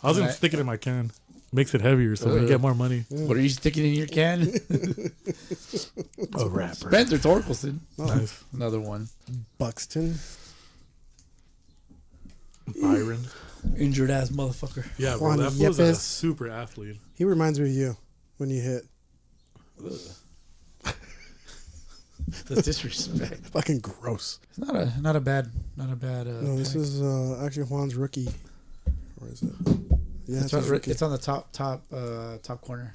I was gonna stick it in my can. Makes it heavier, so we get more money. What are you sticking in your can? A rapper. Spencer Torkelson. Nice. Another one. Buxton. Byron. Injured ass motherfucker. Yeah, bro. Juan That fool was a Yepes. super athlete. He reminds me of you when you hit. The disrespect. Fucking gross. It's not a bad. No, this is actually Juan's rookie. Where is it? Yeah, It's on the top corner.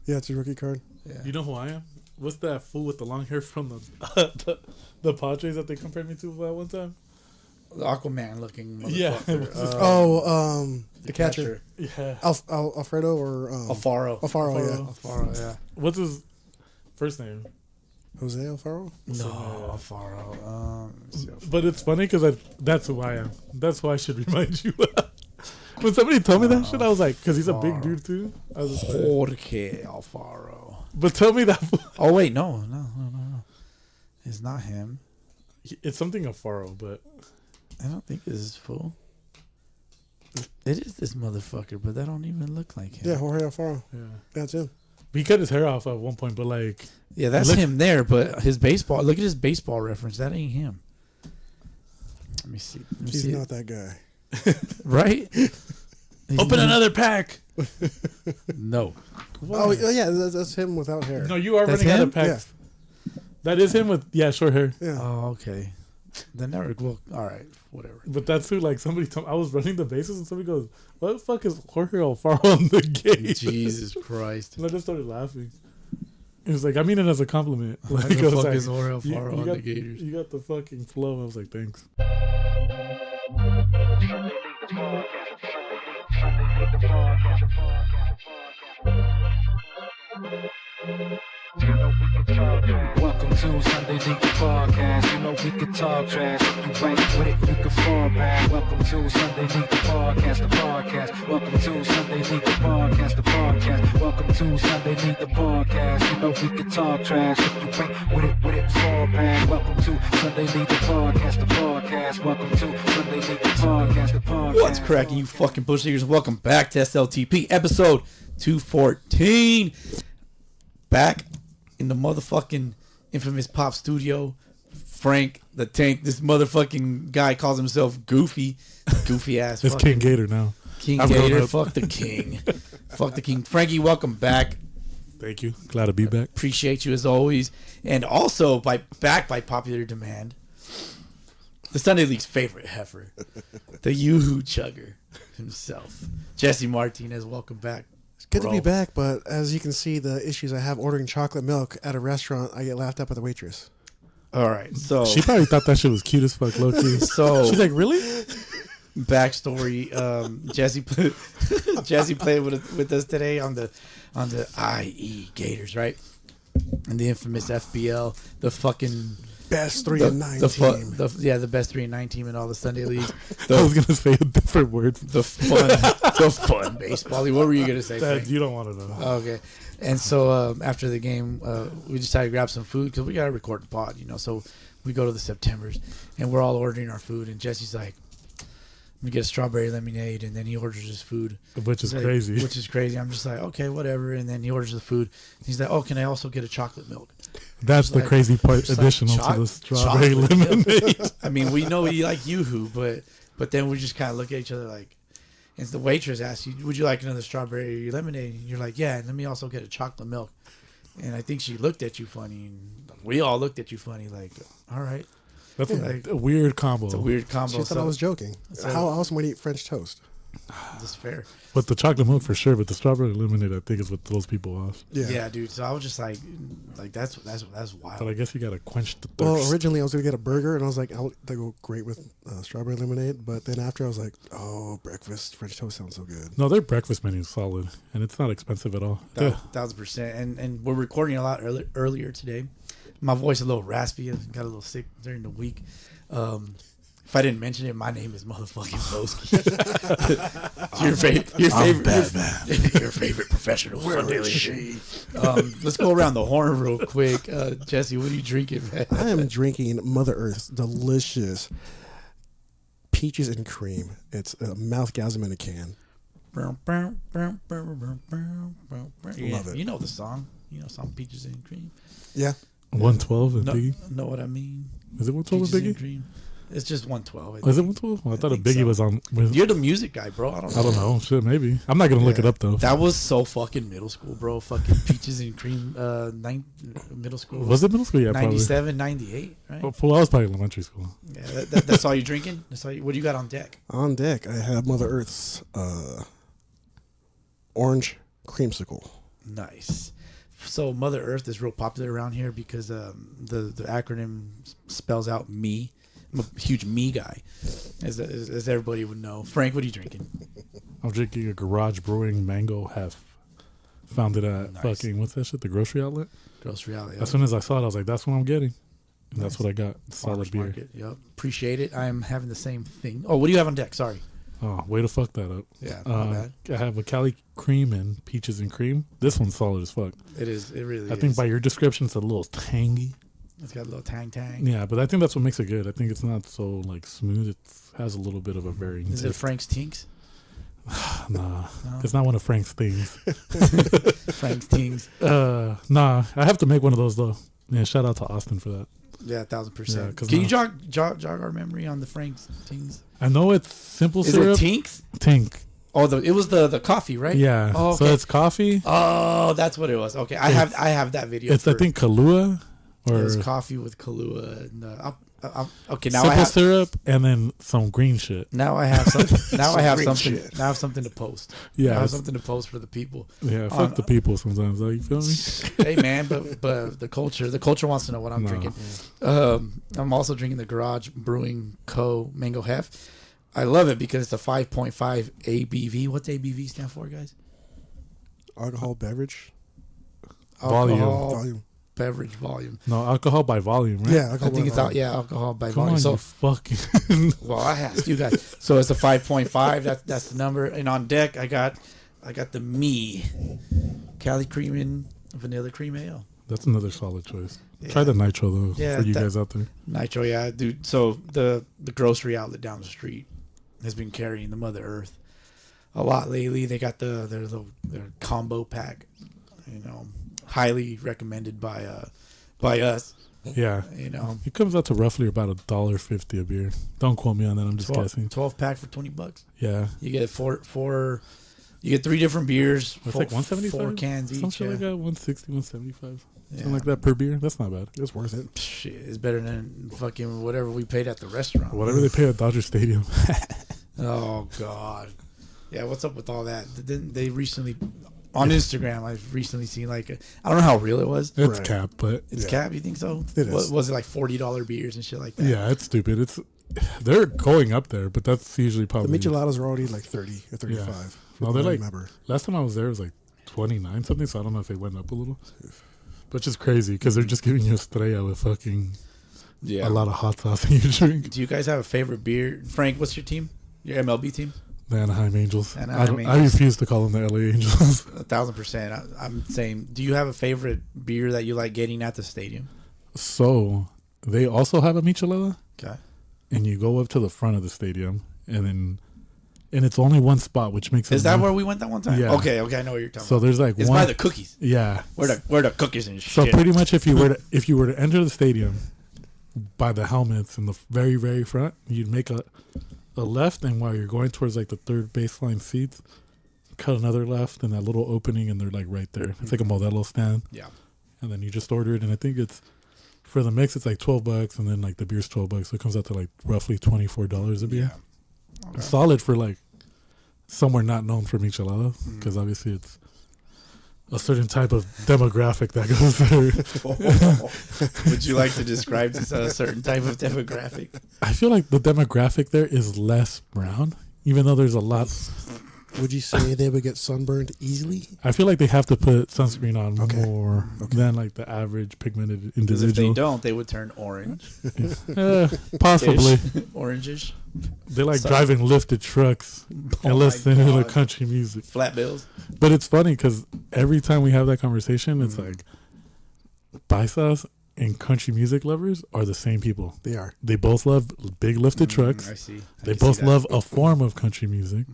Yeah, it's a rookie card. Yeah. You know who I am? What's that fool with the long hair from the Padres that they compared me to that one time? The Aquaman looking motherfucker. Yeah. The catcher. Yeah. Alfredo or Alfaro. Alfaro, Yeah. What's his first name? Jose Alfaro? No, Alfaro. But it's funny because that's who I am. That's who I should remind you. When somebody told me that shit, I was like, because he's a big dude too. I was just like, Jorge Alfaro. but tell me that. Oh wait, no. It's not him. It's something Alfaro, but I don't think this is full. It is this motherfucker, but that don't even look like him. Yeah, Jorge Alfaro. yeah. That's him. He cut his hair off at one point, but like, Yeah, that's him there, but his baseball. Look at his baseball reference. That ain't him. Let me see. He's not that guy. Right? open another pack. No. Oh, yeah, that's him without hair. No, you are That's running out him? of packs. That is him with short hair. Yeah. Oh, okay. Then never. Well, all right, whatever. But that's who, like, somebody told me, I was running the bases and somebody goes, what the fuck is Jorge Alfaro on the gate? Jesus Christ. And I just started laughing. He was like, I mean it as a compliment. What Like, the I was fuck like, is Jorge Alfaro on got, the Gators? You got the fucking flow. I was like, thanks. Welcome to Sunday League Podcast. You know we can talk trash. If you right with it, you can fall back. Welcome to Sunday League Podcast, the podcast. Welcome to Sunday League Podcast, the podcast. Welcome to Sunday League Podcast. You know we can talk trash. If you right with it, fall back. Welcome to Sunday League Podcast, the podcast. Welcome to Sunday League Podcast, the podcast. What's cracking, you fucking bush eaters? Welcome back to SLTP episode 214. Back in the motherfucking infamous pop studio. Frank the Tank, this motherfucking guy calls himself Goofy ass. It's King Gator now. King I've Gator, grown up. fuck the king. Fuck the king. Frankie, welcome back. Thank you. Glad to be back. Appreciate you as always. And also, back by popular demand, the Sunday League's favorite heifer, the yoo-hoo chugger himself, Jesse Martinez, welcome back. Good to be back, but as you can see, the issues I have ordering chocolate milk at a restaurant, I get laughed at by the waitress. All right, so She probably thought that shit was cute as fuck, low key. So She's like, really? backstory. Jesse played with us today on the IE Gators, right? And the infamous FBL, the fucking Best 3-9 team. The best 3-9 team in all the Sunday leagues. I was gonna say a different word. The fun baseball. What were you gonna say? That Frank? you don't want to know. Okay. And so after the game, we decided to grab some food because we got to record the pod, you know. So we go to the Septembers, and we're all ordering our food. And Jesse's like, "Let me get a strawberry lemonade," and then he orders his food, Which is He's like, crazy. Which is crazy. I'm just like, okay, whatever. And then he orders the food. He's like, "Oh, can I also get a chocolate milk?" That's the like- crazy part, just like additional to the strawberry chocolate lemonade. I mean, we know he like yoo-hoo, but then we just kind of look at each other like, and the waitress asks you, "Would you like another strawberry lemonade?" And you're like, "Yeah." And let me also get a chocolate milk. And I think she looked at you funny, and we all looked at you funny, like, all right. That's Like, a weird combo. It's a weird combo. She thought I was joking. so- How else would I eat French toast? That's fair. But the chocolate milk for sure, but the strawberry lemonade, I think, is what throws people off. Yeah, dude. So I was just like that's wild. But I guess you gotta quench the thirst. Well, originally I was going to get a burger, and I was like, that go great with strawberry lemonade. But then after I was like, oh, breakfast French toast sounds so good. No, their breakfast menu is solid, and it's not expensive at all. Yeah. 1,000%. And we're recording a lot earlier today. My voice is a little raspy. I got a little sick during the week. If I didn't mention it, my name is motherfucking Bowski. your favorite professional Sunday league. Let's go around the horn real quick. Jesse, what are you drinking, man? I am drinking Mother Earth's delicious peaches and cream. It's a mouthgasm in a can. Love it. You know the song. You know song Peaches and Cream. Yeah. 112 and No, Biggie. know what I mean? Is it 112 Peaches and and Biggie? Cream. It's just 112. Is it 112? Well, I thought a think Biggie so. was on. With, You're the music guy, bro. I don't know. I don't know. Shit, maybe. I'm not gonna look it up though. That was so fucking middle school, bro. Fucking Peaches and Cream. Middle school. Was it middle school? Yeah, 97, 98, right? probably. Well, I was probably elementary school. Yeah, that's all you drinking? That's all you, what do you got on deck? On deck, I have Mother Earth's orange creamsicle. Nice. So Mother Earth is real popular around here because the acronym spells out me. I'm a huge me guy, as everybody would know. Frank, what are you drinking? I'm drinking a Garage Brewing Mango Hef. Found it at Nice. fucking what's that shit? The grocery outlet. Grocery outlet. As soon as I saw it, I was like, "That's what I'm getting," and that's Nice. what I got. Farmers Solid beer. Market. Yep. Appreciate it. I'm having the same thing. Oh, what do you have on deck? Sorry. Oh, way to fuck that up. Yeah, my bad. I have a Cali Cream and Peaches and Cream. This one's solid as fuck. It is. It really is. I think by your description, it's a little tangy. It's got a little tang. Yeah, but I think that's what makes it good. I think it's not so like smooth. It has a little bit of a varying. Is it taste. Frank's Tinks? Nah, it's not one of Frank's things. Frank's Tinks. Nah, I have to make one of those though. Yeah, shout out to Austin for that. Yeah, 1000%. Yeah, 'cause Can you now- jog our memory on the Frank's Tinks? I know it's simple Is syrup. it Tinks? Tink. Oh, it was the coffee, right? Yeah. Oh, So okay. it's coffee. Oh, that's what it was. Okay, I have that video. It's I think Kahlua it or was coffee with Kahlua. And, okay, now simple I have syrup and then some green shit. now I have something. Now I have Great something. shit. Now I have something to post. Yeah, I have it's- something to post for the people. Yeah, fuck the people sometimes. Though, you feel me? Hey man, but the culture wants to know what I'm No. drinking. I'm also drinking the Garage Brewing Co. Mango Hef. I love it because it's a 5.5 ABV. What's ABV stand for, guys? Alcohol beverage. Volume. Alcohol Volume. beverage volume. No, alcohol by volume, right? Yeah, I alcohol think it's volume. alcohol by Come volume. on, So you fucking. well, I asked you guys. So it's a 5.5. That's the number. And on deck, I got the me Cali Cream and Vanilla Cream Ale. That's another solid choice. Yeah. Try the nitro though Yeah, for you that- guys out there. Nitro, yeah, dude. So the grocery outlet down the street has been carrying the Mother Earth a lot lately. They got their combo pack, highly recommended by us. Yeah, You it comes out to roughly about $1.50 a beer. Don't quote me on that. I'm just guessing. 12 pack for $20. Yeah, You get four. You get 3 different beers. it's like 175. 4 cans Some each. shit Yeah. like that. 160, 175. Yeah. Something like that per beer. That's not bad. It's worth it. Shit, it's better than fucking whatever we paid at the restaurant. Whatever they pay at Dodger Stadium. Oh God, yeah. What's up with all that? Didn't they recently on Instagram? I've recently seen I don't know how real it was. It's Right. cap, but It's Yeah. cap. You think so? It is. Was it like $40 beers and shit like that? yeah, it's stupid. They're going up there, but that's usually The probably micheladas are already like 30 or 35. No, they're I like remember. last time I was there it was like 29 something. So I don't know if they went up a little, which is crazy because they're just giving you a Estrella with fucking yeah. a lot of hot sauce in your drink. Do you guys have a favorite beer? Frank, what's your team? Your MLB team? The Anaheim Angels. Anaheim I Angels. refuse to call them the LA Angels. 1000%. I'm saying, do you have a favorite beer that you like getting at the stadium? So they also have a michelada, Okay. and you go up to the front of the stadium, and it's only one spot, which makes Is it that more- where we went that one time? Yeah. Okay. I know what you're talking So about. there's like It's one. by the cookies. Yeah. Where the cookies and So shit. pretty much, if you were to enter the stadium by the helmets in the very very front, you'd make a left, and while you're going towards like the third baseline seats, cut another left in that little opening, and they're like right there. It's like a Modelo stand, Yeah. and then you just order it, and I think it's for the mix, it's like $12, and then like the beer's $12, so it comes out to like roughly $24 a beer. Yeah. Okay. Solid for like somewhere not known for michelada, because obviously it's a certain type of demographic that goes there. Would you like to describe a certain type of demographic? I feel like the demographic there is less brown, even though there's a lot. Would you say they would get sunburned easily? I feel like they have to put sunscreen on Okay. more than like the average pigmented Because if they individual. don't, they would turn orange. Possibly. Orangish. They like Sun- driving lifted trucks Oh and my listening to the God. country music. Flat bills. But it's funny because every time we have that conversation, it's like paisas and country music lovers are the same people. They are. They both love big lifted trucks. I see. They both love a form of country music.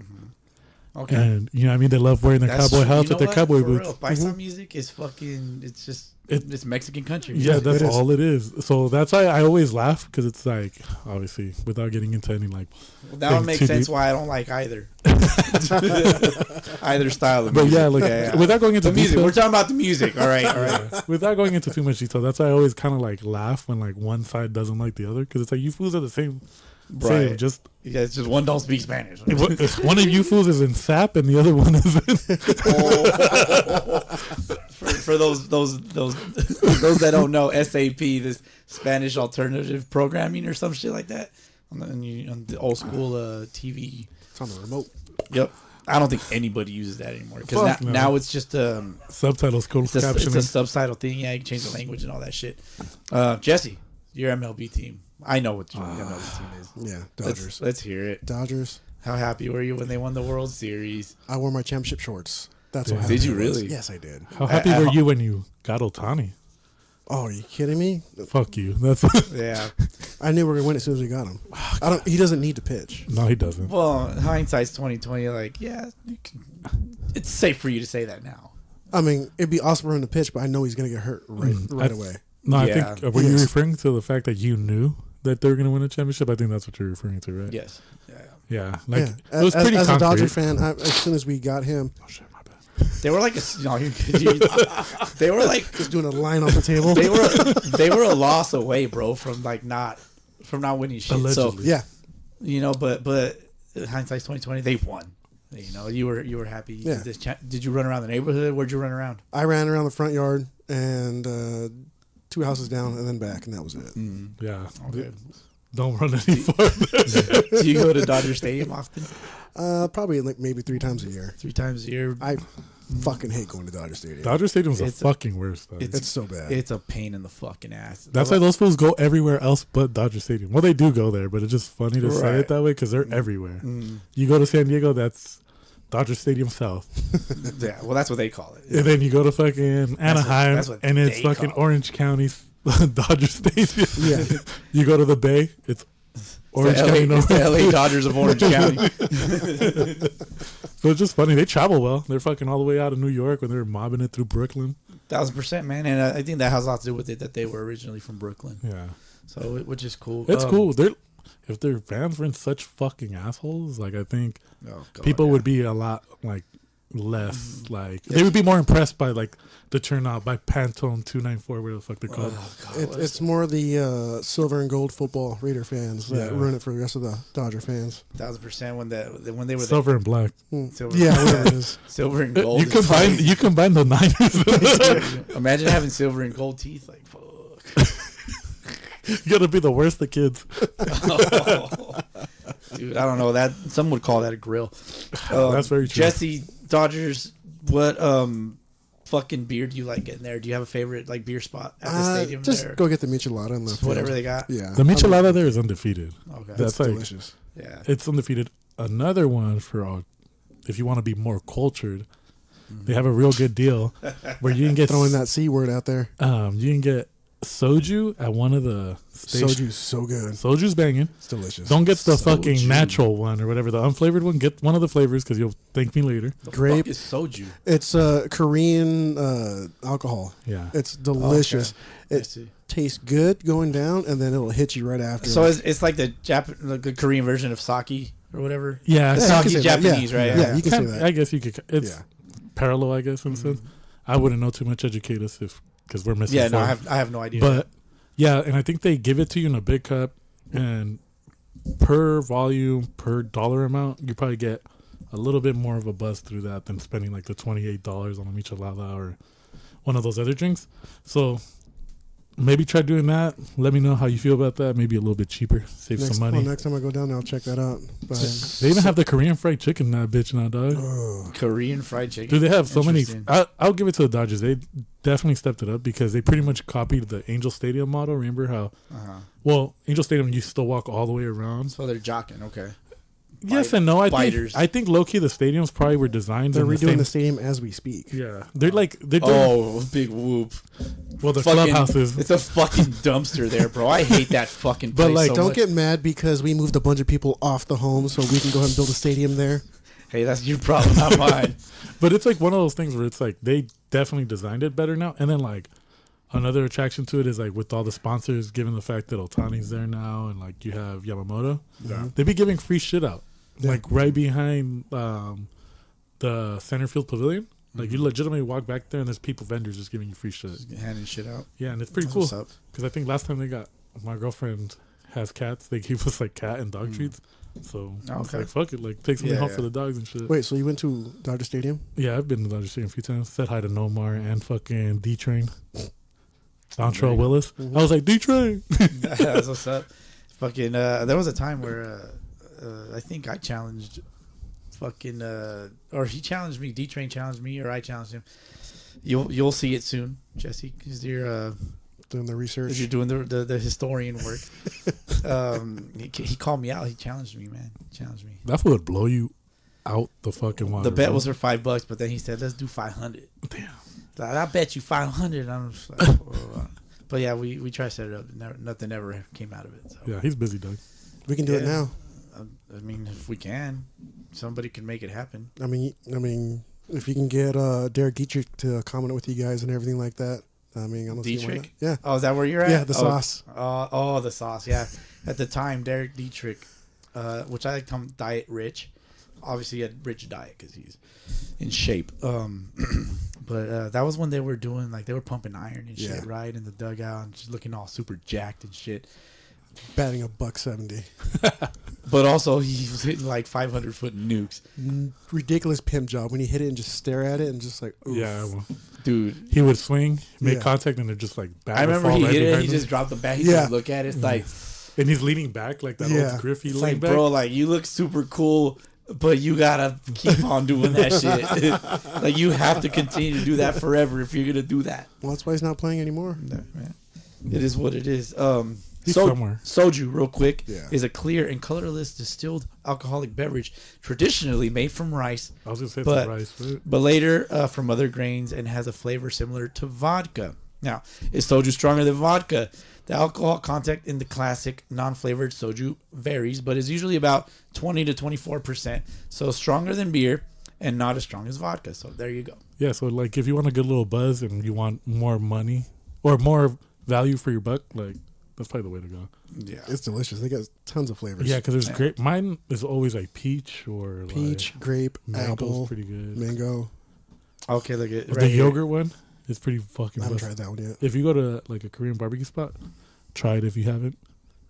Okay. And you know what I mean, they love wearing their cowboy hats with their cowboy For boots. real, Paisa music is fucking. It's just it's Mexican country. Yeah, that's It is. all it is. So that's why I always laugh, because it's like, obviously, without getting into any like. Well, that would thing make too sense deep. why I don't like either. Either style of But music. yeah, like without going into the music. detail, We're talking about the music. All right, all right. without going into too much detail, that's why I always kind of like laugh when like one side doesn't like the other, because it's like you fools are the same. Same, Right. just Yeah, it's just one don't speak Spanish. if one of you fools is in SAP and the other one is in. For those that don't know, SAP, this Spanish alternative programming or some shit like that, on the old school TV. It's on the remote. Yep. I don't think anybody uses that anymore, because Fuck no. now it's just Subtitles, closed it's a captioning. subtitle thing. Yeah, you can change the language and all that shit. Jesse, your MLB team. I know what your MLB team is. Yeah, Dodgers. Let's hear it. Dodgers. How happy were you when they won the World Series? I wore my championship shorts. That's what Did happened. you really? Yes, I did. How happy were you when you got Otani? Oh, are you kidding me? Fuck you. That's Yeah. I knew we were gonna win as soon as we got him. He doesn't need to pitch. no, he doesn't. Well, hindsight's 2020. Like, yeah, it's safe for you to say that now. I mean, it'd be awesome for him to pitch, but I know he's gonna get hurt right away. No, I Yeah. think were you Yes. referring to the fact that you knew that they were going to win a championship? I think that's what you're referring to, right? Yes. Yeah. Yeah, like Yeah. it was pretty as a concrete. Dodger fan, as soon as we got him, Oh shit, my bad. They were like they were like just doing a line off the table. they were a loss away, bro, from not winning shit. Allegedly. Yeah, So but hindsight's 2020. They won. You know, you were happy. You Yeah. did this did you run around the neighborhood? Where'd you run around? I ran around the front yard and 2 houses down and then back, and that was it. Yeah, Okay. don't run any further. Do you go to Dodger Stadium often? Probably like maybe 3 times a year. 3 times a year. I fucking hate going to Dodger Stadium. Dodger Stadium's the It's a- fucking worst. Though. It's so bad. It's a pain in the fucking ass. That's why those fools go everywhere else but Dodger Stadium. Well, they do go there, but it's just funny to say Right. it that way because they're everywhere. You go to San Diego, that's Dodger Stadium South. Yeah, well, that's what they call it. And then you go to fucking Anaheim, that's what and it's they fucking call it. Orange County Dodger Stadium. Yeah. You go to the Bay, it's Orange It's County. the LA Dodgers of Orange County. So it's just funny. They travel well. They're fucking all the way out of New York when they're mobbing it through Brooklyn. 1000%, man. And I think that has a lot to do with it that they were originally from Brooklyn. Yeah. So, which is cool. It's cool. If their fans weren't such fucking assholes, like I think Oh, God, people yeah. would be a lot like less like they would be more impressed by like the turnout by Pantone 294, whatever the fuck they're called. Oh, God, It's more the silver and gold football Raider fans that Yeah. ruin it for the rest of the Dodger fans. 1000% when they were Silver and black. Silver. Yeah, whatever it is. silver and gold. You is combine the Niners. like- imagine having silver and gold teeth. Like, fuck. You gotta be the worst of kids. Dude, I don't know that. Some would call that a grill. That's very true. Jesse, Dodgers. What fucking beer do you like getting there? Do you have a favorite like beer spot at the stadium? Just there? go get the Michelada and the Whatever field. they got. Yeah, The Michelada there is undefeated. Okay. That's It's like delicious. Yeah. it's undefeated. Another one for if you want to be more cultured, they have a real good deal where you can get Throwing that C word out there. you can get soju at one of the stations. Soju's so good. Soju's banging. It's delicious. Don't get the fucking Soju. natural one or whatever, the unflavored one. Get one of the flavors because you'll thank me later. The Grape. fuck is soju? It's Korean alcohol. Yeah. It's delicious. I It see. tastes good going down, and then it'll hit you right after. So it's like the the Korean version of sake or whatever. Yeah. Yeah, it's you not- can say that. Japanese, Yeah. right? Yeah, Yeah. you can say kind- that. I guess you could. It's Yeah. parallel, I guess, in a sense. I wouldn't know too much. Educate us because we're missing. Yeah, no, I have no idea. But yeah, and I think they give it to you in a big cup, and per volume, per dollar amount, you probably get a little bit more of a buzz through that than spending like the $28 on a michelada or one of those other drinks. So maybe try doing that. Let me know how you feel about that. Maybe a little bit cheaper, save some money. Next time I go down there, I'll check that out. But, They even have the Korean fried chicken in that bitch now, dog. oh, Korean fried chicken. Dude, they have so many. Interesting. I'll give it to the Dodgers. They definitely stepped it up because they pretty much copied the Angel Stadium model. Remember how? Well, Angel Stadium, you still walk all the way around. So they're jocking. Okay. Yes and no. Biters. I think low key the stadiums probably were designed. they're in the redoing same, the stadium as we speak. Yeah, they're doing, Big whoop. well the Fucking- clubhouses. It's a fucking dumpster there, bro. I hate that fucking place. But, like, so Don't much. get mad because we moved a bunch of people off the home so we can go ahead and build a stadium there. Hey, that's your problem, not mine. But it's like one of those things where it's like they definitely designed it better now. And then like another attraction to it is like with all the sponsors, given the fact that Otani's there now and like you have Yamamoto, they be giving free shit out. Yeah. Like right behind the center field pavilion. Like you legitimately walk back there and there's vendors just giving you free shit. Just handing shit out. Yeah, and it's pretty That's cool. what's up. Because I think last time my girlfriend has cats. They gave us like cat and dog treats. So it's like, fuck it. Like take something home for the dogs and shit. Wait, so you went to Dodger Stadium? Yeah, I've been to Dodger Stadium a few times. Said hi to Nomar and fucking D-Train. Dontrell Willis. I was like, D-Train. That's what's up. Fucking, there was a time where I think I challenged fucking, or he challenged me. D-Train challenged me, or I challenged him. You'll see it soon, Jesse, because you're doing the research. You're doing the historian work. He called me out. He challenged me, man. He challenged me. That would blow you out the fucking water. The bet was for $5, but then he said, "Let's do 500." Damn. I bet you 500. I'm just like, oh. But yeah, we tried to set it up. Nothing ever came out of it. So. Yeah, he's busy, Doug. We can do it now. I mean, if we can, somebody can make it happen. I mean, if you can get Derek Dietrich to comment with you guys and everything like that. I mean, I'm Dietrich? Yeah. Oh, is that where you're at? Yeah, the sauce. Oh, the sauce. Yeah. At the time, Derek Dietrich, which I call him Diet Rich. Obviously, he had rich diet because he's in shape. But that was when they were doing, like, they were pumping iron and shit, right? In the dugout and just looking all super jacked and shit. Batting $170. But also, he was hitting like 500-foot nukes. Ridiculous pimp job when he hit it and just stare at it and just like, oof. Yeah, well, dude. He would swing, make contact, and they're just like back. I remember he hit it, he just dropped the bat. He just look at it. It's like, and he's leaning back like that old Griffey lean like, back. bro, like you look super cool, but you gotta keep on doing that shit. Like you have to continue to do that forever if you're gonna do that. Well, that's why he's not playing anymore. No, man. It is what it is. Somewhere. Soju, real quick, is a clear and colorless distilled alcoholic beverage traditionally made from rice. I was going to say rice. Right? But later from other grains and has a flavor similar to vodka. Now, is soju stronger than vodka? The alcohol content in the classic non-flavored soju varies, but is usually about 20 to 24%. So stronger than beer and not as strong as vodka. So there you go. Yeah, so like if you want a good little buzz and you want more money or more value for your buck, like that's probably the way to go. Yeah, it's delicious. They got tons of flavors. Yeah, because there's grape. Mine is always like peach or peach, like grape, apple, pretty good. Mango. Okay, look at the yogurt one is pretty fucking. I haven't tried that one yet. If you go to like a Korean barbecue spot, try it if you haven't.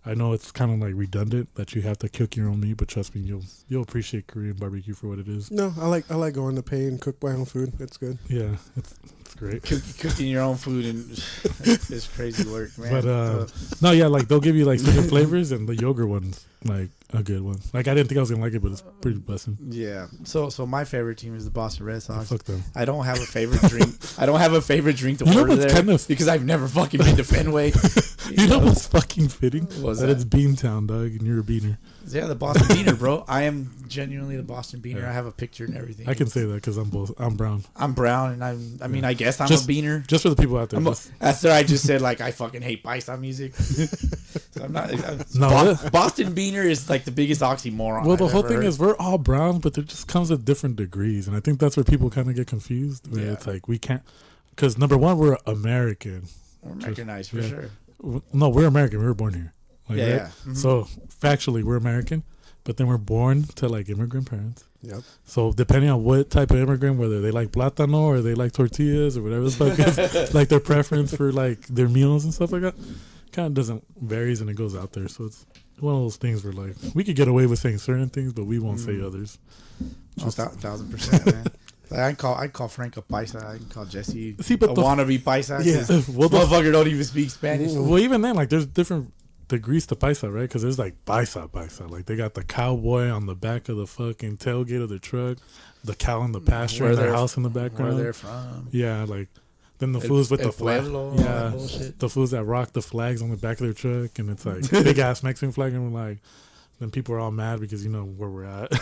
I know it's kind of like redundant that you have to cook your own meat, but trust me, you'll appreciate Korean barbecue for what it is. No, I like going to pay and cook my own food. It's good. Yeah, it's great. Cooking your own food and it's crazy work, man. But no, yeah, like they'll give you like certain flavors, and the yogurt one's like a good one. Like I didn't think I was gonna like it, but it's pretty busting. Yeah. So my favorite team is the Boston Red Sox. Fuck them. I don't have a favorite drink. I don't have a favorite drink to order there kind of, because I've never fucking been to Fenway. You know what's fucking fitting? What's that that? It's Beantown, dog, and you're a beaner. Yeah, the Boston Beaner, bro. I am genuinely the Boston Beaner. Yeah. I have a picture and everything. I can say that because I'm brown. I'm brown, and I mean, I guess I'm a beaner. Just for the people out there. After I just said like I fucking hate Paisa music. So I'm not. Boston Beaner is like the biggest oxymoron. Well, the whole thing is we're all brown, but it just comes at different degrees, and I think that's where people kind of get confused. Where it's like we can't, because number one, we're American. We're Americanized for sure. No, we're American. We were born here. Like, right? Mm-hmm. So factually, we're American, but then we're born to like immigrant parents. Yep. So depending on what type of immigrant, whether they like plátano or they like tortillas or whatever the fuck is, like their preference for like their meals and stuff like that, kind of doesn't varies and it goes out there. So it's one of those things where like we could get away with saying certain things, but we won't say others. Just 1,000%, man. Like I call Frank a paisa. I can call Jesse a wannabe paisa. Yeah. Well, motherfucker don't even speak Spanish. Well, even then, like there's different degrees to paisa, right? Because there's like paisa. Like they got the cowboy on the back of the fucking tailgate of their truck, the cow in the pasture, and their house in the background. Where they're from. Yeah, like then the fools with the flag. Yeah, the fools that rock the flags on the back of their truck, and it's like big ass Mexican flag, and we're like, then people are all mad because you know where we're at.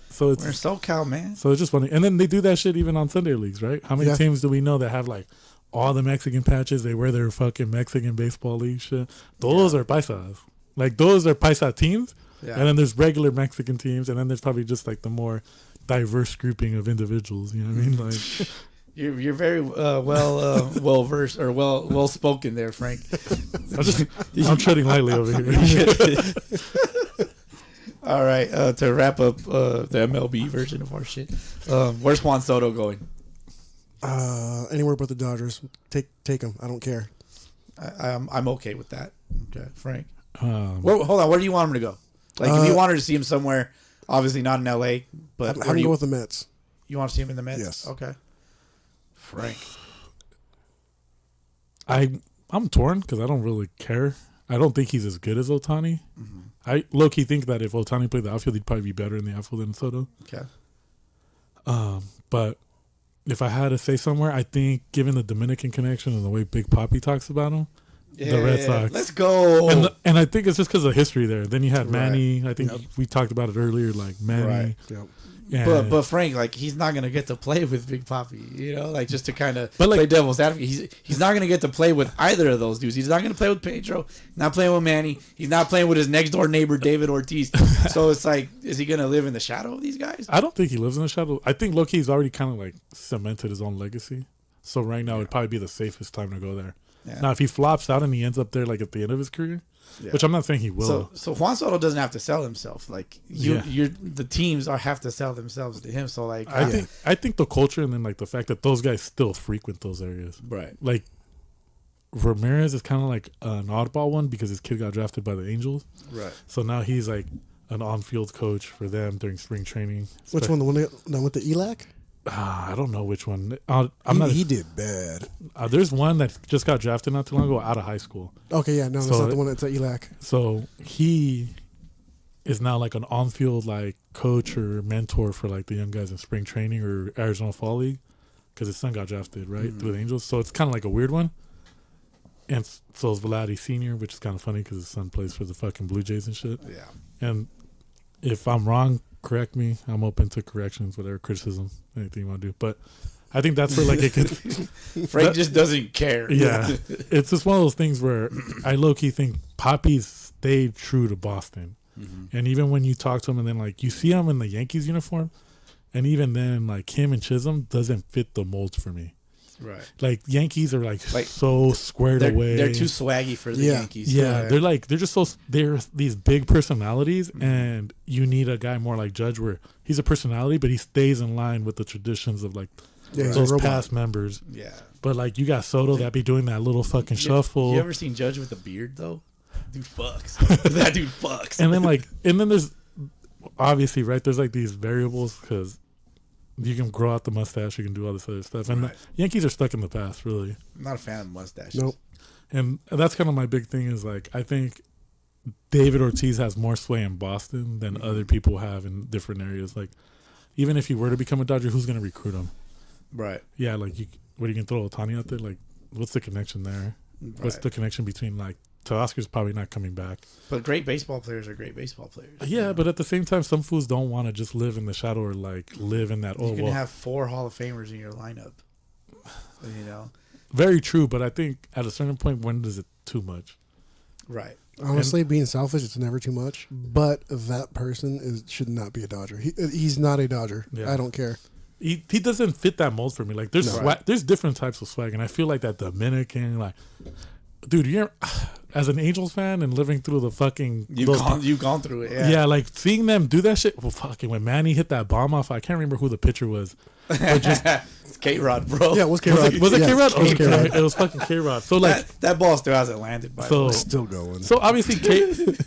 So we're SoCal, man. So it's just funny. And then they do that shit even on Sunday leagues, right? How many teams do we know that have like all the Mexican patches? They wear their fucking Mexican baseball league shit. Those are paisas. Like those are paisa teams, Yeah. And then there's regular Mexican teams, and then there's probably just like the more diverse grouping of individuals. You know what I mean? Like, You're very well versed or well spoken there, Frank. I'm treading lightly over here. All right, to wrap up the MLB version of our shit, where's Juan Soto going? Anywhere but the Dodgers. Take him. I don't care. I'm okay with that. Okay, Frank. Well, Hold on, where do you want him to go? Like, if you wanted to see him somewhere, obviously not in LA, but I'm going to go with the Mets. You want to see him in the Mets? Yes. Okay. Frank. I'm torn because I don't really care. I don't think he's as good as Ohtani. Mm-hmm. I low-key think that if Ohtani played the outfield, he'd probably be better in the outfield than Soto. Okay. But if I had to say somewhere, I think given the Dominican connection and the way Big Papi talks about him, the Red Sox. Let's go. And I think it's just because of history there. Then you had Manny. I think we talked about it earlier, like Manny. Right. Yep. But Frank, like, he's not gonna get to play with Big Papi, you know, like, just to kind of play devil's advocate. He's not gonna get to play with either of those dudes. He's not gonna play with Pedro. Not playing with Manny. He's not playing with his next door neighbor David Ortiz. So it's like, is he gonna live in the shadow of these guys? I don't think he lives in the shadow. I think low-key he's already kind of like cemented his own legacy. So right now it'd probably be the safest time to go there. Yeah. Now if he flops out and he ends up there like at the end of his career. Yeah. Which I'm not saying he will. So Juan Soto doesn't have to sell himself. Like the teams have to sell themselves to him. So like I think the culture and then like the fact that those guys still frequent those areas. Right. Like Ramirez is kind of like an oddball one because his kid got drafted by the Angels. Right. So now he's like an on-field coach for them during spring training. Which one? The one that went to ELAC? I don't know which one. He did bad. There's one that just got drafted not too long ago out of high school. Okay, yeah, no, that's not the one that's at ELAC. So he is now like an on-field like coach or mentor for like the young guys in spring training or Arizona Fall League because his son got drafted through the Angels. So it's kind of like a weird one. And so is Vladdy Sr., which is kind of funny because his son plays for the fucking Blue Jays and shit. Yeah. And if I'm wrong, correct me. I'm open to corrections, whatever criticism, anything you want to do. But I think that's where like it could. Frank just doesn't care. Yeah, it's just one of those things where I low key think Papi's stayed true to Boston, and even when you talk to him and then like you see him in the Yankees uniform, and even then like him and Chisholm doesn't fit the mold for me. Right. Like Yankees are like so squared away. They're too swaggy for the Yankees. Yeah, they're just so they're these big personalities, and you need a guy more like Judge where he's a personality, but he stays in line with the traditions of like those past members. Yeah. But like you got Soto that be doing that little fucking shuffle. You ever seen Judge with a beard though? Dude fucks. That dude fucks. And then there's obviously there's like these variables because you can grow out the mustache, you can do all this other stuff. And the Yankees are stuck in the past, really. I'm not a fan of mustaches. Nope. And that's kind of my big thing is like, I think David Ortiz has more sway in Boston than other people have in different areas. Like, even if he were to become a Dodger, who's going to recruit him? Right. Yeah, like, what are you going to throw Ohtani out there? Like, what's the connection there? Right. What's the connection between, like, Teoscar's probably not coming back. But great baseball players are great baseball players. Yeah, but at the same time, some fools don't want to just live in the shadow or like live in that. You can have 4 Hall of Famers in your lineup. You know. Very true, but I think at a certain point, when is it too much? Right. Honestly, being selfish, it's never too much. But that person should not be a Dodger. He's not a Dodger. Yeah. I don't care. He doesn't fit that mold for me. Like there's there's different types of swag, and I feel like that Dominican like. Dude, you're as an Angels fan and living through the fucking you've gone through it, yeah, like seeing them do that shit. Well, fucking when Manny hit that bomb off, I can't remember who the pitcher was. But just it's K-Rod, bro. Yeah, it was K-Rod. Was it K-Rod? It was fucking K-Rod. So like that ball still hasn't landed. By the way, still going. So obviously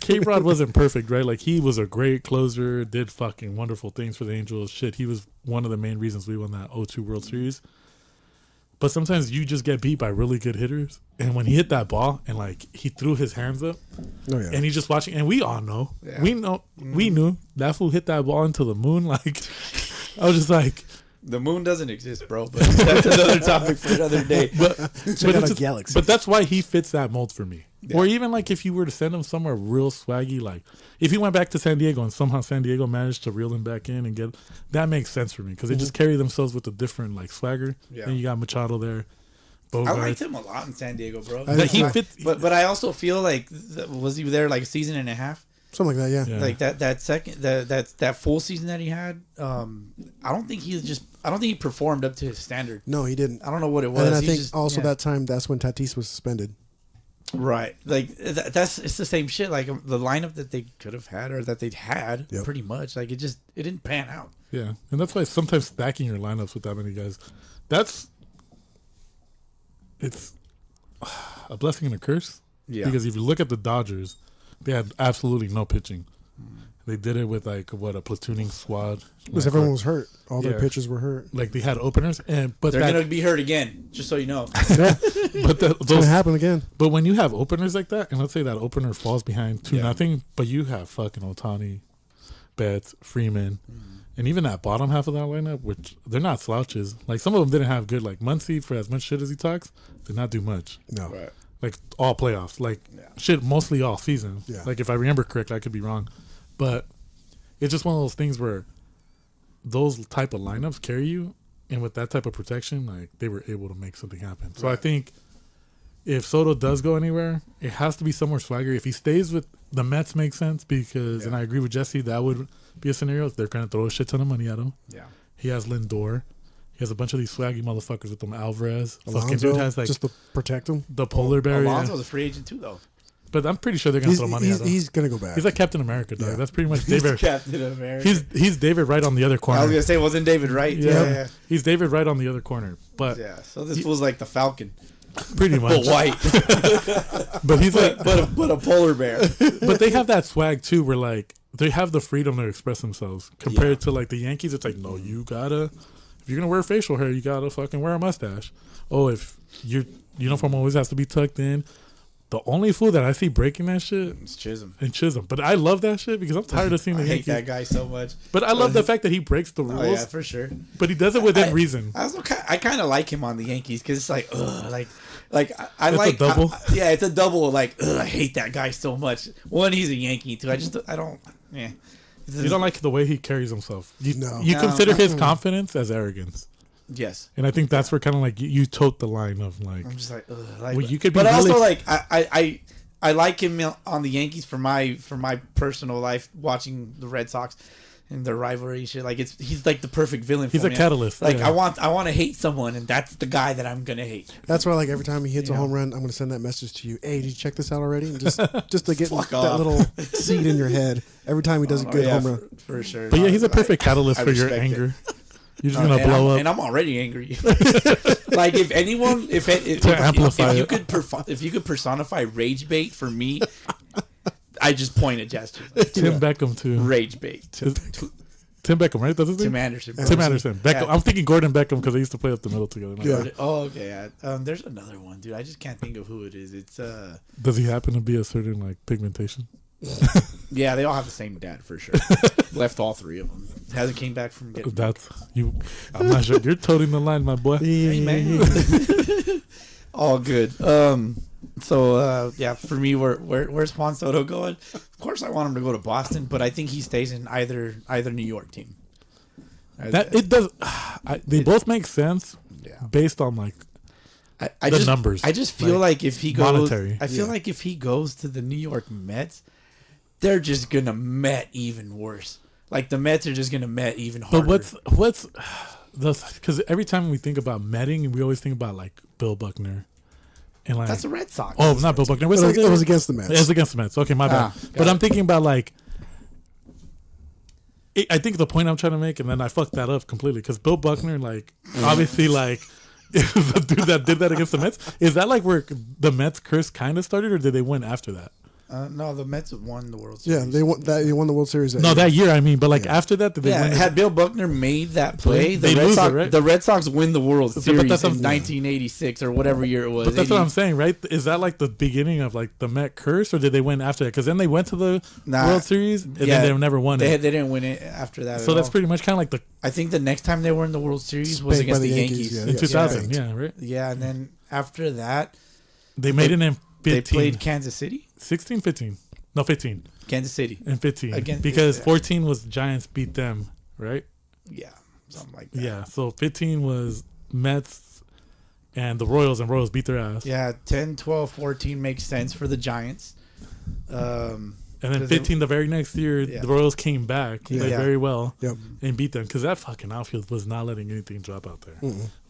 K-Rod wasn't perfect, right? Like he was a great closer, did fucking wonderful things for the Angels. Shit, he was one of the main reasons we won that 0-2 World Series. But sometimes you just get beat by really good hitters. And when he hit that ball and like he threw his hands up and he's just watching, and we all know, we knew that fool hit that ball into the moon. Like, I was just like, the moon doesn't exist, bro. But that's another topic for another day. But that's why he fits that mold for me. Yeah. Or even like if you were to send him somewhere real swaggy, like if he went back to San Diego and somehow San Diego managed to reel him back in and get that makes sense for me because they just carry themselves with a different like swagger. Yeah. And you got Machado there. Bogarts. I liked him a lot in San Diego, bro. But I also feel like was he there like a season and a half? Something like that, yeah. Yeah. Like that full season that he had. I don't think he performed up to his standard. No, he didn't. I don't know what it was. And I He think just- also yeah. that time, that's when Tatis was suspended. Right. Like it's the same shit. Like the lineup that they could have had or that they'd had, Yep. pretty much. Like it didn't pan out. Yeah, and that's why sometimes stacking your lineups with that many guys, it's a blessing and a curse. Yeah. Because if you look at the Dodgers, they had absolutely no pitching. They did it with a platooning squad. Because everyone was hurt. All their Yeah. pitchers were hurt. Like they had openers, but They're gonna be hurt again, just so you know. Yeah, but it's going to happen again. But when you have openers like that, and let's say that opener falls behind 2-0, but you have fucking Ohtani, Betts, Freeman, and even that bottom half of that lineup, which they're not slouches. Like some of them didn't have good. Like Muncy, for as much shit as he talks, did not do much. No. Right. Like all playoffs, like shit, mostly all season. Yeah. Like if I remember correctly, I could be wrong, but it's just one of those things where those type of lineups carry you, and with that type of protection, like they were able to make something happen. So I think if Soto does go anywhere, it has to be somewhere swagger. If he stays with the Mets, makes sense because, and I agree with Jesse, that would be a scenario. They're gonna throw a shit ton of money at him. Yeah. He has Lindor. He has a bunch of these swaggy motherfuckers with them. Alvarez. Fucking Alonso, dude has like just to protect him. the polar bear. Alonso's Yeah. a free agent too, though. But I'm pretty sure they're gonna throw money at him. He's going to go back. He's like Captain America, dog. Yeah. That's pretty much He's David. Captain America. He's David right on the other I was corner. gonna say, wasn't David right? Yeah. He's David right on the other corner. But Yeah. So this fool's like the Falcon, pretty but much. white, But he's like, but a polar bear. but they have that swag too, where like they have the freedom to express themselves. Compared to like the Yankees, it's like, no, you gotta. If you're gonna wear facial hair, you gotta fucking wear a mustache. Oh, if your uniform always has to be tucked in. The only fool that I see breaking that shit It's Chisholm. and Chisholm. But I love that shit because I'm tired of seeing the I hate Yankees. that guy so much. But I love the fact that he breaks the rules. Oh yeah, for sure. But he does it within reason. I kind of like him on the Yankees because it's like, ugh, like I It's a like double? yeah, it's a double. Like, ugh, I hate that guy so much. One, he's a Yankee. Two, I don't. Yeah. You don't like the way he carries himself. You No. consider his confidence as arrogance. Yes. And I think that's where kind of like you tote the line of like, I'm just like, ugh, well, you could be but also really- like I like him on the Yankees for my personal life, watching the Red Sox and their rivalry and shit. Like he's like the perfect villain. He's for a me. catalyst, Like yeah. I want to hate someone, and that's the guy that I'm gonna hate. That's why, like, every time he hits a Yeah. home run, I'm going to send that message to you. Hey, did you check this out already? And just to get Fuck that off. little seed in your head every time he does a good Yeah, home run. for sure. but yeah, he's a perfect catalyst I for your respect anger. it. You're just gonna blow up. and I'm already angry. Like if anyone, amplify if you it. if you could personify rage bait for me, I just point a gesture. Tim Beckham too. Rage bait. Tim Beckham, right? That's his Tim name. Anderson. Tim Anderson. Beckham. Yeah. I'm thinking Gordon Beckham because they used to play up the middle together. Yeah. Oh, okay. Yeah. There's another one, dude. I just can't think of who it is. It's Does he happen to be a certain like pigmentation? yeah, they all have the same dad for sure. Left all three of them. Hasn't came back from getting. That's you. I'm not sure. You're toting the line, my boy. Hey, man. All good. So yeah, for me, where's Juan Soto going? Of course, I want him to go to Boston, but I think he stays in either New York team. That it does. They both make sense Yeah. based on like I the just, numbers, I just feel like if he goes, monetary. I feel Yeah. like if he goes to the New York Mets, they're just gonna Met even worse. Like the Mets are just gonna Met even harder. But what's because every time we think about Metting, we always think about like Bill Buckner, and like That's the Red Sox. oh, not Bill Buckner. What's It was against the Mets. It was against the Mets. Okay, my bad. got But it. I'm thinking about like. I think the point I'm trying to make, and then I fucked that up completely because Bill Buckner, like, obviously, like, is the dude that did that against the Mets. Is that like where the Mets curse kind of started, or did they win after that? No, the Mets won the World Yeah, Series. they won the World Series. No, that year I mean, but like after that, did they Yeah, win? had Bill Buckner made that play, They lose it, right? the Red Sox win the World But Series that's in what I'm- 1986 or whatever year it was. But that's what 80. I'm saying, right? Is that like the beginning of like the Met curse, or did they win after that? Because then they went to the Nah. World Series and Yeah, then they never won They it. didn't win it after that. So at that's all. pretty much kind of like the I think the next time they were in the World Series was Spanked by against the the Yankees. Yankees, in yeah. 2000, yeah, right? Yeah, and then after that, They made it in 15. they played Kansas City. 16, 15. No, 15 Kansas City. and 15 Again, because yeah. 14 was Giants beat them, right? Yeah, something like that. Yeah, so 15 was Mets and the Royals, and Royals beat their ass. Yeah, 10, 12, 14 makes sense for the Giants. And then 15 the very next year, the Royals came back, played very well, and beat them. Because that fucking outfield was not letting anything drop out there.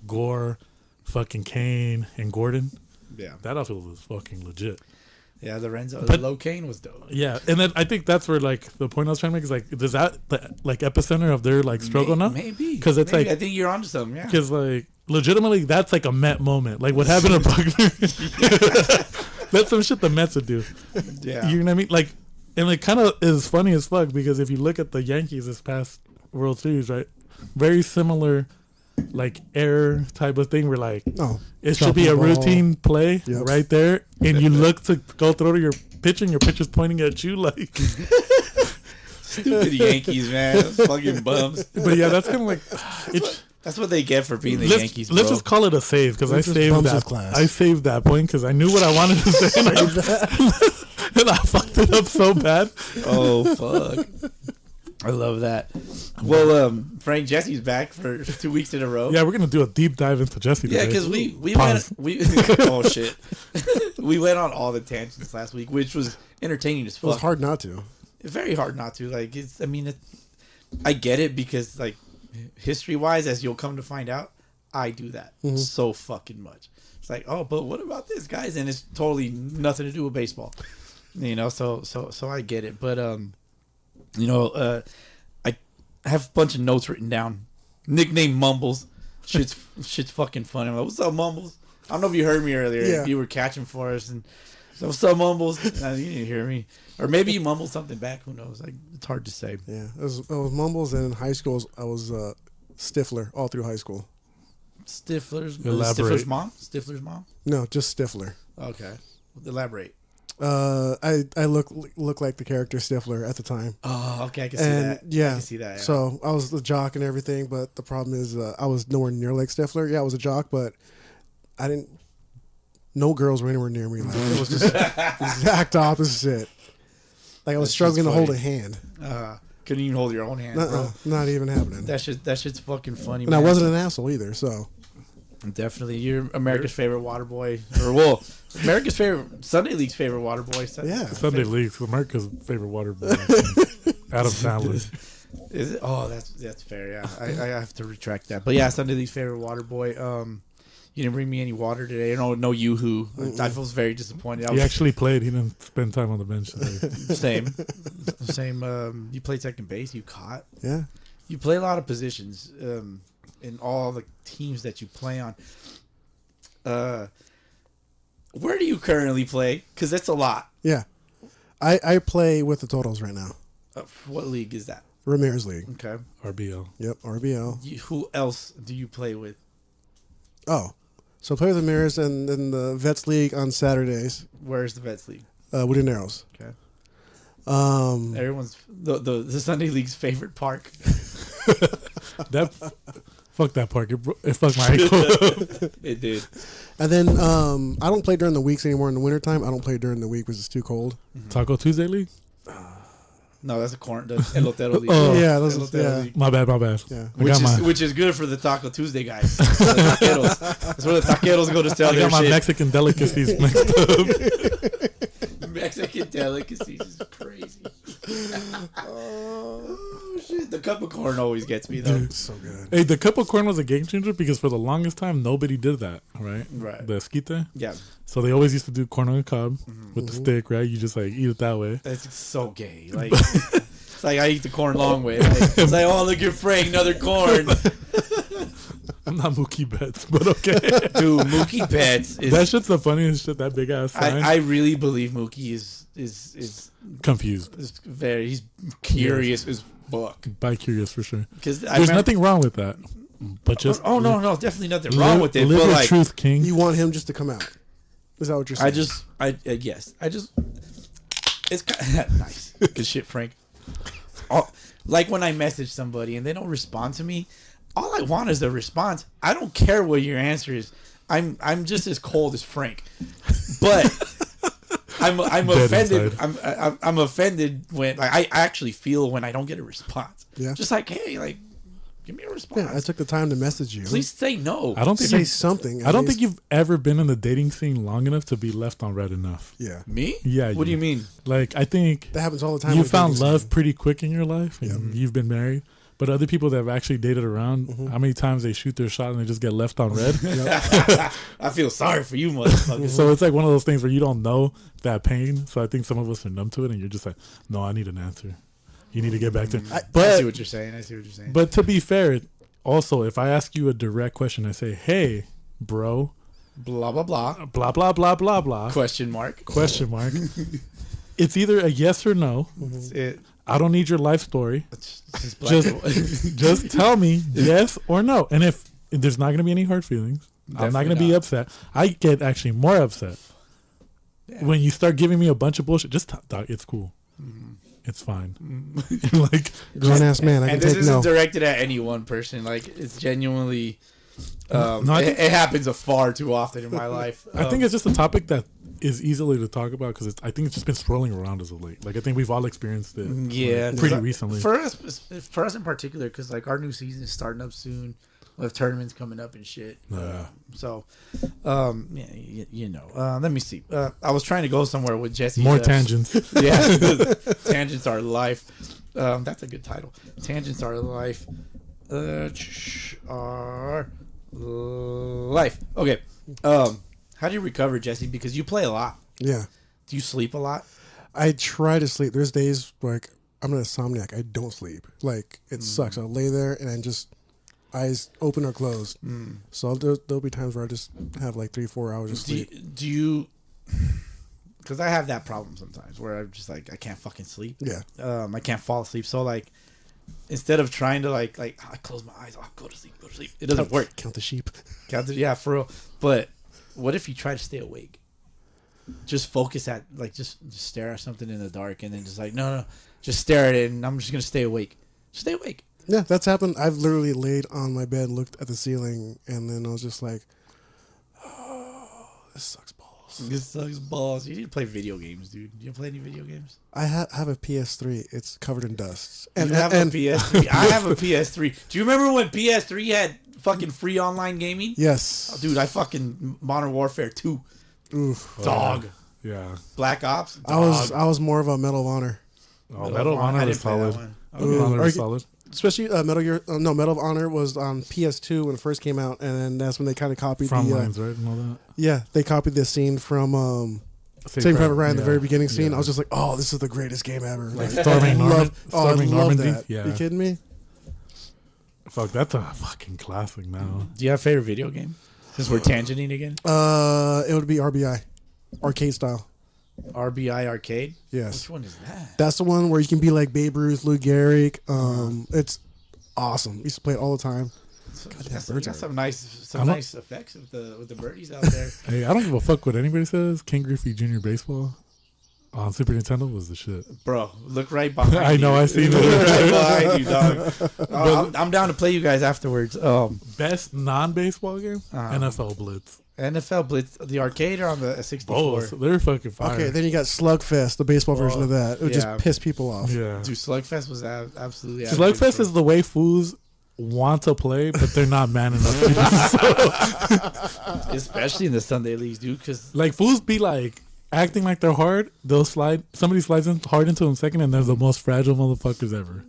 Gore, fucking Kane, and Gordon. Yeah. That outfield was fucking legit. Yeah, the low Kane was dope. Yeah, and then I think that's where, like, the point I was trying to make is, like, is that the, like, epicenter of their, like, struggle now? Maybe. Because it's like... I think you're onto something, yeah. Because, like, legitimately, that's, like, a Met moment. Like, what happened to Buckner? That's some shit the Mets would do. Yeah. You know what I mean? Like, and it kind of is funny as fuck because if you look at the Yankees this past World Series, right? Very similar... like error type of thing where like it should be a routine play right there and you look to go throw to your pitcher and your pitcher's pointing at you like stupid Yankees, man. Fucking bums. But yeah, that's kind of like that's what they get for being the Yankees, bro. Let's just call it a save because I saved that point because I knew what I wanted to say and I fucked it up so bad. Oh fuck. I love that. Well, Frank, Jesse's back for 2 weeks in a row. Yeah, we're gonna do a deep dive into Jesse today. Yeah, because we went oh shit, we went on all the tangents last week, which was entertaining as fuck. It was hard not to. Very hard not to. Like I get it because like history wise, as you'll come to find out, I do that so fucking much. It's like, oh, but what about this, guys? And it's totally nothing to do with baseball, you know. So I get it, but you know, I have a bunch of notes written down. Nickname Mumbles. Shit's fucking funny. I'm like, what's up, Mumbles? I don't know if you heard me earlier. Yeah. You were catching for us. And so, what's up, Mumbles? No, you didn't hear me. Or maybe you mumbled something back. Who knows? Like, it's hard to say. Yeah. It was Mumbles, and in high school, I was Stifler all through high school. Stifler's mom? Stifler's mom? No, just Stifler. Okay. Elaborate. I look like the character Stifler at the time. Oh, okay, I can see that. Yeah, I can see that. Yeah. So I was the jock and everything, but the problem is I was nowhere near like Stifler. Yeah, I was a jock, but I didn't. No girls were anywhere near me. Like, it was just exact opposite. Like I was struggling to hold a hand. Couldn't even hold your own hand, bro. Not even happening. That shit's fucking funny. And man. I wasn't an asshole either. So definitely, you're America's favorite water boy, or well, America's favorite Sunday League's favorite water boy. Sunday League's America's favorite water boy. Adam Sandler. Is it? Oh, that's fair. Yeah, I have to retract that. But yeah, Sunday League's favorite water boy. You didn't bring me any water today. No yoo-hoo. I was very disappointed. He actually played. He didn't spend time on the bench today. Same. You played second base. You caught. Yeah. You play a lot of positions. In all the teams that you play on. Where do you currently play? Because that's a lot. Yeah. I play with the Totals right now. What league is that? Ramirez League. Okay. RBL. Yep, RBL. Who else do you play with? Oh. So I play with Ramirez and then the Vets League on Saturdays. Where's the Vets League? Wooded Narrows. Okay. Everyone's the Sunday League's favorite park. Fuck that park. It fucked my ankle. It did. And then I don't play during the weeks anymore in the wintertime. I don't play during the week because it's too cold. Mm-hmm. Taco Tuesday League? No, that's the Elotero League. Oh, yeah, League. My bad. Yeah. Which is good for the Taco Tuesday guys. The taqueros. That's where the taqueros go to sell their shit. I got my Mexican delicacies mixed up. Mexican delicacies is crazy. Oh shit! The cup of corn always gets me though. Dude, so good. Hey, the cup of corn was a game changer because for the longest time nobody did that, right? Right. The esquite. Yeah. So they always used to do corn on the cob with the stick, right? You just like eat it that way. That's so gay. Like it's like I eat the corn long way. Like, it's like, oh look at Frank, another corn. I'm not Mookie Betts, but okay. Dude, Mookie Betts is... That shit's the funniest shit, that big ass sign. I really believe Mookie is confused. He's curious as fuck. Bi-curious for sure. There's nothing wrong with that. But just... Oh, no, definitely nothing wrong with it. Live but your like, truth, King. You want him just to come out. Is that what you're saying? Yes. It's kind of... Nice. Good shit, Frank. Like when I message somebody and they don't respond to me... All I want is a response. I don't care what your answer is. I'm just as cold as Frank, but I'm offended. I'm offended when I actually feel when I don't get a response. Yeah. Just like, hey, like Give me a response. Yeah, I took the time to message you. Please say no. I don't think say something. I don't think you've ever been in the dating scene long enough to be left on red enough. Yeah, Me? Yeah. What do you mean? Like, I think that happens all the time. you with found dating love scene. pretty quick in your life, and you've been married. But other people that have actually dated around, how many times they shoot their shot and they just get left on red? I feel sorry for you, motherfucker. So it's like one of those things where you don't know that pain. So I think some of us are numb to it, and you're just like, no, I need an answer. You need to get back to. I But see what you're saying. I see what you're saying. but to be fair, also if I ask you a direct question, I say, hey, bro, Blah blah blah. blah blah blah blah blah. Question mark. Question mark. It's either a yes or no. That's it. I don't need your life story. It's just black and white. Just tell me yes or no. And if there's not going to be any hard feelings, I'm not going to be upset. I get actually more upset when you start giving me a bunch of bullshit. Just dog, it's cool. It's fine. Like, grown ass man. I can And this take isn't no. directed at any one person. Like it's genuinely. No, I think- it happens far too often in my life. I think it's just a topic that is easily to talk about because I think it's just been swirling around as of late. Like I think we've all experienced it. yeah, pretty 'cause recently. for us in particular, because like our new season is starting up soon. We have tournaments coming up and shit. Yeah. So, yeah, you know. Let me see. I was trying to go somewhere with Jesse. More tangents. Yeah, tangents are life. That's a good title. Tangents are life. Are life. Okay. How do you recover, Jesse? Because you play a lot. Yeah, Do you sleep a lot? I try to sleep. There's days like I'm an insomniac. I don't sleep. Like it sucks. I'll lay there and I just eyes open or closed. So there'll be times where I just have like 3-4 hours of sleep. Do you? Because I have that problem sometimes where I'm just like I can't fucking sleep. Yeah. I can't fall asleep. So like, instead of trying to like I close my eyes, go to sleep. It doesn't work. Count the sheep. Yeah, for real. But what if you try to stay awake? Just focus at like just stare at something in the dark and then just like no, just stare at it and I'm just gonna stay awake. Just stay awake. Yeah, that's happened. I've literally laid on my bed, looked at the ceiling, and then I was just like, "Oh, this sucks balls." This sucks balls. You need to play video games, dude. Do you play any video games? I have a PS3. It's covered in dust. And you have a PS3. I have a PS3. Do you remember when PS3 had fucking free online gaming? Yes, Oh, dude, I fucking Modern Warfare 2. Oof. Dog. Yeah. Black Ops. Dog. I was more of a Medal of Honor, Oh, Medal of Honor I was didn't play that solid. one. Medal of Honor was Are you- solid. especially Medal of Honor was on PS2 when it first came out, and then that's when they kind of copied Front the lines, right, and all that. yeah, they copied the scene from Saving Private Ryan, the yeah. very beginning scene. Yeah. I was just like, oh, this is the greatest game ever. Like storming Normandy. I Storming love Normandy. that. Yeah. You kidding me? Fuck, that's a fucking classic now. Do you have a favorite video game? Since we're tangenting again. It would be RBI, arcade style. RBI Arcade? Yes. Which one is that? That's the one where you can be like Babe Ruth, Lou Gehrig. It's awesome. I used to play it all the time. Got birds some are- nice effects with the birdies out there. Hey, I don't give a fuck what anybody says. Ken Griffey Jr. Baseball on Super Nintendo was the shit. Bro, look right behind you. I know, I seen Look it. right behind you, dog. I'm down to play you guys afterwards. Best non-baseball game? Uh-huh. NFL Blitz. NFL Blitz, the arcade or on the 64? Both. They're fucking fire. Okay, then you got Slugfest, the baseball version of that. It would yeah. just piss people off. Yeah. Dude, Slugfest was absolutely Slugfest is the way fools want to play, but they're not man enough to do so. especially in the Sunday leagues, dude. Because Like, fools be like acting like they're hard. They'll slide. Somebody slides in hard into them second, and they're the most fragile motherfuckers ever.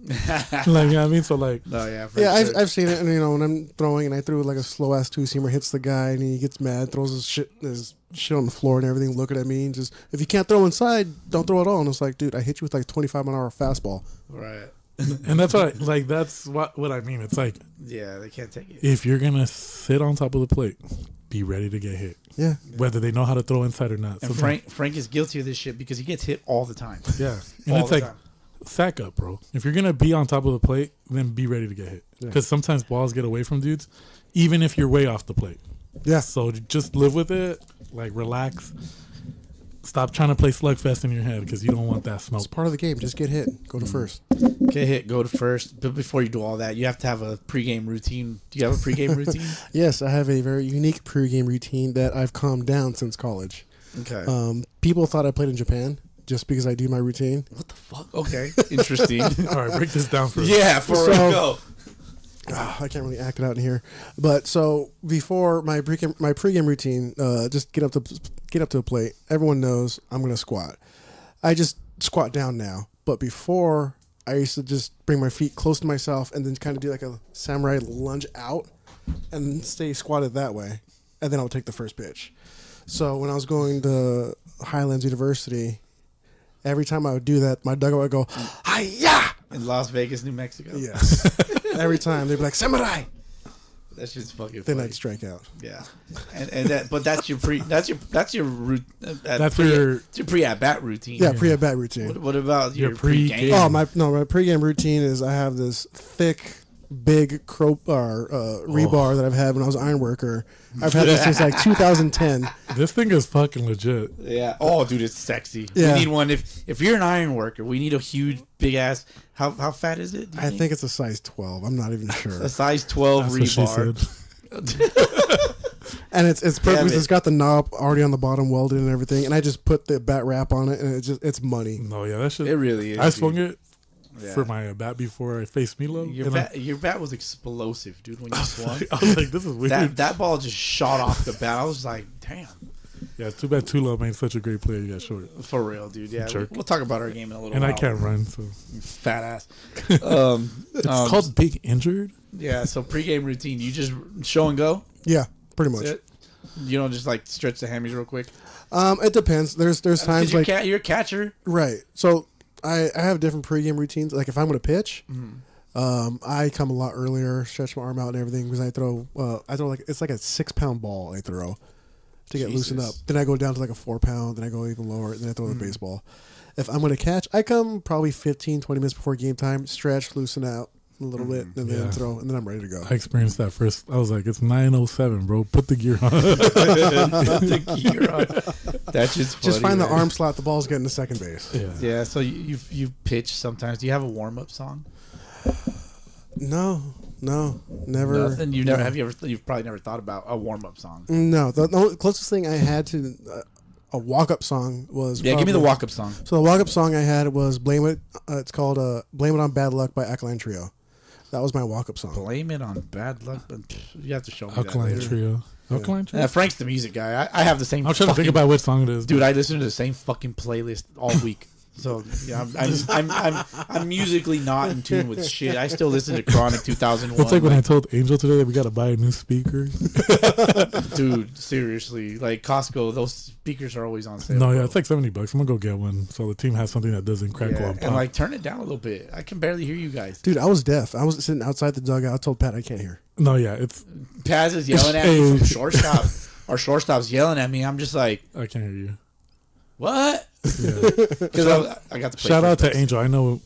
Like, you know what I mean? So, like, no, yeah, Yeah, sure. I've seen it, and when I'm throwing and I threw like a slow ass 2-seamer, hits the guy, and he gets mad, throws his shit on the floor and everything, looking at me, and just if you can't throw inside, don't throw at all. And it's like, dude, I hit you with like 25-mile-an-hour fastball. right. and that's what that's what I mean. It's like, Yeah, they can't take it. if you're gonna sit on top of the plate, be ready to get hit, Yeah, whether they know how to throw inside or not. And So, Frank is guilty of this shit because he gets hit all the time. yeah, and All it's the like, time. sack up, bro. If you're gonna be on top of the plate, then be ready to get hit. Because sometimes balls get away from dudes, even if you're way off the plate. yeah. So just live with it, like relax. Stop trying to play slugfest in your head because you don't want that smoke. It's part of the game. Just get hit. Go to first. Get hit, go to first. But before you do all that, you have to have a pregame routine. Do you have a pregame routine? Yes, I have a very unique pregame routine that I've calmed down since college. Okay. People thought I played in Japan just because I do my routine. What the fuck? Okay. Interesting. All right, break this down for us. yeah, for So- real. Go. I can't really act it out in here. But so before my pregame routine, just get up to a plate. Everyone knows I'm gonna squat. I just squat down now. But before, I used to just bring my feet close to myself and then kind of do like a samurai lunge out and stay squatted that way. And then I would take the first pitch. So when I was going to Highlands University, every time I would do that, my dugout would go, hi-ya! In Las Vegas, New Mexico. Yes. Every time they'd be like, samurai! That shit's fucking Then funny. I'd strike out. Yeah. And that's your route. That's your pre at bat routine. Yeah, pre-at-bat routine. What about your pre-game? pre-game? Oh, my pregame routine is I have this thick, big rebar that I've had when I was an iron worker. I've had this since like 2010. This thing is fucking legit. Yeah. Oh, dude, it's sexy. Yeah. We need one. If you're an iron worker, we need a huge, big ass. How fat is it? I think it's a size 12. I'm not even sure. a size 12 That's what she rebar. said. And it's perfect. Damn it. It's got the knob already on the bottom welded and everything. And I just put the bat wrap on it, and it's money. No, yeah, that shit. It really is. I swung dude. it Yeah. for my bat before I faced Milo. Your bat was explosive, dude. When you swung, I was like, this is weird. that ball just shot off the bat. I was like, damn. Yeah, too bad Tula made such a great player. You got short. For real, dude. Yeah, Jerk. we'll talk about our game in a little And while. I can't run, so Fat ass. it's called Big Injured. Yeah, so pregame routine. You just show and go? Yeah, pretty much. That's it? You don't just like stretch the hammies real quick? It depends. There's times like you're a catcher. right. So I have different pregame routines. Like if I'm going to pitch, I come a lot earlier, stretch my arm out and everything because I throw like it's like a 6-pound ball I throw to get loosened up. Then I go down to like a 4-pound. Then I go even lower. Then I throw the baseball. If I'm going to catch, I come probably 15, 20 minutes before game time, stretch, loosen out a little bit, and then throw, and then I'm ready to go. I experienced that first. I was like, it's 9:07, bro. Put the gear on. That's just Just find the arm slot. The ball's getting to second base. Yeah, so you pitch sometimes. Do you have a warm up song? No, never. Nothing. You've probably never thought about a warm up song. No, the closest thing I had to a walk-up song was Yeah, give me the walk up song. So the walk-up song I had was "Blame It." It's called "Blame It on Bad Luck" by Alkaline Trio. That was my walk-up song. Blame it on bad luck, but you have to show me Alkaline that later. Trio. Alkaline Trio. Frank's the music guy. I have the same. I'm trying to think about what song it is. Dude, I listen to the same fucking playlist all week. So yeah, I'm musically not in tune with shit. I still listen to Chronic 2001. It's like when I told Angel today that we got to buy a new speaker. Dude, seriously, like Costco, those speakers are always on sale. No, yeah, bro. it's like $70. I'm gonna go get one so the team has something that doesn't crackle Yeah, and pop. and like turn it down a little bit. I can barely hear you guys. Dude, I was deaf. I was sitting outside the dugout. I told Pat I can't hear. No, yeah, it's Paz is yelling at me from shortstop. Our shortstop's yelling at me. I'm just like, I can't hear you. what? Yeah. Because I got to play. Shout out first to Angel. I know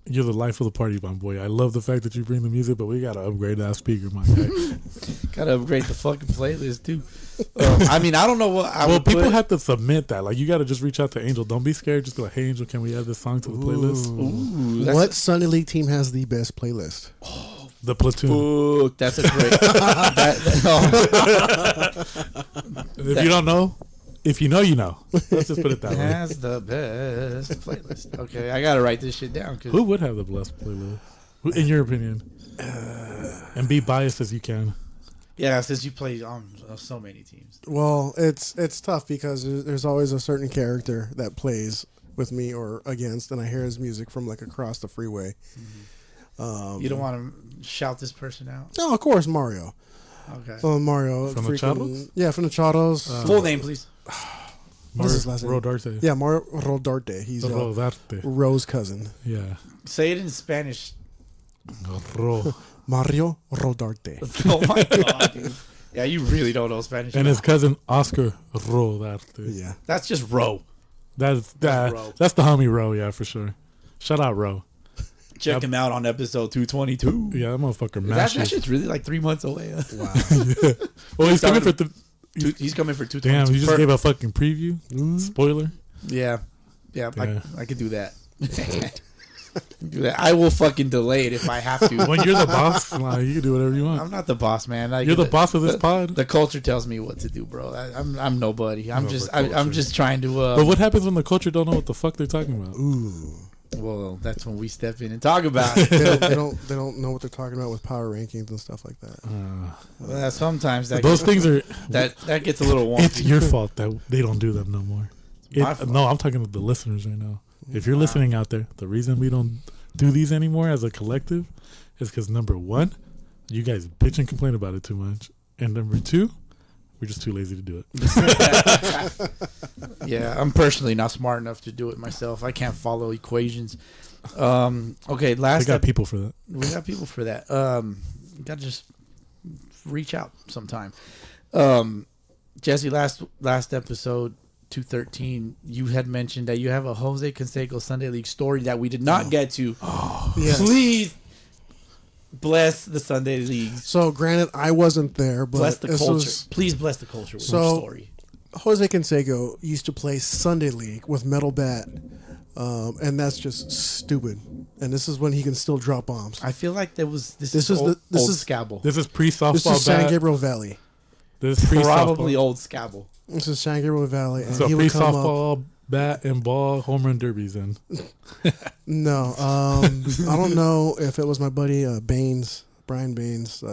you're the life of the party, my boy. I love the fact that you bring the music, but we gotta upgrade that speaker, my guy. Gotta upgrade the fucking playlist too. I mean, I don't know what. Well, people have to submit that. Like, you gotta just reach out to Angel. Don't be scared. Just go, hey, Angel, can we add this song to the playlist? Ooh, What Sunday League team has the best playlist? The Platoon. Fuck, that's a great. If you don't know, if you know, you know. Let's just put it that way. Has the best playlist. Okay, I gotta write this shit down. Who would have the blessed playlist, in your opinion? And be biased as you can. Yeah, since you play on so many teams. Well, it's tough because there's always a certain character that plays with me or against, and I hear his music from like across the freeway. You don't want to shout this person out. No, of course, Mario. Okay. Mario From the Chatos? Yeah, from the Chatos. Full name, please. What's his last name? Rodarte. Yeah, Mario Rodarte. He's Rodarte. Ro's cousin. Yeah. Say it in Spanish. Mario Rodarte. Oh my god, dude. Yeah, you really don't know Spanish. And his cousin Oscar Rodarte. Yeah. That's just Ro. That's Ro. the homie Ro, yeah, for sure. Shout out Ro. Check him out on episode 222. Yeah, that motherfucker That mashes. shit's really like 3 months away. Wow. Well, he's coming for He's coming for 222. damn. You just gave a fucking preview. Spoiler. Yeah. Yeah. I could do that. Do that. I will fucking delay it if I have to. When you're the boss, like, you can do whatever you want. I'm not the boss, man. You're the boss of this pod. The culture tells me what to do, bro. I'm nobody. I'm just trying to. But what happens when the culture don't know what the fuck they're talking about? Ooh. Well, that's when we step in and talk about it. They don't know what they're talking about with power rankings and stuff like that. Sometimes those things are that gets a little wonky. It's your fault that they don't do them no more. My fault. No, I'm talking to the listeners right now. If you're listening out there, the reason we don't do these anymore as a collective is because number one, you guys bitch and complain about it too much, and number two, we're just too lazy to do it. Yeah, I'm personally not smart enough to do it myself. I can't follow equations. Okay, We got people for that. We got people for that. Got to just reach out sometime. Jesse, last episode 213, you had mentioned that you have a Jose Canseco Sunday League story that we did not get to. Yes. Please bless the Sunday League. So, granted, I wasn't there, but Bless the this culture. was Please bless the culture with So- your story. Jose Canseco used to play Sunday League with metal bat, and that's just stupid. And this is when he can still drop bombs. I feel like this This is is old, the- this old is- Scabble. This is pre-softball This is San bat. Gabriel Valley. This is Probably pre-softball. old Scabble. This is San Gabriel Valley, and So he would come up. pre-softball bat and ball home run derbies in. No, I don't know if it was my buddy Brian Baines.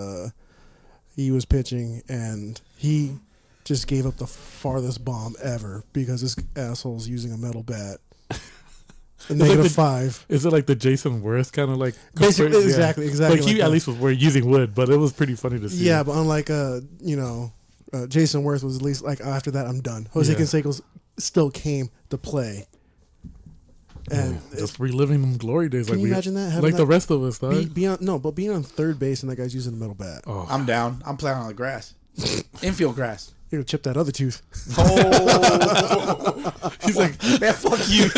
He was pitching, and he just gave up the farthest bomb ever because this asshole's using a metal bat. A negative 5. Is it like the Jason Worth kind of like? Basically, Yeah. exactly. Like he like at that. least was using wood, but it was pretty funny to see. Yeah, but unlike Jason Worth was at least like after that I'm done. Jose Yeah. Canseco still came to play, and just reliving them glory days. Can like you imagine that? Having Like the that rest of us, dog. being on third base and that guy's using a metal bat. Oh, I'm down. I'm playing on the grass. Infield grass. You're gonna chip that other tooth. Oh, he's like, man, fuck you.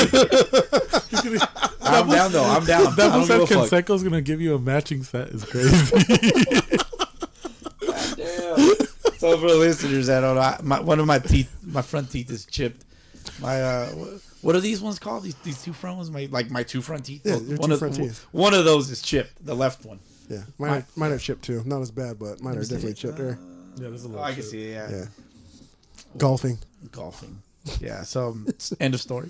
I'm down though. I'm down. that I was don't that give a fuck. Canseco's gonna give you a matching set is crazy. Damn. So for the listeners that don't know, one of my teeth, my front teeth is chipped. My what are these ones called? These two front ones, my two front teeth. Yeah, Well, your one two of front teeth. one of those is chipped, the left one. Yeah, mine are chipped too. Not as bad, but mine are definitely chipped there. Yeah, there's a Oh, little. I can see it. Yeah, golfing. Golfing. Yeah. So end of story.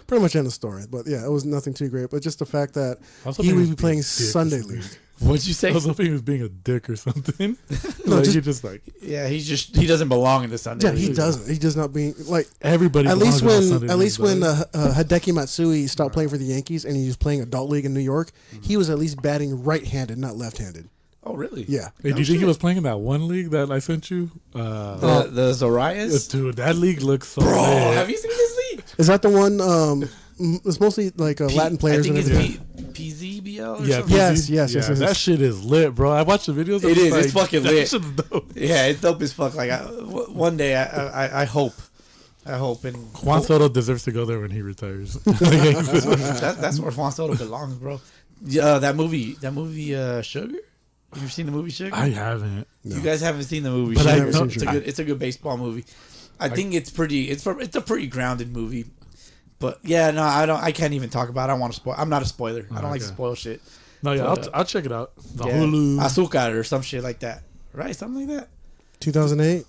Pretty much end of story. But yeah, it was nothing too great. But just the fact that I was he hoping would he be was playing being a dick or Sunday something. League. What'd you say? I was hoping he was being a dick or something. No, like, just- you're just like Yeah, he doesn't belong in the Sunday. Yeah, he League. doesn't. He does not being like. everybody. At least belongs in the when Sunday at least league, when dog. Hideki Matsui stopped playing for the Yankees and he was playing adult league in New York, he was at least batting right-handed, not left-handed. Oh, really? Yeah. Hey, do you think he was playing in that one league that I sent you? The Zorias. Dude, that league looks so Bro, lit. have you seen this league? Is that the one? It's mostly like Latin players I and think everything. it's PZBL or Yeah, something. Yes, PZ? yes, yes, yes, That yes. shit is lit, bro. I watched the videos. It is. It's fucking that lit. shit's dope. Yeah, it's dope as fuck. Like one day, I hope, and Juan Soto deserves to go there when he retires. that's where Juan Soto belongs, bro. That movie, Sugar. Have you seen the movie Sugar? I haven't. You guys haven't seen the movie But I Sugar. know- It's a good baseball movie. I think it's pretty. It's a pretty grounded movie. But yeah, no, I can't even talk about it. I don't want to spoil. I'm not a spoiler. I don't like to Okay. spoil shit. No, yeah, But, I'll check it out. The Yeah. Hulu. Azúcar or some shit like that. Right? Something like that. 2008.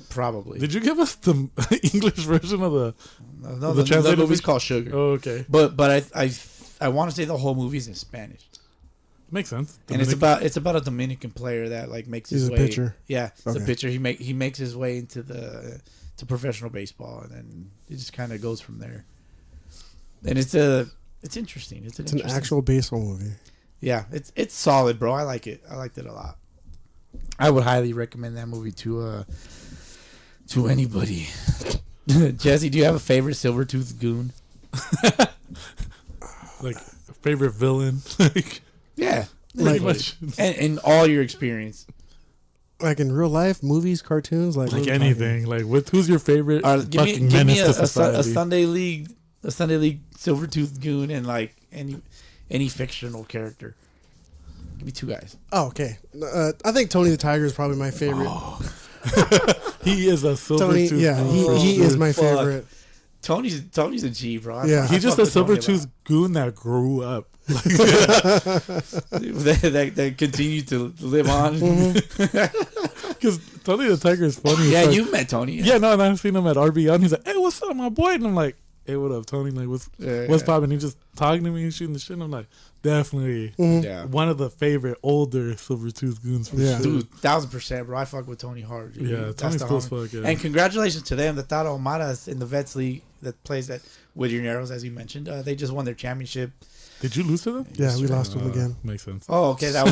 Probably. Did you give us the English version of the? No, the the translated movie's movie? called Sugar. Oh, okay, But I want to say the whole movie's in Spanish. makes sense. And it's about a Dominican player that like makes He's his a way. pitcher. Yeah, he's a Okay. pitcher. He makes his way into to professional baseball, and then it just kind of goes from there. And it's interesting. It's It's an actual baseball movie. Yeah, it's solid, bro. I like it. I liked it a lot. I would highly recommend that movie to anybody. Jesse, do you have a favorite Silvertooth goon? like favorite villain. Like Yeah, pretty Like- much and in all your experience. Like in real life, movies, cartoons, like, like what are we talking? anything. Like who's your favorite Give fucking me menace a, to society? Sunday League Silvertooth goon and like any fictional character. Give me two guys. Oh, okay. I think Tony the Tiger is probably my favorite. He is a silver Tony, tooth. yeah, he is my Fuck. favorite. Tony's a G, bro. Yeah. He's just a fuck with Tony silver tooth goon that grew up. lot. that continued to live on. Because Tony the Tiger is funny. Yeah, It's like, you've met Tony. Yeah, no, and I've seen him at RBL, and he's like, "Hey, what's up, my boy?" And I'm like, hey, what up, Tony? Like, what's Yeah. poppin'? He just talking to me and shooting the shit. And I'm like, definitely Yeah. one of the favorite older Silver Tooth goons for Yeah. sure. Dude, 1000%, bro. I fuck with Tony hard. Dude. Yeah, That's Tony's the cool as homie. fuck, yeah. And congratulations to them. The Taro Maras in the Vets League that plays at Whittier Narrows, as you mentioned. They just won their championship. Did you lose to them? Yeah, we lost them again. Makes sense. Oh, okay. That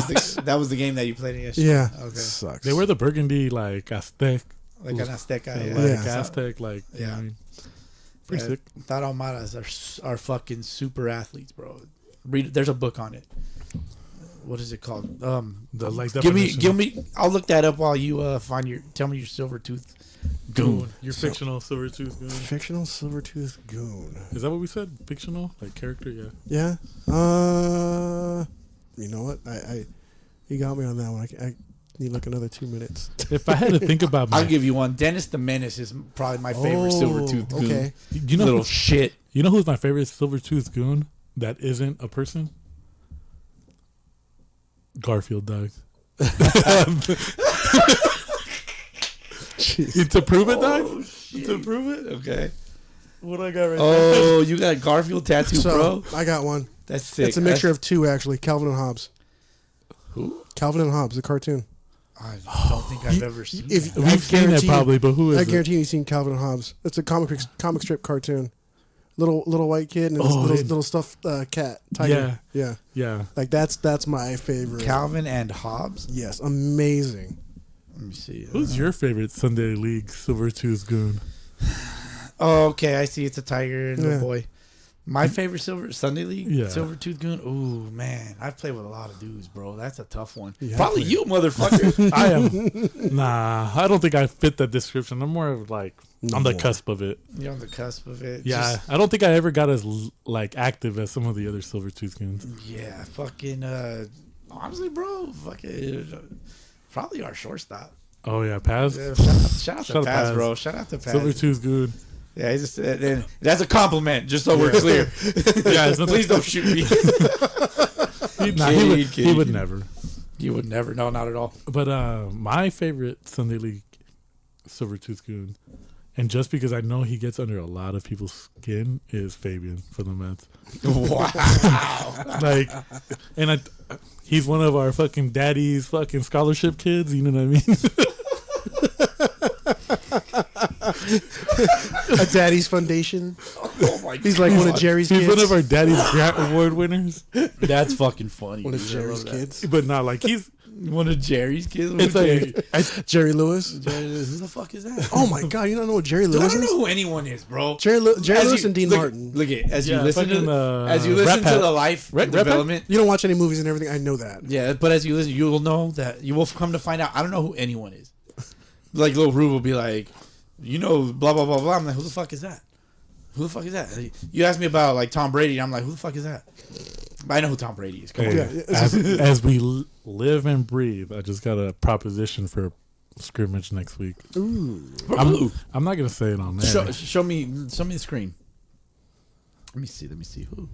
was the game that you played in yesterday. Yeah. Okay. Sucks. They were the burgundy, like, Aztec. Like an Azteca. Like Yeah. Aztec, like, you know Yeah. what I mean? Pretty sick. Taro Maras are fucking super athletes, bro. There's a book on it. What is it called? The, like, Give definition. me. I'll look that up while you tell me your silver tooth goon. Your fictional Silver Tooth goon. Fictional Silvertooth goon. Is that what we said? Fictional? Like, character? Yeah. Yeah. You know what? You got me on that one. I need like another 2 minutes. If I had to think about my... I'll give you one. Dennis the Menace is probably my favorite silver tooth goon. Okay. You know, Little shit. you know who's my favorite Silver Tooth goon that isn't a person? Garfield, dog. Jeez. To prove it, dog? To prove it? Okay. What I got right Oh, you got a Garfield tattoo, So bro? I got one. That's sick. It's a mixture of two actually. Calvin and Hobbes. Who? Calvin and Hobbes, the cartoon. I don't think I've ever seen If that. We've seen that guarantee you- probably, but who is I it? guarantee you've seen Calvin and Hobbes. It's a comic strip cartoon. Little white kid and this Oh, little stuffed cat tiger. Yeah. Yeah. Like that's my favorite. Calvin and Hobbes? Yes, amazing. Let me see. Who's your favorite Sunday League Silver Tooth goon? Oh, okay. I see. It's a tiger and Yeah. a boy. My favorite Sunday League? Yeah. Silver Tooth Goon? Ooh, man. I've played with a lot of dudes, bro. That's a tough one. Yeah, Probably I you, motherfucker. I am. Nah, I don't think I fit that description. I'm more of like on the No. cusp of it. You're on the cusp of it. Yeah, Just- I don't think I ever got as like active as some of the other Silver Tooth goons. yeah, fucking, honestly, bro, fucking, probably our shortstop. Oh yeah, Paz. Yeah, shout out Shout to out Paz, Paz. bro. Shout out to Paz. Silver Tooth goon. Yeah, he just, and that's a compliment, just so we're clear. Yeah, it's Please don't shoot me. Nah, he would never. You would never. No, not at all. But my favorite Sunday League Silver Tooth goon, and just because I know he gets under a lot of people's skin, is Fabian for the Mets. Wow. Like, and he's one of our fucking daddy's fucking scholarship kids. You know what I mean? A Daddy's Foundation. Oh my He's like one of Jerry's He's kids. one of our daddy's grant award winners. That's fucking funny. One of dude. I love Jerry's that. kids. But not like he's. One of Jerry's kids. It's Jerry? like Jerry Lewis. Who the fuck is that? Oh my God, you don't know what Jerry Dude, I Lewis don't is? know who anyone is, bro. Jerry As Lewis you- and Dean look, Martin. Look at as Yeah, you listen fucking, to as you listen Rat Pack. to the life Rat Pack? development. You don't watch any movies and everything. I know that. Yeah, but as you listen, you will know that you will come to find out. I don't know who anyone is. Like Lil Rube will be like, you know, blah blah blah blah. I'm like, who the fuck is that? Who the fuck is that? You ask me about like Tom Brady. I'm like, who the fuck is that? But I know who Tom Brady is. Come on. Yeah, as we live and breathe, I just got a proposition for a scrimmage next week. Ooh. I'm not gonna say it on there. Show me the screen. Let me see who.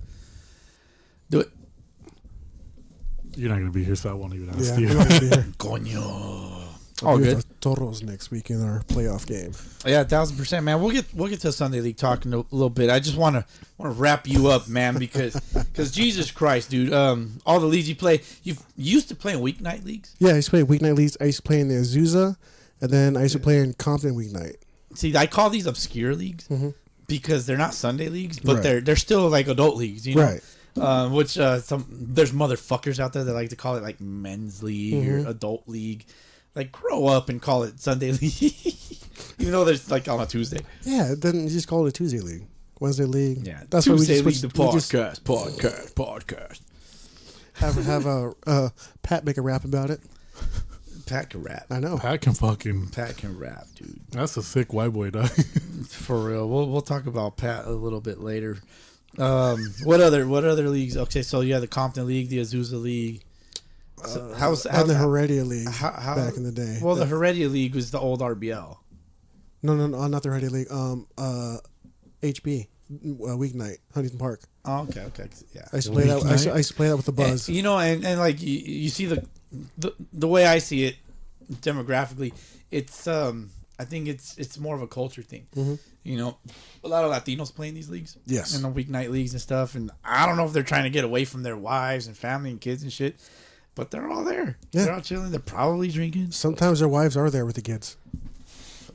Do it. You're not gonna be here, so I won't even ask Yeah, you. I'm not gonna be here. Coño. I'll All be good. with the Toros next week in our playoff game. Yeah, 1000%, man. We'll get to Sunday League talking a little bit. I just want to wrap you up, man, because Jesus Christ, dude. All the leagues you play, you used to play in weeknight leagues. Yeah, I used to play weeknight leagues. I used to play in the Azusa, and then I used to play in Compton weeknight. See, I call these obscure leagues because they're not Sunday leagues, but Right. they're still like adult leagues, you know. Right. Which there's motherfuckers out there that like to call it like men's league or adult league. Like grow up and call it Sunday league, even though there's like on a Tuesday. Yeah, then you just call it a Tuesday league, Wednesday league. Yeah, that's Tuesday why we league. just, The we just podcast. have a Pat make a rap about it. Pat can rap. I know. Pat Can rap, dude. That's a sick white boy, dog. For real. We'll talk about Pat a little bit later. What other leagues? Okay, so you have the Compton League, the Azusa League. So And the Heredia League how- back in the day. Well, the Heredia League was the old RBL. No, not the Heredia League. HB weeknight, Huntington Park. Oh, okay, yeah. I used to play that. I used to play that with the Buzz. And, you know, and like you see the way I see it demographically, it's I I think it's more of a culture thing. Mm-hmm. You know, a lot of Latinos play in these leagues. Yes. In the weeknight leagues and stuff. And I don't know if they're trying to get away from their wives and family and kids and shit, but they're all there. Yeah. They're all chilling. They're probably drinking. Sometimes their wives are there with the kids.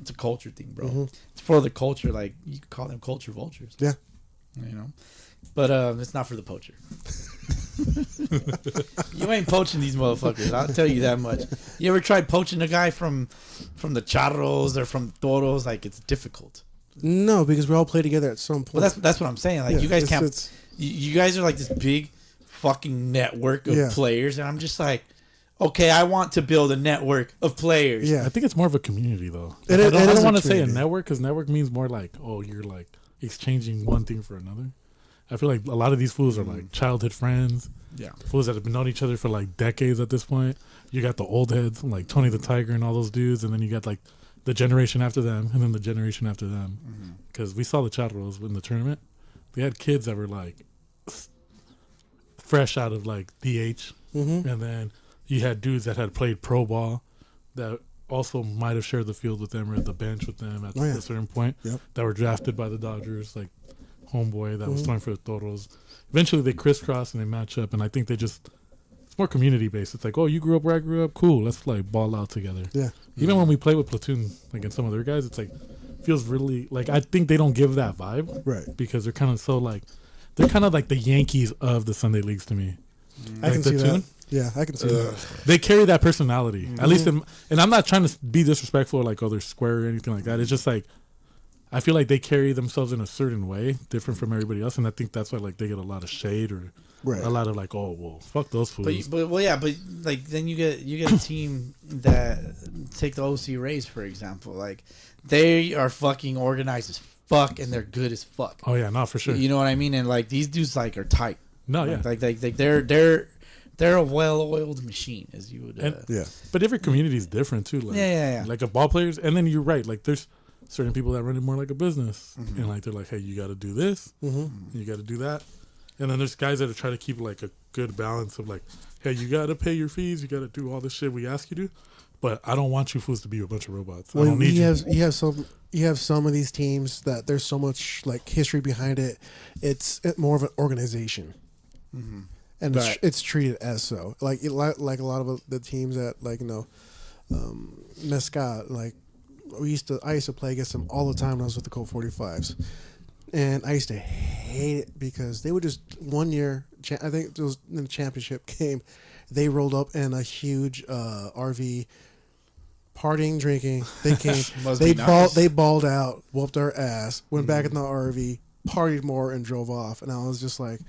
It's a culture thing, bro. Mm-hmm. It's for the culture. Like, you could call them culture vultures. Yeah. You know? But it's not for the poacher. You ain't poaching these motherfuckers. I'll tell you that much. You ever tried poaching a guy from the charros or from toros? Like, it's difficult. No, because we all play together at some point. Well, that's what I'm saying. Like, Yeah, you guys it's- can't. it's- You guys are like this big fucking network of Yeah. players, and I'm just like, okay, I want to build a network of players. Yeah. I think it's more of a community though. It I is- don't, it I is don't a want to say a community. network because network means more like, oh, you're like exchanging one thing for another. I feel like a lot of these fools are like childhood friends. Yeah. Fools that have been known each other for like decades at this point. You got the old heads like Tony the Tiger and all those dudes, and then you got like the generation after them, and then the generation after them. Because we saw the Charros in the tournament. They had kids that were like fresh out of like DH, Mm-hmm. and then you had dudes that had played pro ball that also might have shared the field with them or at the bench with them at Oh, yeah. a certain point. Yep. That were drafted by the Dodgers, like homeboy that was Mhm. throwing for the Toros. Eventually they crisscross and they match up, and I think it's more community based. It's like, oh, you grew up where I grew up, cool, let's like ball out together. Yeah. Even when we play with platoon, like in some other guys, it's like feels really like I think they don't give that vibe Right. because they're kind of so like they're kind of like the Yankees of the Sunday leagues to me. I can the see tune? that. Yeah, I can see that. They carry that personality, at least. And I'm not trying to be disrespectful, or like oh they're square or anything like that. It's just like I feel like they carry themselves in a certain way, different from everybody else, and I think that's why like they get a lot of shade or Right. a lot of like oh well fuck those fools. But like then you get a team that take the OC Rays for example. Like they are fucking organized as fuck and they're good as fuck. Oh yeah, no for sure. You know what I mean? And like these dudes like are tight. No yeah. Like they're a well-oiled machine, as you would. And- Yeah. But every community is different too. Like, Yeah. Like a ball players, and then you're right. Like there's certain people that run it more like a business, and like they're like, hey, you got to do this, Mm-hmm. you got to do that, and then there's guys that are trying to keep like a good balance of like, hey, you got to pay your fees, you got to do all this shit we ask you to, but I don't want you fools to be a bunch of robots. I Well, don't need you have some of these teams that there's so much like history behind it. It's more of an organization, and Right. it's treated as so. Like a lot of the teams that like Mescot. Like I used to play against them all the time when I was with the Colt 45s, and I used to hate it because they would just 1 year. I think it was in the championship game. They rolled up in a huge RV. Partying, drinking. They came. Must be nice. They balled out, whooped our ass, went back in the RV, partied more, and drove off. And I was just like,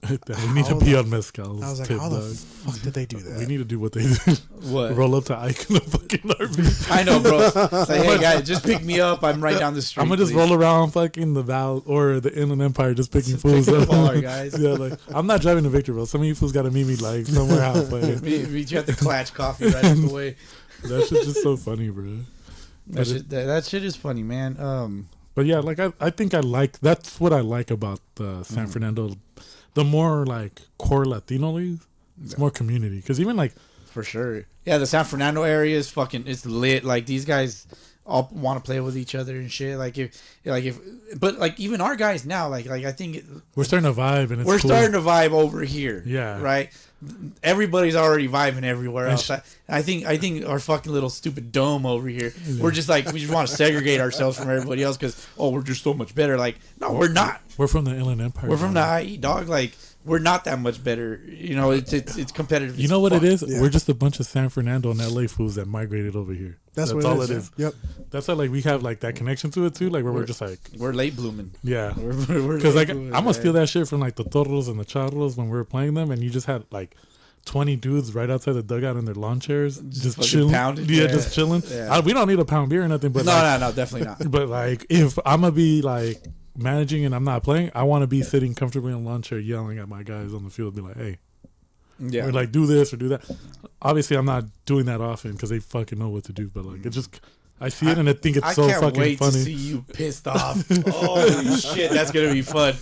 we need to pee on mezcal. I was like, how the fuck did they do that? We need to do what they did. What? Roll up to Ike in the fucking RV. I know, bro. It's like, hey guys, just pick me up. I'm right down the street. I'm gonna just please. roll around fucking the Val or the Inland Empire, just picking fools Pick up. up all our guys. Yeah, like I'm not driving to Victorville. Some of you fools got to meet me like somewhere halfway. Meet you at the Clatch Coffee right up the way. That shit's just so funny, bro. That shit is funny, man. But yeah, like I think I like that's what I like about San Fernando. The more like core Latino leagues, it's more community. Because even like For sure. Yeah, the San Fernando area is fucking it's lit. Like these guys all want to play with each other and shit. But like even our guys now, like I think we're starting to vibe and it's we're cool. starting to vibe over here. Yeah. Right. Everybody's already vibing everywhere And else. I think our fucking little stupid dome over here. We're just like we just want to segregate ourselves from everybody else because we're just so much better. Like no, we're not. We're from the Inland Empire. We're from the man. IE dog. Like we're not that much better. You know, it's competitive. You as know what fuck. it is? Yeah. We're just a bunch of San Fernando and LA fools that migrated over here. That's what all it it is. is. Yep. That's why like we have like that connection to it too. Like where we're just like We're late blooming. yeah. We're Because like late blooming, I'm gonna steal man. that shit from like the Toros and the Charros when we were playing them, and you just had like 20 dudes right outside the dugout in their lawn chairs, just fucking chilling. pounding? Yeah, Yeah. just chilling. Yeah. We don't need a pound beer or nothing, but No, like, no, definitely not. but like if I'm gonna be like managing and I'm not playing, I want to be sitting comfortably in a lawn chair, yelling at my guys on the field, be like, hey, Yeah, or like do this or do that. Obviously, I'm not doing that often because they fucking know what to do. But like, it just I see it and I think it's I so can't fucking wait funny. to see you pissed off. Holy shit, that's gonna be fun.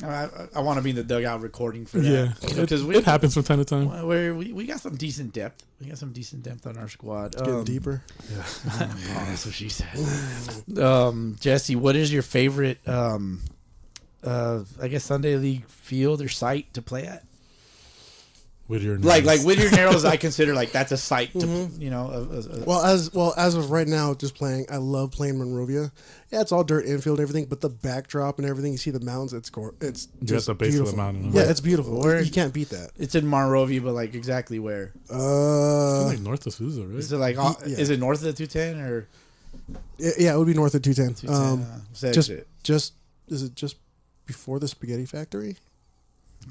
I want to be in the dugout recording for that. Yeah, Because it happens from time to time. we got some decent depth. We got some decent depth on our squad. Getting deeper. Oh, that's what she said. Jesse, what is your favorite, I guess, Sunday League field or site to play at? Whittier Like Narrows. Whittier Narrows, I consider like that's a site to Well, as of right now, just playing. I love playing Monrovia. Yeah, it's all dirt infield, and everything, but the backdrop and everything. You see the mountains. It's You're just at the base beautiful. of the mountain. Yeah, it's beautiful. Where- You can't beat that. It's in Monrovia, but like exactly where? Like north of Sousa, right? Is it like yeah. is it north of the 210 or Yeah, it would be north of 210. 210? Just is it just before the Spaghetti Factory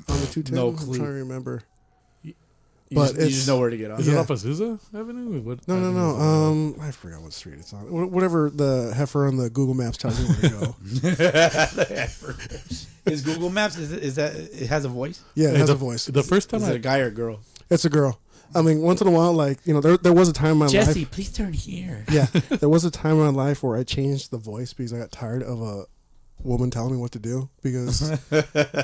on the 210? No I'm clue. trying to remember. but but you just know where to get off. Is Yeah. it off of Sousa Avenue? What No. avenue is it? I forgot what street it's on. Whatever the heifer on the Google Maps tells you where to go. Is Google Maps is that it has a voice? Yeah, it Hey, has the, a voice. The first time Is it a guy or a girl? It's a girl. I mean, once in a while, like, there was a time in my Jesse, life. please turn here. Yeah, there was a time in my life where I changed the voice because I got tired of a woman telling me what to do, because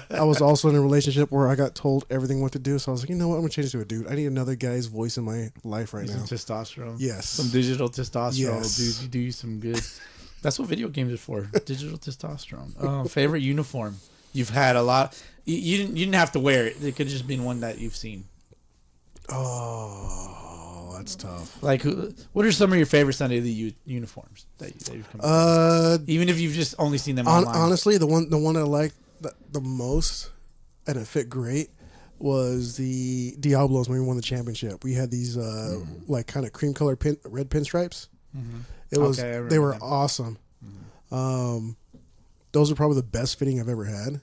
I was also in a relationship where I got told everything what to do. So I was like, you know what, I'm gonna change to a dude. I need another guy's voice in my life right Some now. testosterone. Yes. Some digital testosterone Yes. will do you some good. That's what video games are for. Digital testosterone. Favorite uniform? You've had a lot. You didn't have to wear it. It could have just been one that you've seen. Oh, that's tough. Like, what are some of your favorite Sunday League uniforms that you've come across? Even if you've just only seen them online. Honestly, the one I liked the most and it fit great was the Diablos when we won the championship. We had these like kind of cream color red pinstripes. It was Okay, I remember they were them. awesome. Those are probably the best fitting I've ever had.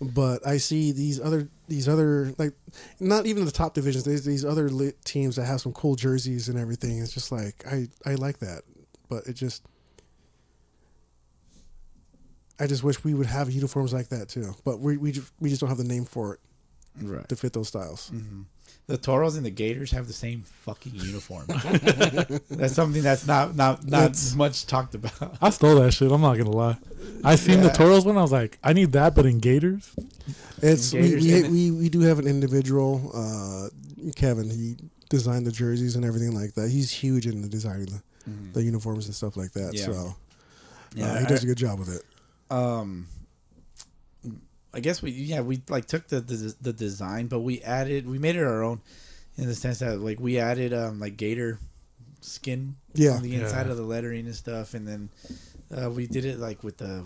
But I see these other like, not even the top divisions. There's these other teams that have some cool jerseys and everything. It's just like I like that, but it just I just wish we would have uniforms like that too. But we just don't have the name for it Right. to fit those styles. The Toros and the Gators have the same fucking uniform. That's something that's not much talked about. I stole that shit. I'm not gonna lie. I seen the Toros one. I was like, I need that, but in Gators. It's Gators in we do have an individual, Kevin. He designed the jerseys and everything like that. He's huge in the designing the uniforms and stuff like that. Yeah. So Yeah, he does a good job with it. I guess we like took the design, but we made it our own, in the sense that like we added like gator skin on the inside of the lettering and stuff, and then we did it like with the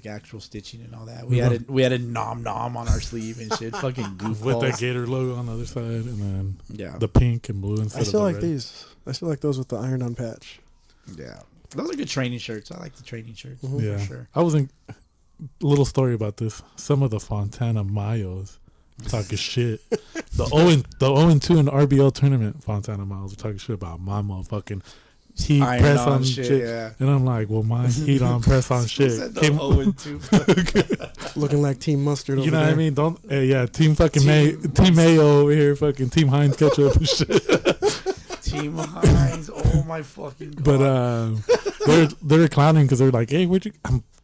actual stitching and all that. We added nom nom on our sleeve and shit, fucking goofballs. With the Gator logo on the other side, and then the pink and blue instead I still of the like red. these. I still like those with the iron-on patch. Yeah, those are good training shirts. I like the training shirts for sure. I was in. Little story about this. Some of the Fontana Mayos talking shit. The 0-2 in the RBL tournament, Fontana Mayos are talking shit about my motherfucking heat Iron press on on shit, shit. yeah. And I'm like, well, my heat on press on shit. Came 0-2. Looking like Team Mustard over You know there. what I mean? Don't team fucking team Mayo over here, fucking Team Heinz ketchup and shit. Team Heinz. Oh my fucking god. But they're clowning because they're like, hey,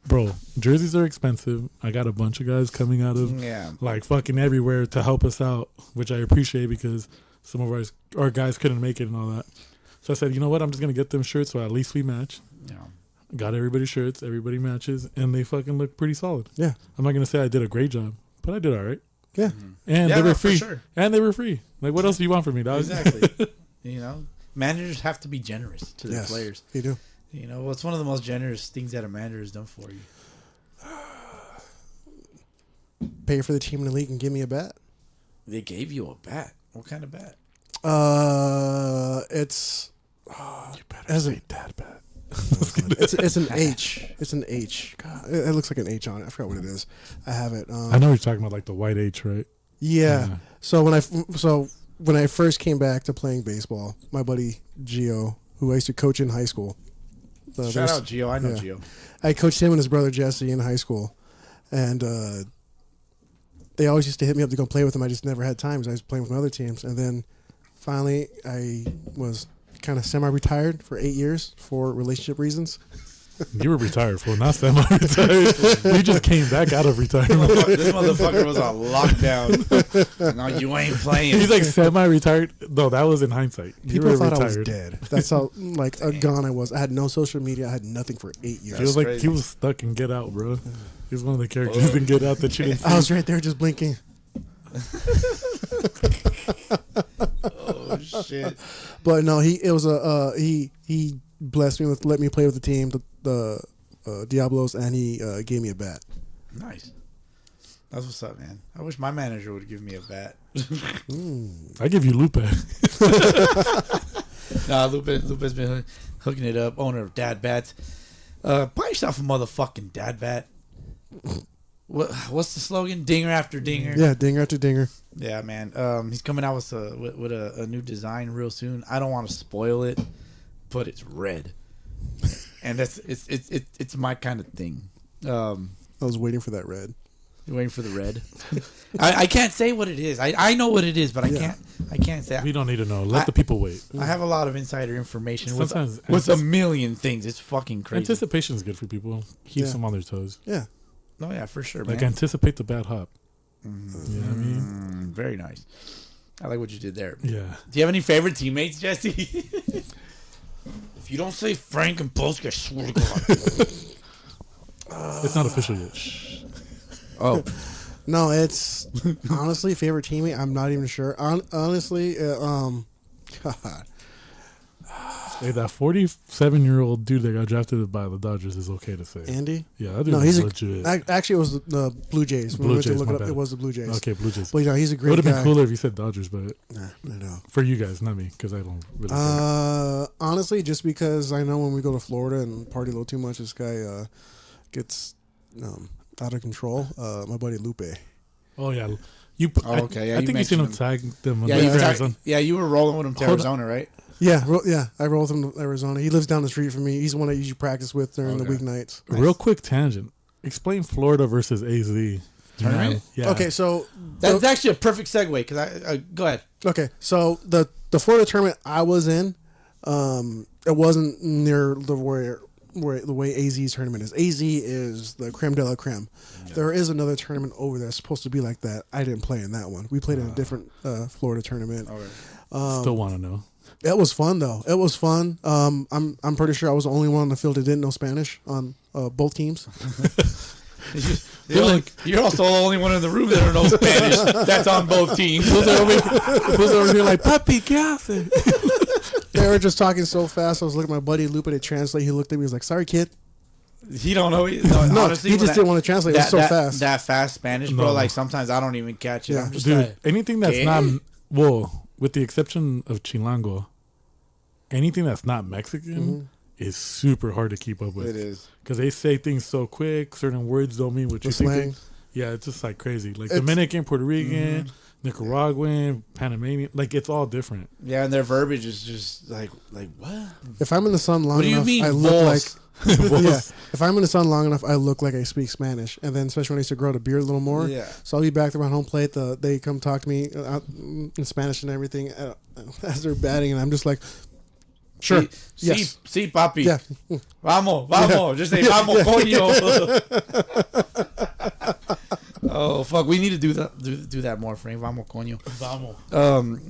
bro, jerseys are expensive. I got a bunch of guys coming out of like fucking everywhere to help us out, which I appreciate because some of our guys couldn't make it and all that. So I said, you know what? I'm just gonna get them shirts so at least we match. Yeah. Got everybody shirts, everybody matches, and they fucking look pretty solid. Yeah. I'm not gonna say I did a great job, but I did all right. Yeah. And they were for free. sure. And they were free. Like, what else do you want from me, dog? Exactly. You know, managers have to be generous to their players. They do. You know, well, it's one of the most generous things that a manager has done for you. Pay for the team in the league and give me a bat. They gave you a bat. What kind of bat? It's You better say that bat. it's an H. It's an H. God, it looks like an H on it. I forgot what it is. I have it. I know you're talking about like the white H, right? Yeah. Yeah. So when I first came back to playing baseball, my buddy Gio, who I used to coach in high school. Shout out Gio. I know Gio. I coached him and his brother Jesse in high school, and they always used to hit me up to go play with them. I just never had time because I was playing with my other teams. And then finally, I was kind of semi-retired for 8 years for relationship reasons. You were retired, fool, not semi-retired. You just came back out of retirement. This motherfucker was on lockdown. No, you ain't playing. He's like semi-retired. No, that was in hindsight. You People were thought retired. I was dead. That's how like gone I was. I had no social media. I had nothing for 8 years. He was like crazy. he was stuck in Get Out, bro. He was one of the characters in Get Out that you didn't see. I was right there just blinking. Oh shit! But no, he blessed me with let me play with the team, the Diablos, and he gave me a bat. Nice. That's what's up, man. I wish my manager would give me a bat. I give you Lupe. Nah, Lupe's been hooking it up. Owner of Dad Bats. Buy yourself a motherfucking Dad Bat. What's the slogan? Dinger after dinger. Yeah, dinger after dinger. Yeah, man. He's coming out with a new design real soon. I don't want to spoil it, but it's red, and it's my kind of thing. I was waiting for that red. You're waiting for the red. I can't say what it is. I know what it is, but I can't say. We don't need to know. Let the people wait. I have a lot of insider information with Sometimes a million things. It's fucking crazy. Anticipation is good for people. Keeps them on their toes. Yeah. Oh yeah, for sure, Like man. anticipate the bad hop. You know what I mean? Very nice. I like what you did there. Yeah. Do you have any favorite teammates, Jesse? If you don't say Frank and Bowski, I swear to God. It's not official yet. Shh. Oh, No, it's honestly favorite teammate. I'm not even sure. Honestly, God. Hey, that 47-year-old dude that got drafted by the Dodgers is okay to say. Andy. Yeah, that dude No, is he's legit. actually it was the Blue Jays. When Blue we went to Jays, look my it up, bad. it was the Blue Jays. Okay, Blue Jays. But yeah, he's a It great would have guy. been cooler if you said Dodgers, but Nah, I know. for you guys, not me, because I don't really care. Honestly, just because I know when we go to Florida and party a little too much, this guy gets out of control. My buddy Lupe. Oh, yeah. okay, yeah, I you think you seen him mentioned tag them. yeah, you were rolling with him to Hold Arizona, right? Yeah, I roll with him to Arizona. He lives down the street from me. He's the one I usually practice with during the weeknights. Real quick tangent. Explain Florida versus AZ. Tournament? Yeah. Okay, so That's actually a perfect segue because I go ahead. okay, so the Florida tournament I was in, it wasn't near the way AZ's tournament is. AZ is the creme de la creme. Yeah. There is another tournament over there supposed to be like that. I didn't play in that one. We played in a different Florida tournament. Okay. Still want to know. It was fun though. It was fun. I'm pretty sure I was the only one on the field that didn't know Spanish on both teams. You're also the only one in the room that don't know Spanish. That's on both teams. Who's over here like, papi, ¿qué hace? They were just talking so fast. I was looking at my buddy Lupe to translate. He looked at me. He was like, "Sorry, kid." He don't know. No, honestly, he just didn't want to translate. It was so fast. That fast Spanish, bro. No. Like sometimes I don't even catch it. Yeah. I'm just Dude, like, anything that's ¿qué? not, well, with the exception of Chilango, anything that's not Mexican is super hard to keep up with. it is. Because they say things so quick, certain words don't mean what you The think. slang. Yeah, it's just like crazy. Like It's- Dominican, Puerto Rican, Nicaraguan, Panamanian, like it's all different. Yeah, and their verbiage is just like what? If I'm in the sun long What do you enough, mean? I look like. Vos? Yeah, if I'm in the sun long enough, I look like I speak Spanish. And then, especially when I used to grow the beard a little more, Yeah. so I'll be back there on home plate. They come talk to me in Spanish and everything as they're batting, and I'm just like, sure, yes, Sí, papi. yeah. Vamos. Just say vamos, coño. Oh fuck, we need to do that more, Frank. Vamos, coño. Vamos.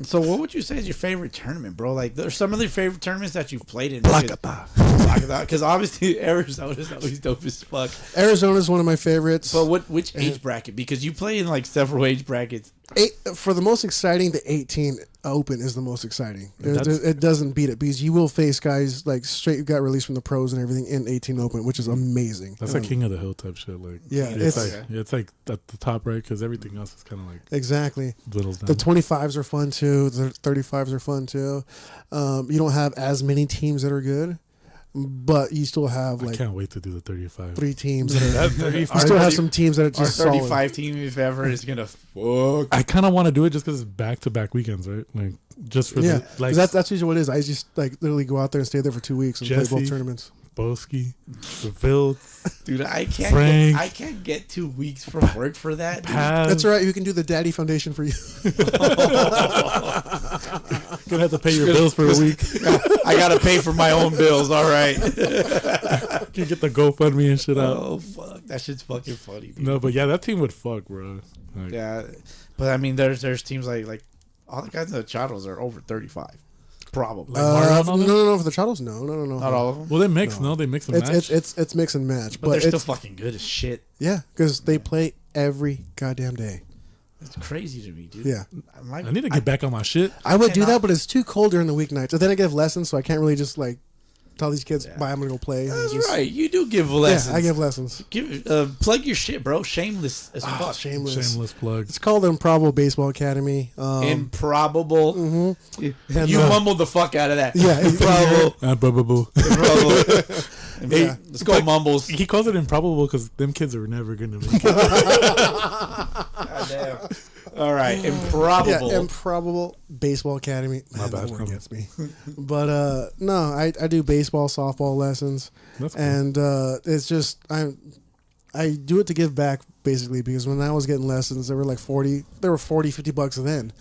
So what would you say is your favorite tournament, bro? Like, there's some of your favorite tournaments that you've played in. Placata. Because obviously Arizona's always dope as fuck. Arizona's one of my favorites. But which age bracket? Because you play in like several age brackets. For the most exciting, the 18 Open is the most exciting. That's- It doesn't beat it because you will face guys like straight who got released from the pros and everything in 18 Open, which is amazing. That's like King of the Hill type shit. Like, Yeah, it's like at the top, right? Because everything else is kind of like exactly. dwindles down. The 25s are fun too. The 35s are fun too. You don't have as many teams that are good, but you still have I like can't wait to do the 35. 3 teams that are. You Our still have 30 some teams that are Our just 35 solid. team, if ever, is gonna fuck. I kind of want to do it just because it's back-to-back weekends, right? Like, just for Yeah, the, like, 'cause that's usually what it is. I just like literally go out there and stay there for 2 weeks and play Jesse. both tournaments. Bowski, the Vilt, Dude, I Frank. can't get 2 weeks from work for that. Dude. Paz. That's all right. You can do the Daddy Foundation for you. Gonna have to pay your bills for a week. I gotta pay for my own bills. All right. You get the GoFundMe and shit out. Oh fuck, that shit's fucking funny. Dude. No, but yeah, that team would fuck, bro. Like, Yeah, but I mean, there's teams like all the guys in the Chatos are over 35, probably. Like Mario and all that? no, for the Chatos, no. Not all of them, Well, they mix, no? They mix and match. It's mix and match, but they're still it's fucking good as shit. yeah, because they play every goddamn day. It's crazy to me, dude. Yeah, I need to get back on my shit. I would do cannot- that, but it's too cold during the weeknights. And then I give lessons, so I can't really just like tell these kids, Yeah. "Bye, I'm gonna go play." That's Just- right. You do give lessons. Yeah, I give lessons. Give plug your shit, bro. Shameless as Oh, fuck. Shameless plug. It's called Improbable Baseball Academy. Improbable. And, You mumbled the fuck out of that. Yeah, Improbable. Improbable. Improbable. Hey, Let's go, mumbles. He calls it improbable because them kids are never gonna make it. Goddamn. All right, improbable. Yeah, Improbable Baseball Academy. My bad. That word gets me. But no, I do baseball, softball lessons, That's cool. and it's just I do it to give back basically because when I was getting lessons, they were like $40 $50 then,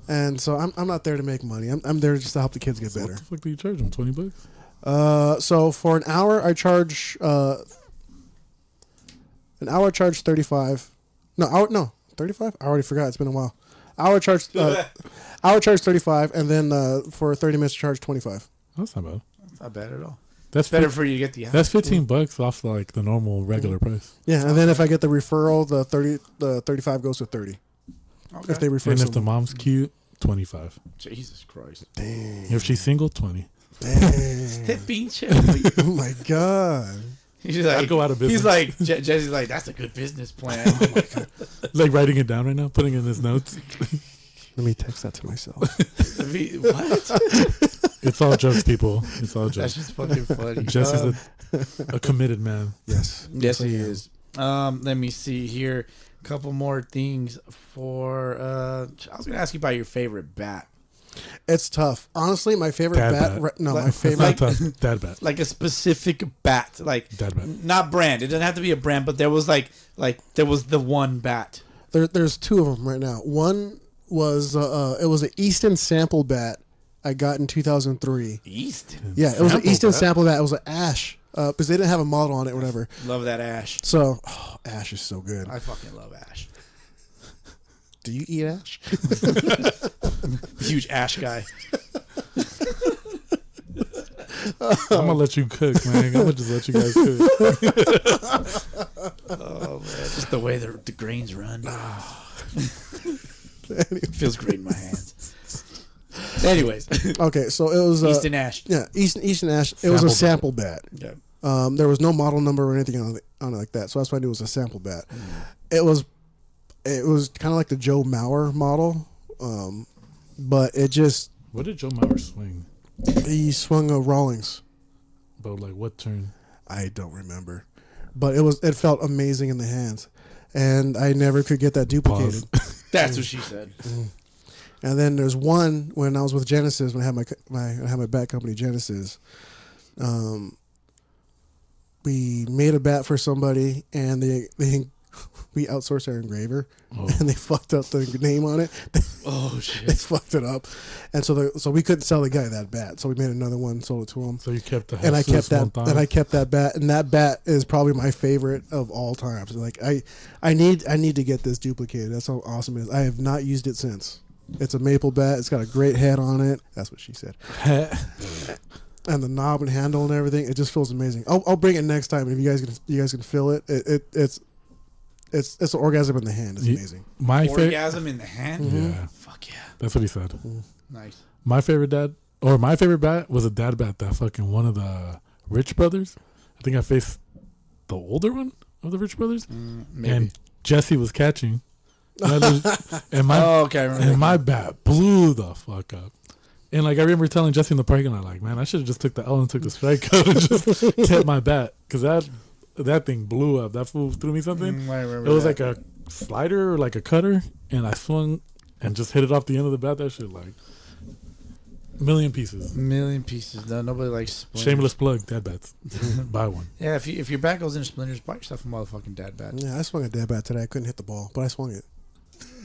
and so I'm not there to make money. I'm there just to help the kids get So better. what the fuck do you charge them? $20? So for an hour, I charge 35. No, 35. I already forgot. It's been a while. Hour charge 35, and then for 30 minutes charge 25. That's not bad. Not bad at all. That's Better for you to get the That's $15 off like the normal regular price. Yeah, and then if I get the referral, the 35 goes to 30. Okay. If they refer And if the someone. mom's cute, 25. Jesus Christ. Dang. If she's single, 20. Dang. Step being chilly. Oh my god. He's like, I'd go out of business. He's like, Jesse's like, that's a good business plan. Like writing it down right now, putting it in his notes. Let me text that to myself. What? It's all jokes, people. It's all That's jokes. just fucking funny. Jess is a committed man. Yes. Yes, he I am. is. Let me see here. A couple more things for. I was gonna ask you about your favorite bat, It's tough. Honestly, my favorite Dad bat. bat. Right, no, Like- my It's favorite. not tough. Dad bat. like a specific bat, like Dad bat. not brand. It doesn't have to be a brand, but there was like there was the one bat. There's two of them right now. One was it was an Easton sample bat I got in 2003. Easton. Yeah, it was an Sample Easton bat? sample bat. It was an ash because they didn't have a model on it or whatever. Love that ash. So ash is so good. I fucking love ash. Do you eat ash? Huge ash guy. I'm gonna let you cook, man. I'm gonna just let you guys cook. Oh man, just the way the grains run. Feels great in my hands. Anyways, Okay, so it was Easton ash. Yeah, Easton ash. It was a sample bat. Yeah. There was no model number or anything on it like that, so that's why I knew it was a sample bat. It was kind of like the Joe Mauer model, but it just What did Joe Mauer swing? he swung a Rawlings. About like what turn? I don't remember, but it felt amazing in the hands, and I never could get that duplicated. Pause. That's what she said. And then there's one when I was with Genesis when I had my bat company Genesis. We made a bat for somebody, and we outsourced our engraver, and they fucked up the name on it. Oh They shit. fucked it up, and so we couldn't sell the guy that bat. So we made another one, sold it to him, So you kept the and I kept that. Montana? And I kept that bat, and that bat is probably my favorite of all time. So like I need to get this duplicated. That's how awesome it is. I have not used it since. It's a maple bat. It's got a great head on it. That's what she said. And the knob and handle and everything. It just feels amazing. I'll bring it next time. And if you guys can feel it. It's an orgasm in the hand. It's amazing. My favorite. Orgasm in the hand. Yeah, Fuck yeah. that's what he said. Nice. My favorite bat was a dad bat that fucking one of the Rich brothers. I think I faced the older one of the Rich brothers, Maybe. and Jesse was catching. And my Oh, okay. I remember. and my bat blew the fuck up. And like I remember telling Jesse in the parking lot, like, man, I should have just took the L and took the strike out and just kept my bat because that thing blew up. That fool threw me something. I remember It was that. like a slider or like a cutter, and I swung and just hit it off the end of the bat. That shit like million pieces. million pieces. No, nobody likes splinters. Shameless plug, dad bats. Buy one. Yeah, if your bat goes into splinters, buy yourself a motherfucking dad bat. Yeah, I swung a dad bat today. I couldn't hit the ball, but I swung it.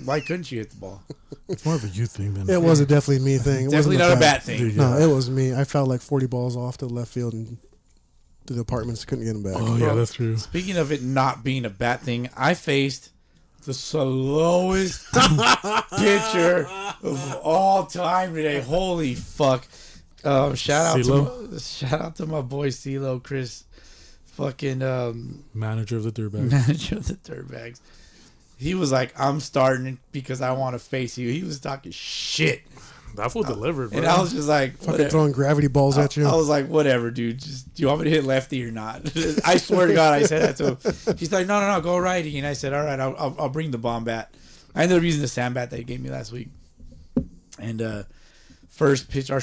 Why couldn't you hit the ball? It's more of a you thing than It was a definitely me thing. It Definitely wasn't not a bad thing. Dude, No, it was me. I felt like 40 balls off to the left field and to the apartments. Couldn't get them back. Oh yeah, Bro, that's true. Speaking of it not being a bad thing, I faced the slowest pitcher of all time today. Holy fuck! Shout out to my boy CeeLo, Chris, fucking Manager of the Dirtbags. manager of the Dirtbags. He was like, "I'm starting because I want to face you." He was talking shit, That fool delivered, bro. and I was just like, Fucking whatever. throwing gravity balls at you. I was like, whatever, dude. Just, do you want me to hit lefty or not? I swear to God, I said that to him. He's like, no, go righty. And I said, all right, I'll bring the bomb bat. I ended up using the sand bat that he gave me last week. And first pitch, our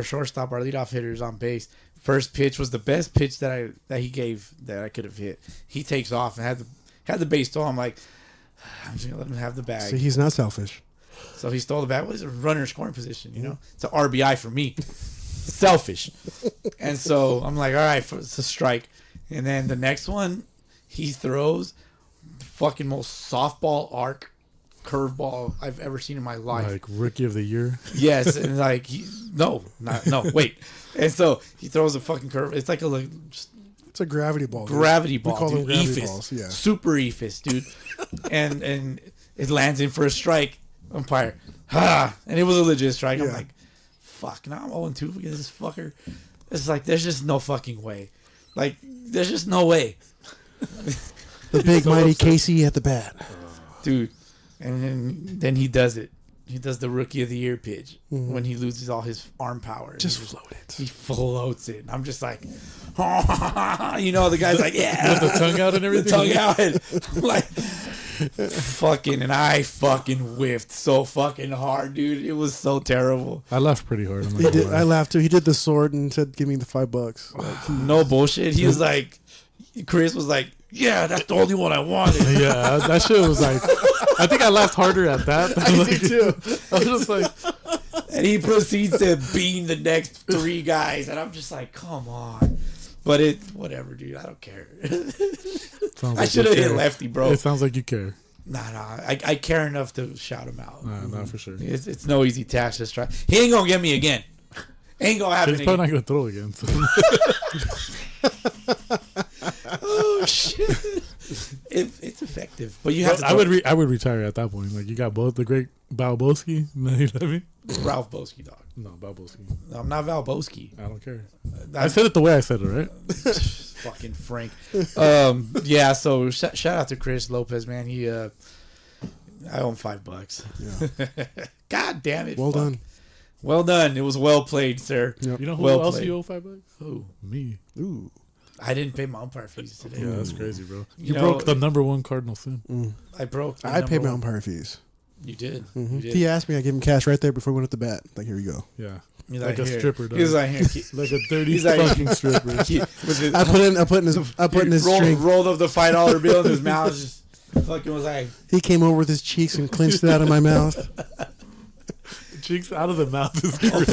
shortstop, our leadoff hitter is on base. First pitch was the best pitch that he gave that I could have hit. He takes off and had the base stole. I'm like, I'm just gonna let him have the bag. See, he's not selfish. So he stole the bat. What is a runner scoring position? You know, it's an RBI for me. Selfish. And so I'm like, all right, it's a strike. And then the next one, he throws the fucking most softball arc curveball I've ever seen in my life. Like Rookie of the Year. Yes, and like no, wait. And so he throws a fucking curve. It's like It's a gravity ball. dude. gravity ball, We call them dude. gravity Ephus. balls. Yeah. Super ephus, dude. and it lands in for a strike. Umpire. And it was a legit strike. I'm Yeah. like, fuck, now I'm 0-2 because this fucker. It's like, there's just no fucking way. Like, there's just no way. The big So mighty upset. Casey at the bat. Dude. And then he does it. He does the Rookie of the Year pitch when he loses all his arm power. Just He float it. He floats it. I'm just like, you know, the guy's like, yeah. With the tongue out and everything. Tongue out. Like, fucking, and I fucking whiffed so fucking hard, dude. It was so terrible. I laughed pretty hard. I'm not He gonna did. lie. I laughed too. He did the sword and said, "Give me the $5." Like, No bullshit. He was like, Chris was like, yeah, that's the only one I wanted. Yeah, that shit was like. I think I laughed harder at that. I Like, did too. I was just like, And he proceeds to beam the next 3 guys, and I'm just like, come on. But whatever, dude. I don't care. sounds I like should you have hit care. lefty, bro. It sounds like you care. Nah. I care enough to shout him out. Nah, for sure. It's no easy task to try. He ain't gonna get me again. Ain't gonna happen He's again. probably not gonna throw again. So. Oh shit! It's effective, but you have to. I would retire at that point. Like you got both the great Bowski. You know what I mean? Ralph Bowski, dog. No, Bowski. No, I'm not Val Bowski. I don't care. I That's said it the way I said it, right? fucking Frank. Yeah. So shout out to Chris Lopez, man. He I owe him $5. Yeah. God damn it! Well fuck. done. Well done. It was well played, sir. Yep. You know who Well else played. you owe $5? Who? Me. Ooh. I didn't pay my umpire fees today. Yeah, that's crazy, bro. You You know- broke the number one cardinal sin. I broke. the I paid number my one- umpire fees. You did. Mhm. You did. He asked me. I gave him cash right there before we went at the bat. Like, here we go. Yeah. He's Like a here. stripper, dog. He was like, here. Keep, Like a dirty He's like- fucking stripper. with his, I put in his string. rolled up the $5 bill in his mouth. Just fucking was like, He came over with his cheeks and clinched it out of my mouth. Cheeks out of the mouth is crazy.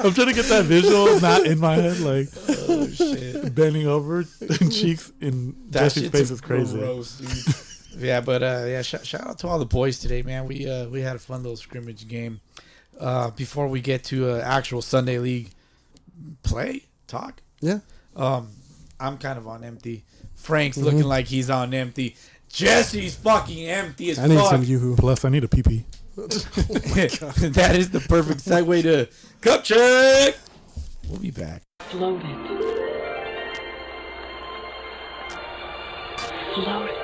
I'm trying to get that visual not in my head, like oh shit. bending over and cheeks in That Jesse's shit's face is crazy. gross, dude. Yeah, but yeah, shout out to all the boys today, man. We had a fun little scrimmage game. Before we get to actual Sunday league talk. Yeah. I'm kind of on empty. Frank's looking like he's on empty. Jesse's fucking empty as I need fuck. some yoo-hoo. Plus, I need a pee. That is the perfect segue to cup check. We'll be back. Float it. Float it.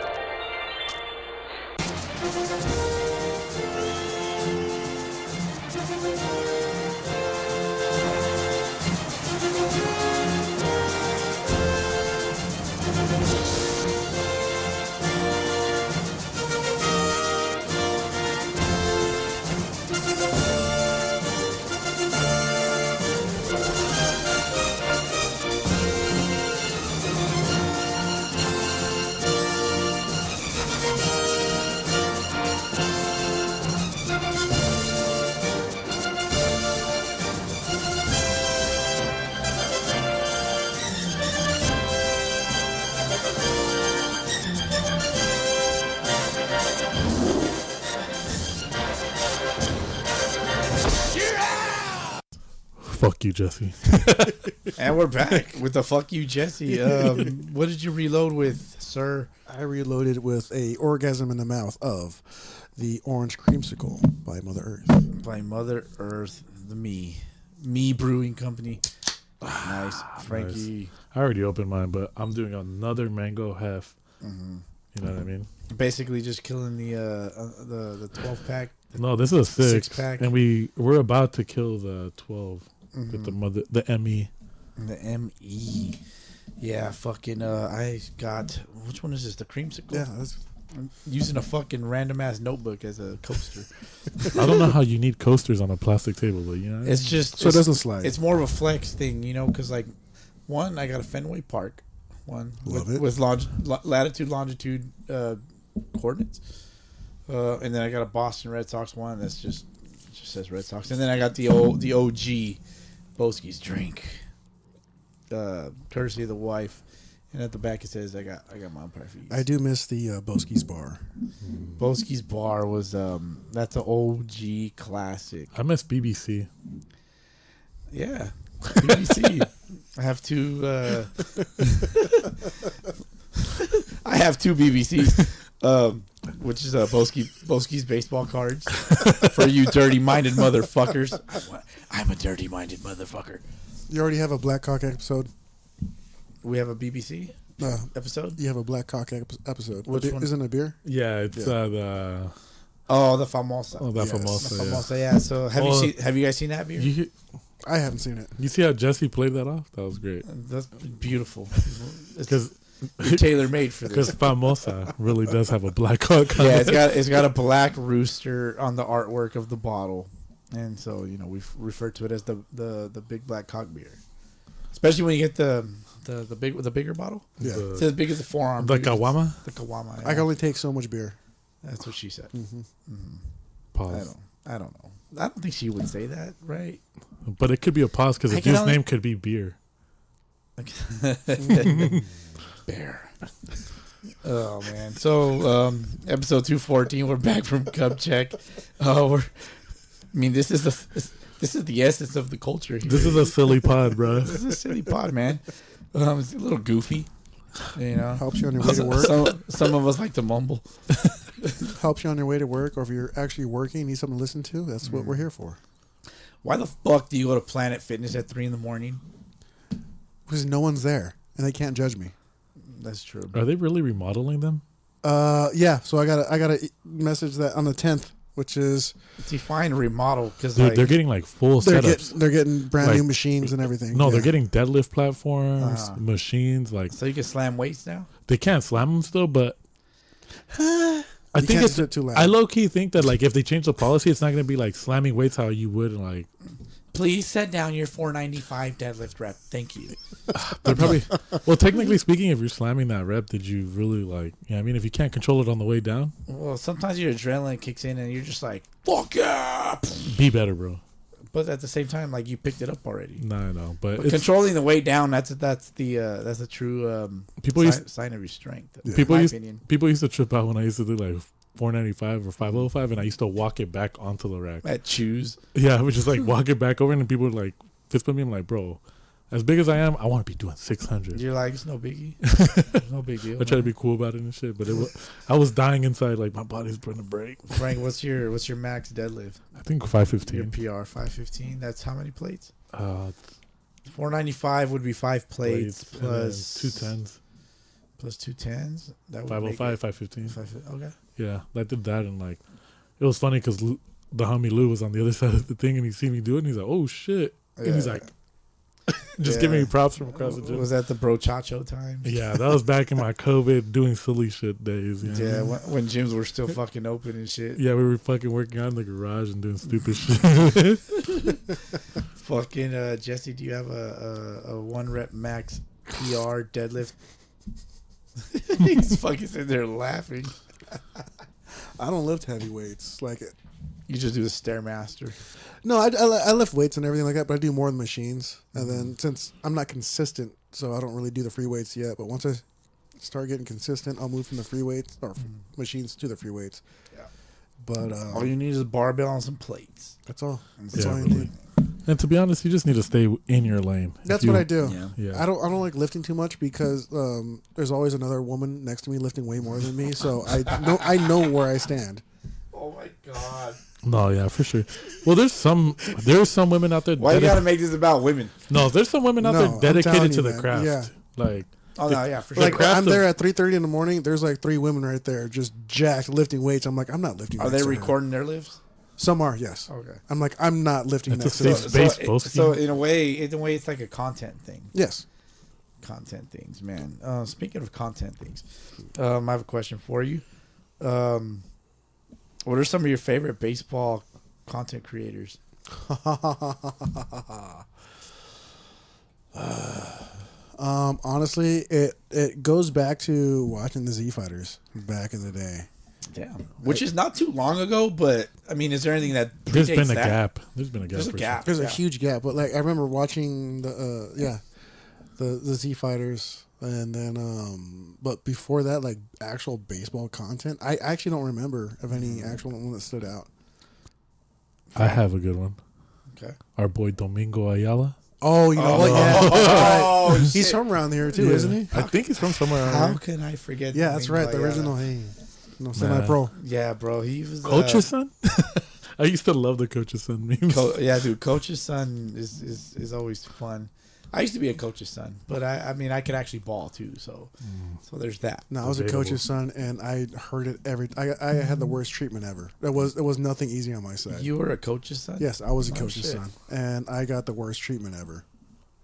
Fuck you, Jesse. And we're back with the fuck you, Jesse. What did you reload with, sir? I reloaded with a orgasm in the mouth of the Orange Creamsicle by Mother Earth. By Mother Earth, the Me Brewing Company. Nice, Frankie. Nice. I already opened mine, but I'm doing another mango hef. Mm-hmm. You know what I mean? Basically, just killing the 12-pack. No, this is a 6-pack. and we're about to kill the 12 with the ME. The ME. Yeah, fucking. I got, which one is this? The creamsicle. Yeah, I'm using a fucking random ass notebook as a coaster. I don't know how you need coasters on a plastic table, but you know, It's just so it doesn't slide. It's more of a flex thing, you know, because like one, I got a Fenway Park one with latitude, longitude coordinates, and then I got a Boston Red Sox one it just says Red Sox, and then I got the OG Bowski's drink, courtesy of the wife. And at the back it says I got my umpire fees. I do miss the Bowski's bar. Bowski's bar was that's an OG classic. I miss BBC. Yeah, BBC. I have two. I have two BBCs, which is Bowski's baseball cards for you dirty-minded motherfuckers. I'm a dirty-minded motherfucker. You already have a Black Cock episode. We have a BBC episode. You have a Black Cock episode. Which one? Isn't it a beer? Yeah, it's the the Famosa. oh, that Yes. Famosa. The Yeah. Famosa, yeah. So have you guys seen that beer? I haven't seen it. You see how Jesse played that off? That was great. That's beautiful. Because Tailor made for this. Famosa really does have a black cock. Yeah, it's got a black rooster on the artwork of the bottle, and so we refer to it as the big black cock beer. Especially when you get the bigger bottle. Yeah. It's as big as the forearm. The Kawama? The Kawama. I can only take so much beer. That's what she said. Pause. I don't know. I don't think she would say that, right? But it could be a pause because I can his only- name could be beer. Bear. Oh man. So episode 214, we're back from Cub Check. This is the essence of the culture here. This is a silly pod, bro. This is a silly pod, man. It's a little goofy, Helps you on your way to work. Some of us like to mumble. Helps you on your way to work, or if you're actually working, need something to listen to. That's what we're here for. Why the fuck do you go to Planet Fitness at 3 a.m? Because no one's there and they can't judge me. That's true. Are they really remodeling them? Yeah. So I got a message that on the 10th, which is Define remodel, because Dude, they're getting like full setups. they're getting brand Like, new machines and everything. No, Yeah. they're getting deadlift platforms, machines. Like so you can slam weights now. they can't slam them still, but I You think can't it's. do it too loud. I low key think that like if they change the policy, it's not going to be like slamming weights how you would like. Please set down your 495 deadlift rep. Thank you. They're probably well, technically speaking, if you're slamming that rep, did you really like? Yeah, I mean, if you can't control it on the way down, Well, sometimes your adrenaline kicks in and you're just like, fuck yeah. be better, bro. But at the same time, like you picked it up already. No, I know, but But it's, controlling the weight down, that's the true people sign of your strength. people in my used opinion. people used to trip out when I used to do like 495 or 505, and I used to walk it back onto the rack. At choose. Yeah, I would just like walk it back over, and people would like fist bump me. I'm like, bro, as big as I am, I want to be doing 600. You're like, it's no biggie. It's no big deal. I try to be cool about it and shit, but I was dying inside. Like my body's going to break. Frank, what's your max deadlift? I think Your 515. PR 515. That's how many plates? 495 would be 5 plates plus 210s, plus 210s. That would 505, 515. make it, okay. Yeah, I did that, and like it was funny because the homie Lou was on the other side of the thing, and he see me do it, and he's like, "Oh shit!" And he's Yeah. like, just giving me props from across the gym. Was that the brochacho time? Yeah, that was back in my COVID doing silly shit days. You know? Yeah, when gyms were still fucking open and shit. Yeah, we were fucking working out in the garage and doing stupid shit. Fucking Jesse, do you have a 1 rep max PR deadlift? He's fucking sitting there laughing. I don't lift heavy weights. Like it. You just do the Stairmaster. No, I lift weights and everything like that, but I do more than machines. And then since I'm not consistent, so I don't really do the free weights yet. But once I start getting consistent, I'll move from the free weights or machines to the free weights. Yeah. But All you need is a barbell and some plates. that's all. That's That's Yeah, all you really. need. And to be honest, you just need to stay in your lane. That's what I do. Yeah. I don't like lifting too much because there's always another woman next to me lifting way more than me. So I know where I stand. Oh my god. No, yeah, for sure. Well, there's some women out there. Why you gotta make this about women? No, there's some women out No, there I'm dedicated telling to you, the man. craft. Yeah. Like, Oh no, yeah, for sure. Like craft I'm there of- at 3:30 in the morning. There's like 3 women right there, just jacked lifting weights. I'm like, I'm not lifting. Are next they to her. recording their lifts? Some are, yes. Okay. I'm like, I'm not lifting It's next a to safe her. space, Bowski. So in a way, it's like a content thing. Yes. Content things, man. Speaking of content things, I have a question for you. What are some of your favorite baseball content creators? Honestly, it goes back to watching the Z Fighters back in the day. Damn. Which is not too long ago, but I mean, is there anything that there's predates been a that? gap. There's been a gap. There's a for gap. There's a Yeah. huge gap, but like I remember watching the Z Fighters, and then but before that, like actual baseball content, I actually don't remember of any actual one that stood out. Sure. I have a good one. Okay. Our boy Domingo Ayala. Oh, you know what? Yeah, Oh, he's shit. from around here too, Yeah. isn't he? I think he's from somewhere around How here. can I forget? Yeah, that's right. The Domingo original, Ayala? hey, semi-pro. Yeah, bro. He was Coach's son? I used to love the coach's son memes. yeah, dude. Coach's son is always fun. I used to be a coach's son, but I mean, I could actually ball too. So there's that. No, I was a Debatable. coach's son, and I heard it I had the worst treatment ever. It was nothing easy on my side. You were a coach's son? Yes, I was a Oh, coach's shit. son, and I got the worst treatment ever.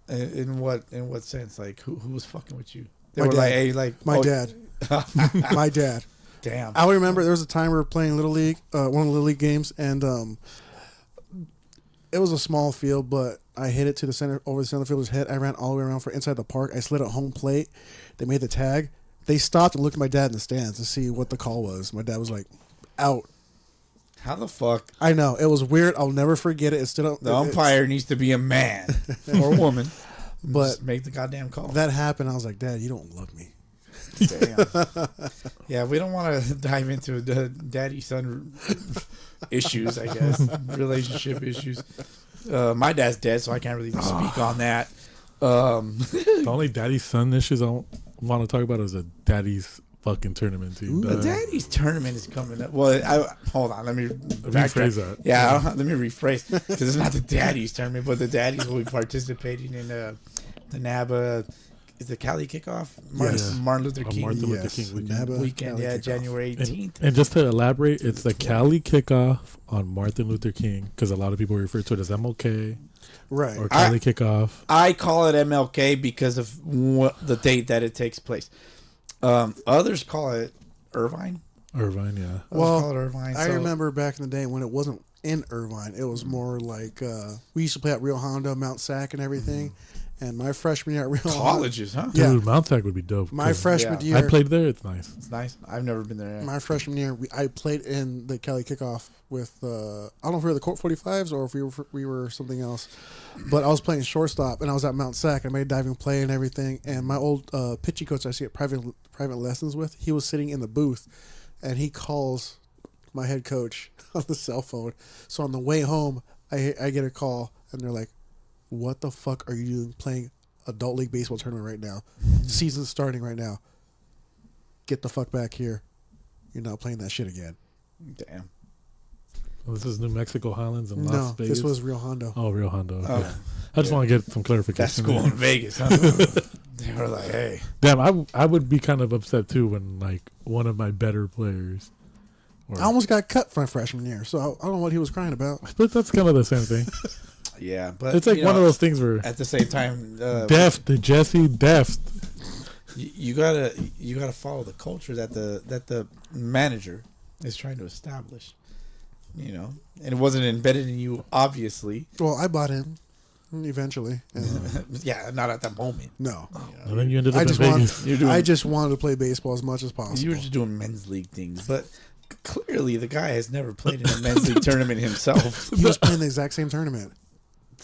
In what sense? Like who was fucking with you? They My were dad. like, hey, like My oh, dad, my dad. Damn. I remember there was a time we were playing Little League, one of the Little League games, and it was a small field, but I hit it to the center, over the center fielder's head. I ran all the way around for inside the park. I slid at home plate. They made the tag. They stopped and looked at my dad in the stands to see what the call was. My dad was like, out. How the fuck? I know. It was weird. I'll never forget it. It stood up. The umpire needs to be a man or a woman. But Just make the goddamn call. that happened. I was like, Dad, you don't love me. Damn. Yeah, we don't want to dive into the daddy-son issues, I guess. Relationship issues. My dad's dead, so I can't really speak on that. The only daddy's son issues I don't want to talk about is a daddy's fucking tournament team. The daddy's tournament is coming up. Well, hold on. Let me Rephrase that. Yeah, let me rephrase because it's not the daddy's tournament, but the daddies will be participating in the NABA. Is the Cali kickoff? Yes. Martin Luther King Martin Luther Yes, King weekend. NABA weekend. Cali Yeah, kickoff. January 18th. And just to elaborate, it's the Cali kickoff on Martin Luther King because a lot of people refer to it as MLK Right. or Cali kickoff. I call it MLK because of the date that it takes place. Others call it Irvine. Irvine, yeah. Others call it Irvine. I so- remember back in the day when it wasn't in Irvine. It was more like we used to play at Rio Hondo, Mount Sac, and everything. And my freshman year at Rio Hondo, colleges, huh? Yeah. Dude, Mount Tech would be dope. my 'cause freshman Yeah. I year, played there. It's nice. It's nice. I've never been there. my freshman year, I played in the Cali kickoff with I don't know if we were the Court 45s or if we were something else, but I was playing shortstop and I was at Mount Sac. I made a diving play and everything. And my old pitching coach I see at private lessons with, he was sitting in the booth, and he calls my head coach on the cell phone. So on the way home, I get a call, and they're like, "What the fuck are you doing playing adult league baseball tournament right now? Season's starting right now. Get the fuck back here. You're not playing that shit again." Damn. Well, this is New Mexico Highlands and No, Las Vegas. this was Rio Hondo. Oh, Rio Hondo. Oh. Okay. I just want to get some That clarification. school in there. Vegas, huh? They were like, hey. Damn, I would be kind of upset too when like one of my better players. Or, I almost got cut for my freshman year, so I don't know what he was crying about. but that's kind of the same thing. Yeah, but It's like you one know, of those things where at the same time, deft, Jesse, deft. you gotta follow the culture that the manager is trying to establish. You know, and it wasn't embedded in you, obviously. Well, I bought him eventually. And Yeah, not at that moment. no, And then you ended up I in just Vegas. You're doing, I just wanted to play baseball as much as possible. you were just doing men's league things, but clearly the guy has never played in a men's league tournament himself. He was playing the exact same tournament.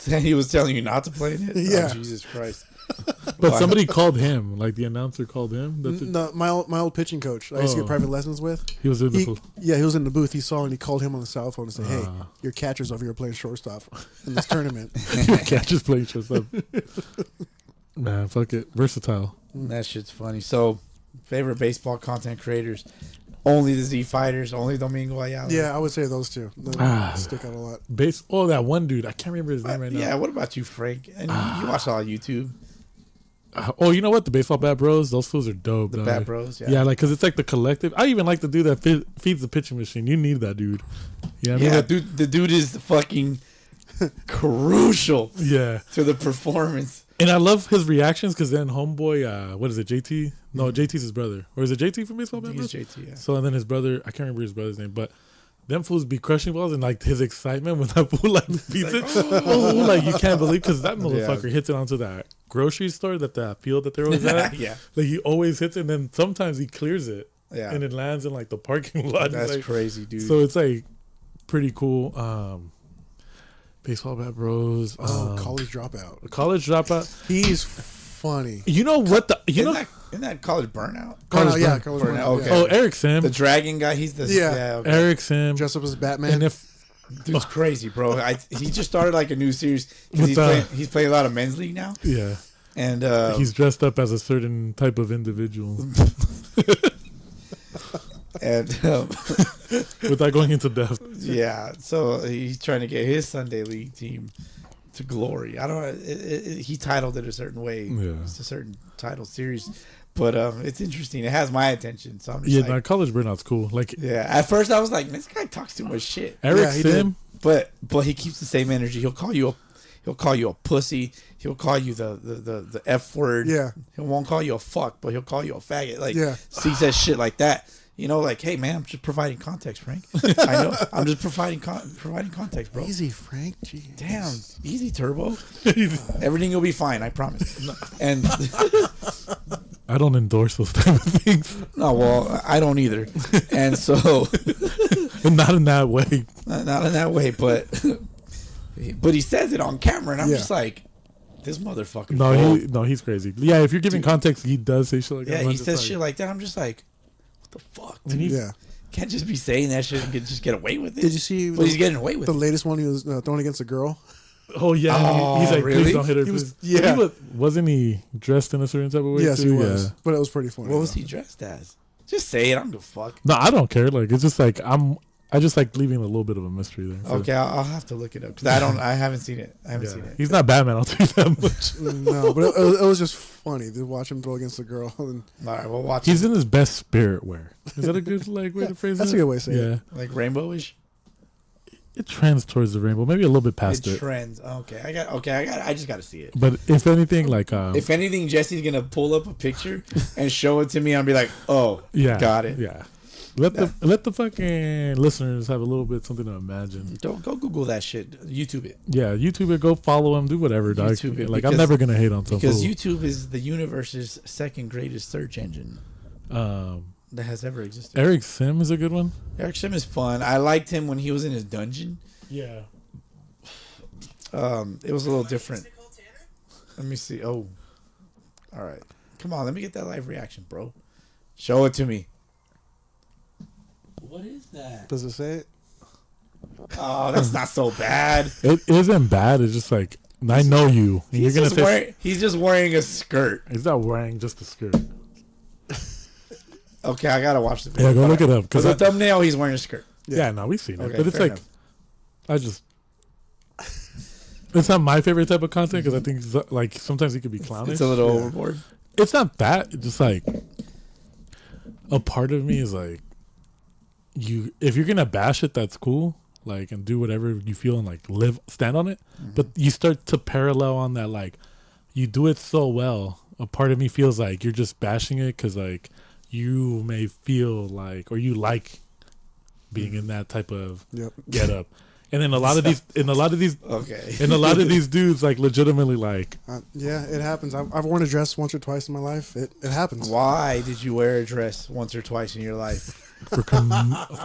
He was telling you not to play in it? Yeah. Oh, Jesus Christ. But somebody called him. Like the announcer called him. That's it. No, my old pitching coach. I used to get private lessons with. He was in the booth. Yeah, he was in the booth. He saw and he called him on the cell phone and said, "Hey, your catcher's over here playing shortstop in this tournament." Catcher's playing shortstop. Man, fuck it. Versatile. That shit's funny. So, favorite baseball content creators? Only the Z Fighters, only Domingo Ayala. Yeah, I would say those two. They stick out a lot. Oh, that one dude. I can't remember his name right now. Yeah, what about you, Frank? And you watch a lot of YouTube. Oh, you know what? The Baseball Bat Bros, those fools are dope. The dog. Bat Bros, yeah. Yeah, like, because it's like the collective. I even like the dude that feeds the pitching machine. You need that dude. You know what I mean? Yeah, dude, the dude is fucking crucial Yeah. to the performance. And I love his reactions because then homeboy, what is it, JT? No, JT's his brother. Or is it JT from Baseball I Bat think Bros? it's JT, yeah. So, and then his brother, I can't remember his brother's name, but them fools be crushing balls and like his excitement when that fool like beats it. Oh, like you can't believe because that motherfucker hits it onto that grocery store, that field that they're always at. Yeah. Like he always hits it and then sometimes he clears it. Yeah. And it lands in like the parking lot. That's like, crazy, dude. So it's like pretty cool. Baseball Bat Bros. College Dropout. College Dropout. He's funny. You know what Isn't that College Burnout? College Burnout. College Burnout, Burnout. okay. Yeah. Oh, Eric Sim. The dragon guy, he's the... Yeah. Okay. Eric Sim. Dressed up as Batman. And if Dude's crazy, bro. He just started like a new series. 'Cause he's playing a lot of men's league now. yeah, And he's dressed up as a certain type of individual. and Without going into depth. yeah, so he's trying to get his Sunday league team to glory. I don't know. He titled it a certain way. Yeah. It's a certain title series, but it's interesting. It has my attention, so I'm just Yeah, like, no, College Burnout's cool. Like yeah. At first, I was like, this guy talks too much shit. Eric Yeah, he Sim. But he keeps the same energy. He'll call you a pussy. He'll call you the F word. Yeah. He won't call you a fuck, but he'll call you a faggot. Like, Yeah. he says shit like that. You know, like, hey man, I'm just providing context, Frank. I know, I'm just providing context, bro. Easy, Frank. Jeez. Damn, easy, Turbo. Everything will be fine, I promise. And I don't endorse those type of things. no, well, I don't either. And so, Not in that way. not in that way, but he says it on camera, and I'm Yeah. just like, this motherfucker. No, he's crazy. Yeah, if you're giving context, he does say shit like that. Yeah, I'm he just says like- shit like that. I'm just like, what the fuck? And Dude? he's- Yeah. Can't just be saying that shit and just get away with it. Did you see But he's getting away with the it. latest one? He was thrown against a girl. Oh yeah, Oh, he's like, really? please don't hit her. He was- please. yeah. Wasn't he dressed in a certain type of way? Yes, too? he was. Yeah. But it was pretty funny. What was though. he dressed as? Just say it. I don't give a fuck. No, I don't care. Like it's just like I just like leaving a little bit of a mystery there. So, Okay, I'll have to look it up because I haven't seen it. I haven't yeah. seen it. He's not Batman. I'll tell you that much. No, but it was just funny to watch him throw against the girl. And All right, we'll watch He's it. in his best spirit. Where is that a good like way to phrase that's it? a good way to say yeah. it. Like rainbowish. It trends towards the rainbow, maybe a little bit past It it. trends. Okay, I just got to see it. But if anything, like If anything, Jesse's gonna pull up a picture and show it to me. I'll be like, oh, yeah, got it. Yeah, let the fucking listeners have a little bit something to imagine. Don't go Google that shit. YouTube it. Yeah, YouTube it, go follow him, do whatever, dog. YouTube it, Like I'm because- never gonna hate on some Because fool. YouTube is the universe's second greatest search engine that has ever existed. Eric Sim is a good one. Eric Sim is fun. I liked him when he was in his dungeon. Yeah. It was a little different. Let me see. Oh, all right. Come on, let me get that live reaction, bro. Show it to me. What is that? Does it say it? Oh, that's not so bad. It isn't bad. It's just like I know you. And He's you're just, gonna say he's just wearing a skirt. he's not wearing just a skirt. Okay, I gotta watch the video. Yeah, go look it up. Because Because the thumbnail, he's wearing a skirt. yeah, no, we've seen it, Okay, but it's fair like enough. I just. It's not my favorite type of content because I think like sometimes it could be clownish. It's a little overboard. It's not that. It's just like a part of me is like if you're gonna bash it, that's cool. Like and do whatever you feel and like stand on it. But you start to parallel on that like you do it so well. A part of me feels like you're just bashing it because like you may feel like or you like being in that type of Yep. get up. And then a lot of these Okay. and a lot of these dudes like legitimately like Yeah, it happens. I've worn a dress once or twice in my life. It happens. Why did you wear a dress once or twice in your life? for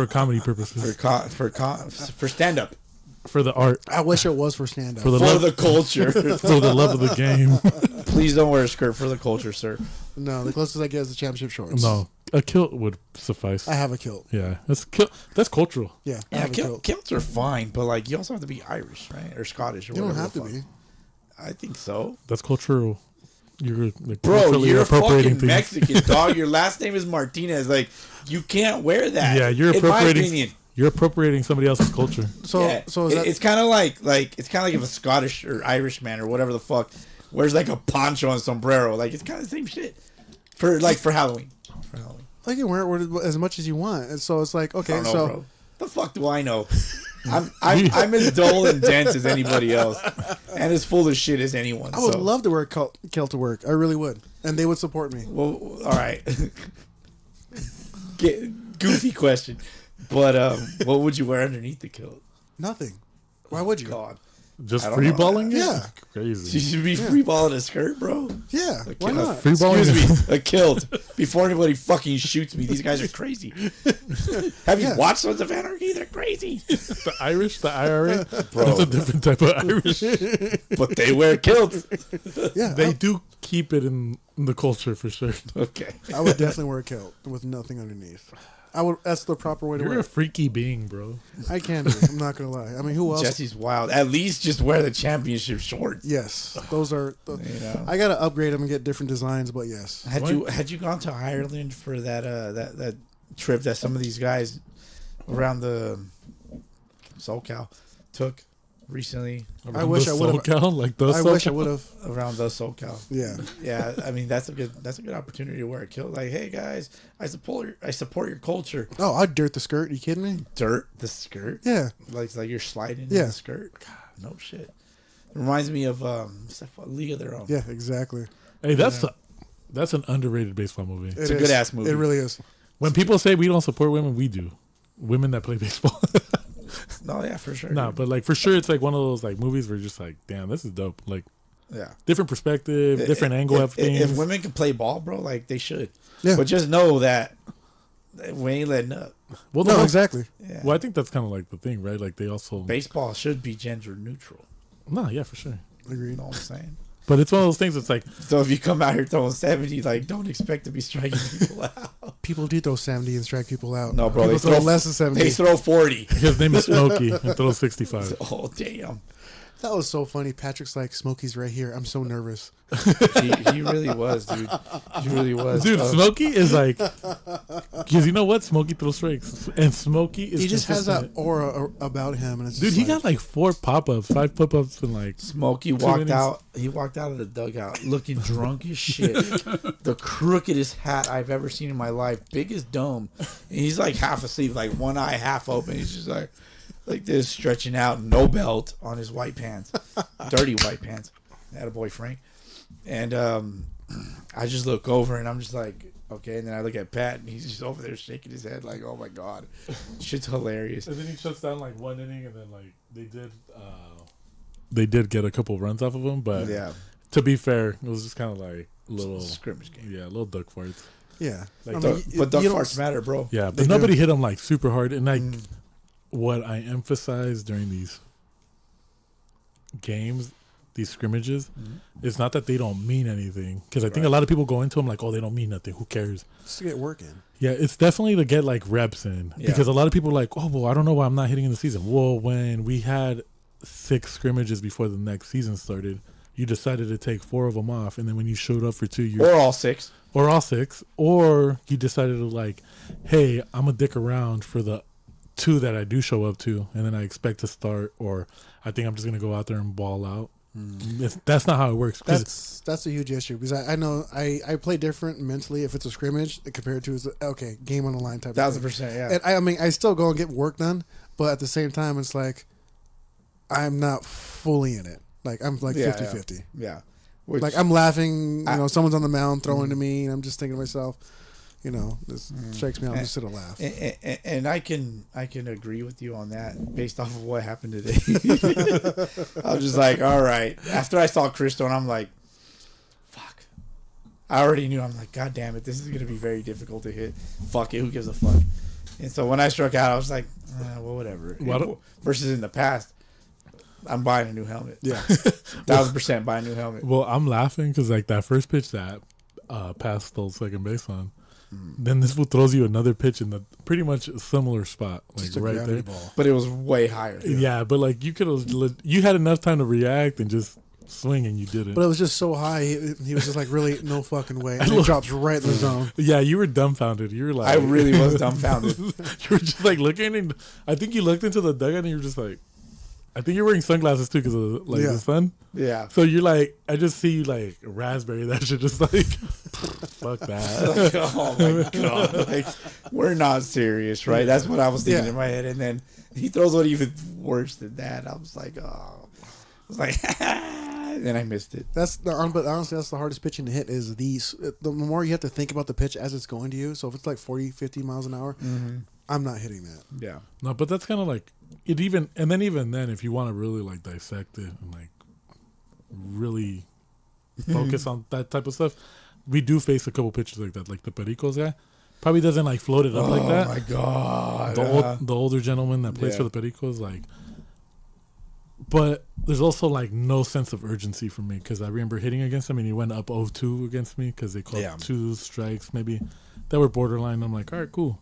comedy purposes. For stand up. for the art, I wish it was for stand up. for the For love, the culture. for the love of the game. Please don't wear a skirt for the culture, sir. No, the closest I get is the championship shorts. No, a kilt would suffice. I have a kilt. Yeah, that's cultural. Yeah, I Yeah, have a kilt. kilts are fine, but like you also have to be Irish, right, or Scottish, or You don't whatever have the to fuck. be. I think so, That's cultural. You're like, bro. culturally You're appropriating fucking things. Mexican, dog. Your last name is Martinez. Like you can't wear that. Yeah, you're in my appropriating. opinion. You're appropriating somebody else's culture. So, Yeah. so is that, It's kind of like it's kind of like if a Scottish or Irish man or whatever the fuck wears like a poncho and sombrero. Like it's kind of the same shit for Halloween. For Halloween. I can wear it as much as you want, and so it's like, I okay, don't know, so bro. The fuck do I know? I'm as dull and dense as anybody else, and as full of shit as anyone. I would so. love to wear kilt to work. I really would, and they would support me. Well, all right. Goofy question, but what would you wear underneath the kilt? Nothing. Why would you? God, Just I don't know. freeballing it? Yeah. Crazy. you should be freeballing a skirt, bro. Yeah, A why kilt. not? Freeballing Excuse me, a kilt. Before anybody fucking shoots me, these guys are crazy. Have you Yeah. watched Sons of Anarchy? They're crazy, The Irish, the IRA, Bro. that's a different type of Irish. but they wear kilts. Yeah, They do keep it in the culture for sure. Okay. I would definitely wear a kilt with nothing underneath. I would. That's the proper way to You're wear a it. freaky being, bro. I can be. I'm not gonna lie. I mean, who else? Jesse's wild. At least just wear the championship shorts. Yes, those are. You know. I gotta upgrade them and get different designs, but yes. Had you gone to Ireland for that trip that some of these guys around the SoCal took recently? I wish I would've- SoCal, like the I wish I SoCal. would have. Around the SoCal. Yeah. Yeah, I mean that's a good opportunity to wear a kilt. Like, hey guys, I support your culture. Oh, I'd dirt the skirt. Are you kidding me? Dirt the skirt. Yeah. Like you're sliding in Yeah. the skirt. God, no shit. It reminds me of League of Their Own. Yeah. Exactly. Hey, that's an underrated baseball movie. It's a good-ass movie. It really is. When people say we don't support women, we do. Women that play baseball. No, yeah, for sure. No, but like for sure, it's like one of those like movies where you're just like, damn, this is dope. Like Yeah. different perspective, different angle of things. If women can play ball, bro, like they should. Yeah. But just know that we ain't letting up. well, No, exactly. Yeah. Well, I think that's kind of like the thing, right? Like they also. Baseball should be gender neutral. No, yeah, for sure. You Agreed. know what I'm saying? But it's one of those things. It's like So if you come out here throwing 70, like don't expect to be striking people out. People do throw 70 and strike people out. No, bro, People they throw throw less than 70. They throw 40. his name is Smokey and throws 65. Oh damn. That was so funny. Patrick's like, Smokey's right here. I'm so nervous. He really was, dude. He really was. Dude, Smokey is like, because you know what? Smokey throws strikes, and Smokey is. He just has that consistent. aura about him, and it's Dude, just he got like 4 pop-ups, 5 pop-ups, and like Smokey 2 walked innings. out. He walked out of the dugout looking drunk as shit. The crookedest hat I've ever seen in my life. Biggest dome. And he's like half asleep, like one eye half open. He's just like this, stretching out, no belt on his white pants, dirty white pants. Attaboy Frank. And I just look over and I'm just like, okay. And then I look at Pat and he's just over there shaking his head like, oh my god, shit's hilarious. And then he shuts down like 1 inning, and then like they did get a couple runs off of him, but Yeah, to be fair, it was just kind of like little scrimmage game. yeah, little duck farts. yeah. Like, But duck you don't- farts matter, bro. Yeah, but They nobody do. hit him like super hard. And like what I emphasize during these games, these scrimmages, it's not that they don't mean anything. Because I think a lot of people go into them like, oh, they don't mean nothing. Who cares? Just to get work in. Yeah, it's definitely to get like reps in. Yeah. Because a lot of people are like, oh, well, I don't know why I'm not hitting in the season. Well, when we had 6 scrimmages before the next season started, you decided to take 4 of them off. And then when you showed up for 2, you Or all 6. or all 6, or you decided to like, hey, I'm gonna dick around for the 2 that I do show up to, and then I expect to start, or I think I'm just gonna go out there and ball out. That's not how it works. 'Cause That's a huge issue because I know I play different mentally if it's a scrimmage compared to okay, game on the line type. of thing. 1,000%, yeah. And I mean I still go and get work done, but at the same time it's like I'm not fully in it. Like I'm like Yeah, 50-50. Yeah. Which, Like I'm laughing, someone's on the mound throwing to me, and I'm just thinking to myself, this strikes me out. I'm just gonna laugh. and I can agree with you on that based off of what happened today. I was just like, all right. After I saw Cristo, and I'm like, fuck. I already knew. I'm like, god damn it, this is gonna be very difficult to hit. Fuck it, who gives a fuck? And so when I struck out, I was like, well, whatever. Well, Versus in the past, I'm buying a new helmet. Yeah. 1,000% buy a new helmet. Well, I'm laughing because like that first pitch that passed the second baseline, then this fool throws you another pitch in the pretty much similar spot, like Just a right gravity there. ball. But it was way higher. Yeah, but like you could have, you had enough time to react and just swing, and you didn't. But it was just so high. He was just like, really, no fucking way. And it drops right in the zone. Yeah, you were dumbfounded. You were like, I really was dumbfounded. you were just like looking, and I think you looked into the dugout, and you were just like, I think you're wearing sunglasses too because of like the sun. Yeah. So you're like, I just see you like raspberry that shit, just like, fuck that. Oh my god! Like, we're not serious, right? That's what I was thinking in my head, and then he throws one even worse than that. I was like, oh, I was like, and then I missed it. But honestly, that's the hardest pitching to hit is these. The more you have to think about the pitch as it's going to you. So if it's like 40, 50 miles an hour, I'm not hitting that. Yeah. No, but that's kind of like it. Even then, if you want to really like dissect it and like really focus on that type of stuff, we do face a couple pitches like that. Like the Pericos guy probably doesn't like float it up like that. Oh my god! The older gentleman that plays for the Pericos, like. But there's also like no sense of urgency for me because I remember hitting against him and he went up 0-2 against me because they called 2 strikes maybe that were borderline. I'm like, all right, cool.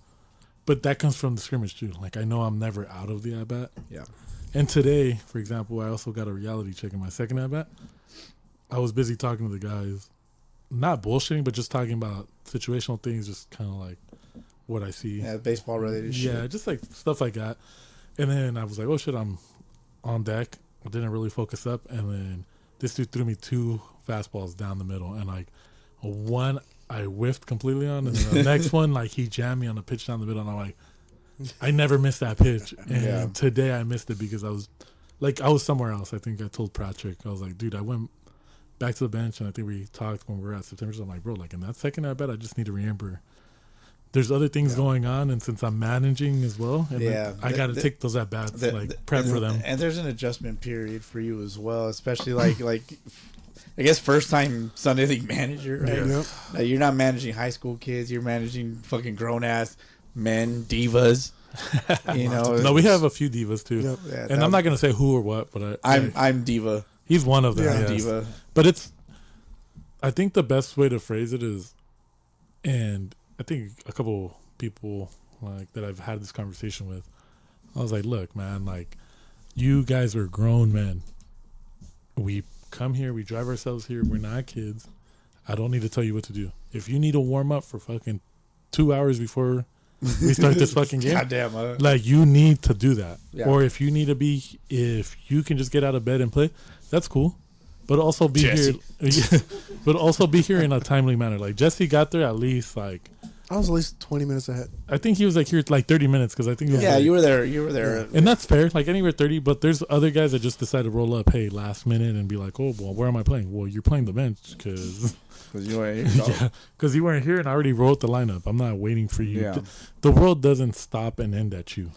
But that comes from the scrimmage too. Like I know I'm never out of the at bat. Yeah. And today, for example, I also got a reality check in my second at bat. I was busy talking to the guys, not bullshitting, but just talking about situational things, just kind of like what I see. Yeah, baseball related shit. Yeah, just like stuff like that. And then I was like, oh shit, I'm on deck. I didn't really focus up, and then this dude threw me 2 fastballs down the middle, and like one I whiffed completely on, and then the next one like he jammed me on a pitch down the middle, and I'm like, I never missed that pitch, and today I missed it because I was somewhere else. I think I told Patrick, I was like, dude, I went back to the bench, and I think we talked when we were at September. So I'm like, bro, like in that second at bat, I just need to remember. There's other things going on, and since I'm managing as well, and I got to take those at bats, prep for them. And there's an adjustment period for you as well, especially like I guess first time Sunday League manager, right? Yeah. Like, you're not managing high school kids, you're managing fucking grown ass men, divas. You know, no, we have a few divas too, Yep. and I'm not gonna say who or what, but I'm diva. He's one of them. Yeah. Yes. Diva. But I think the best way to phrase it is, and I think a couple people like that I've had this conversation with, I was like, look, man, like you guys are grown men. We come here, we drive ourselves here. We're not kids. I don't need to tell you what to do. If you need to warm up for fucking 2 hours before we start this fucking game, Goddamn, like you need to do that. Yeah. Or if you can just get out of bed and play, that's cool. But also be Jesse. here. But also be here in a timely manner. Like Jesse got there at least like. I was at least 20 minutes ahead. I think he was like here like 30 minutes because I think he was yeah, like, you were there. and that's fair. Like anywhere 30, but there's other guys that just decide to roll up, hey, last minute and be like, oh, well, where am I playing? Well, you're playing the bench because you weren't here. yeah, because you weren't here and I already wrote the lineup. I'm not waiting for you. Yeah. The world doesn't stop and end at you.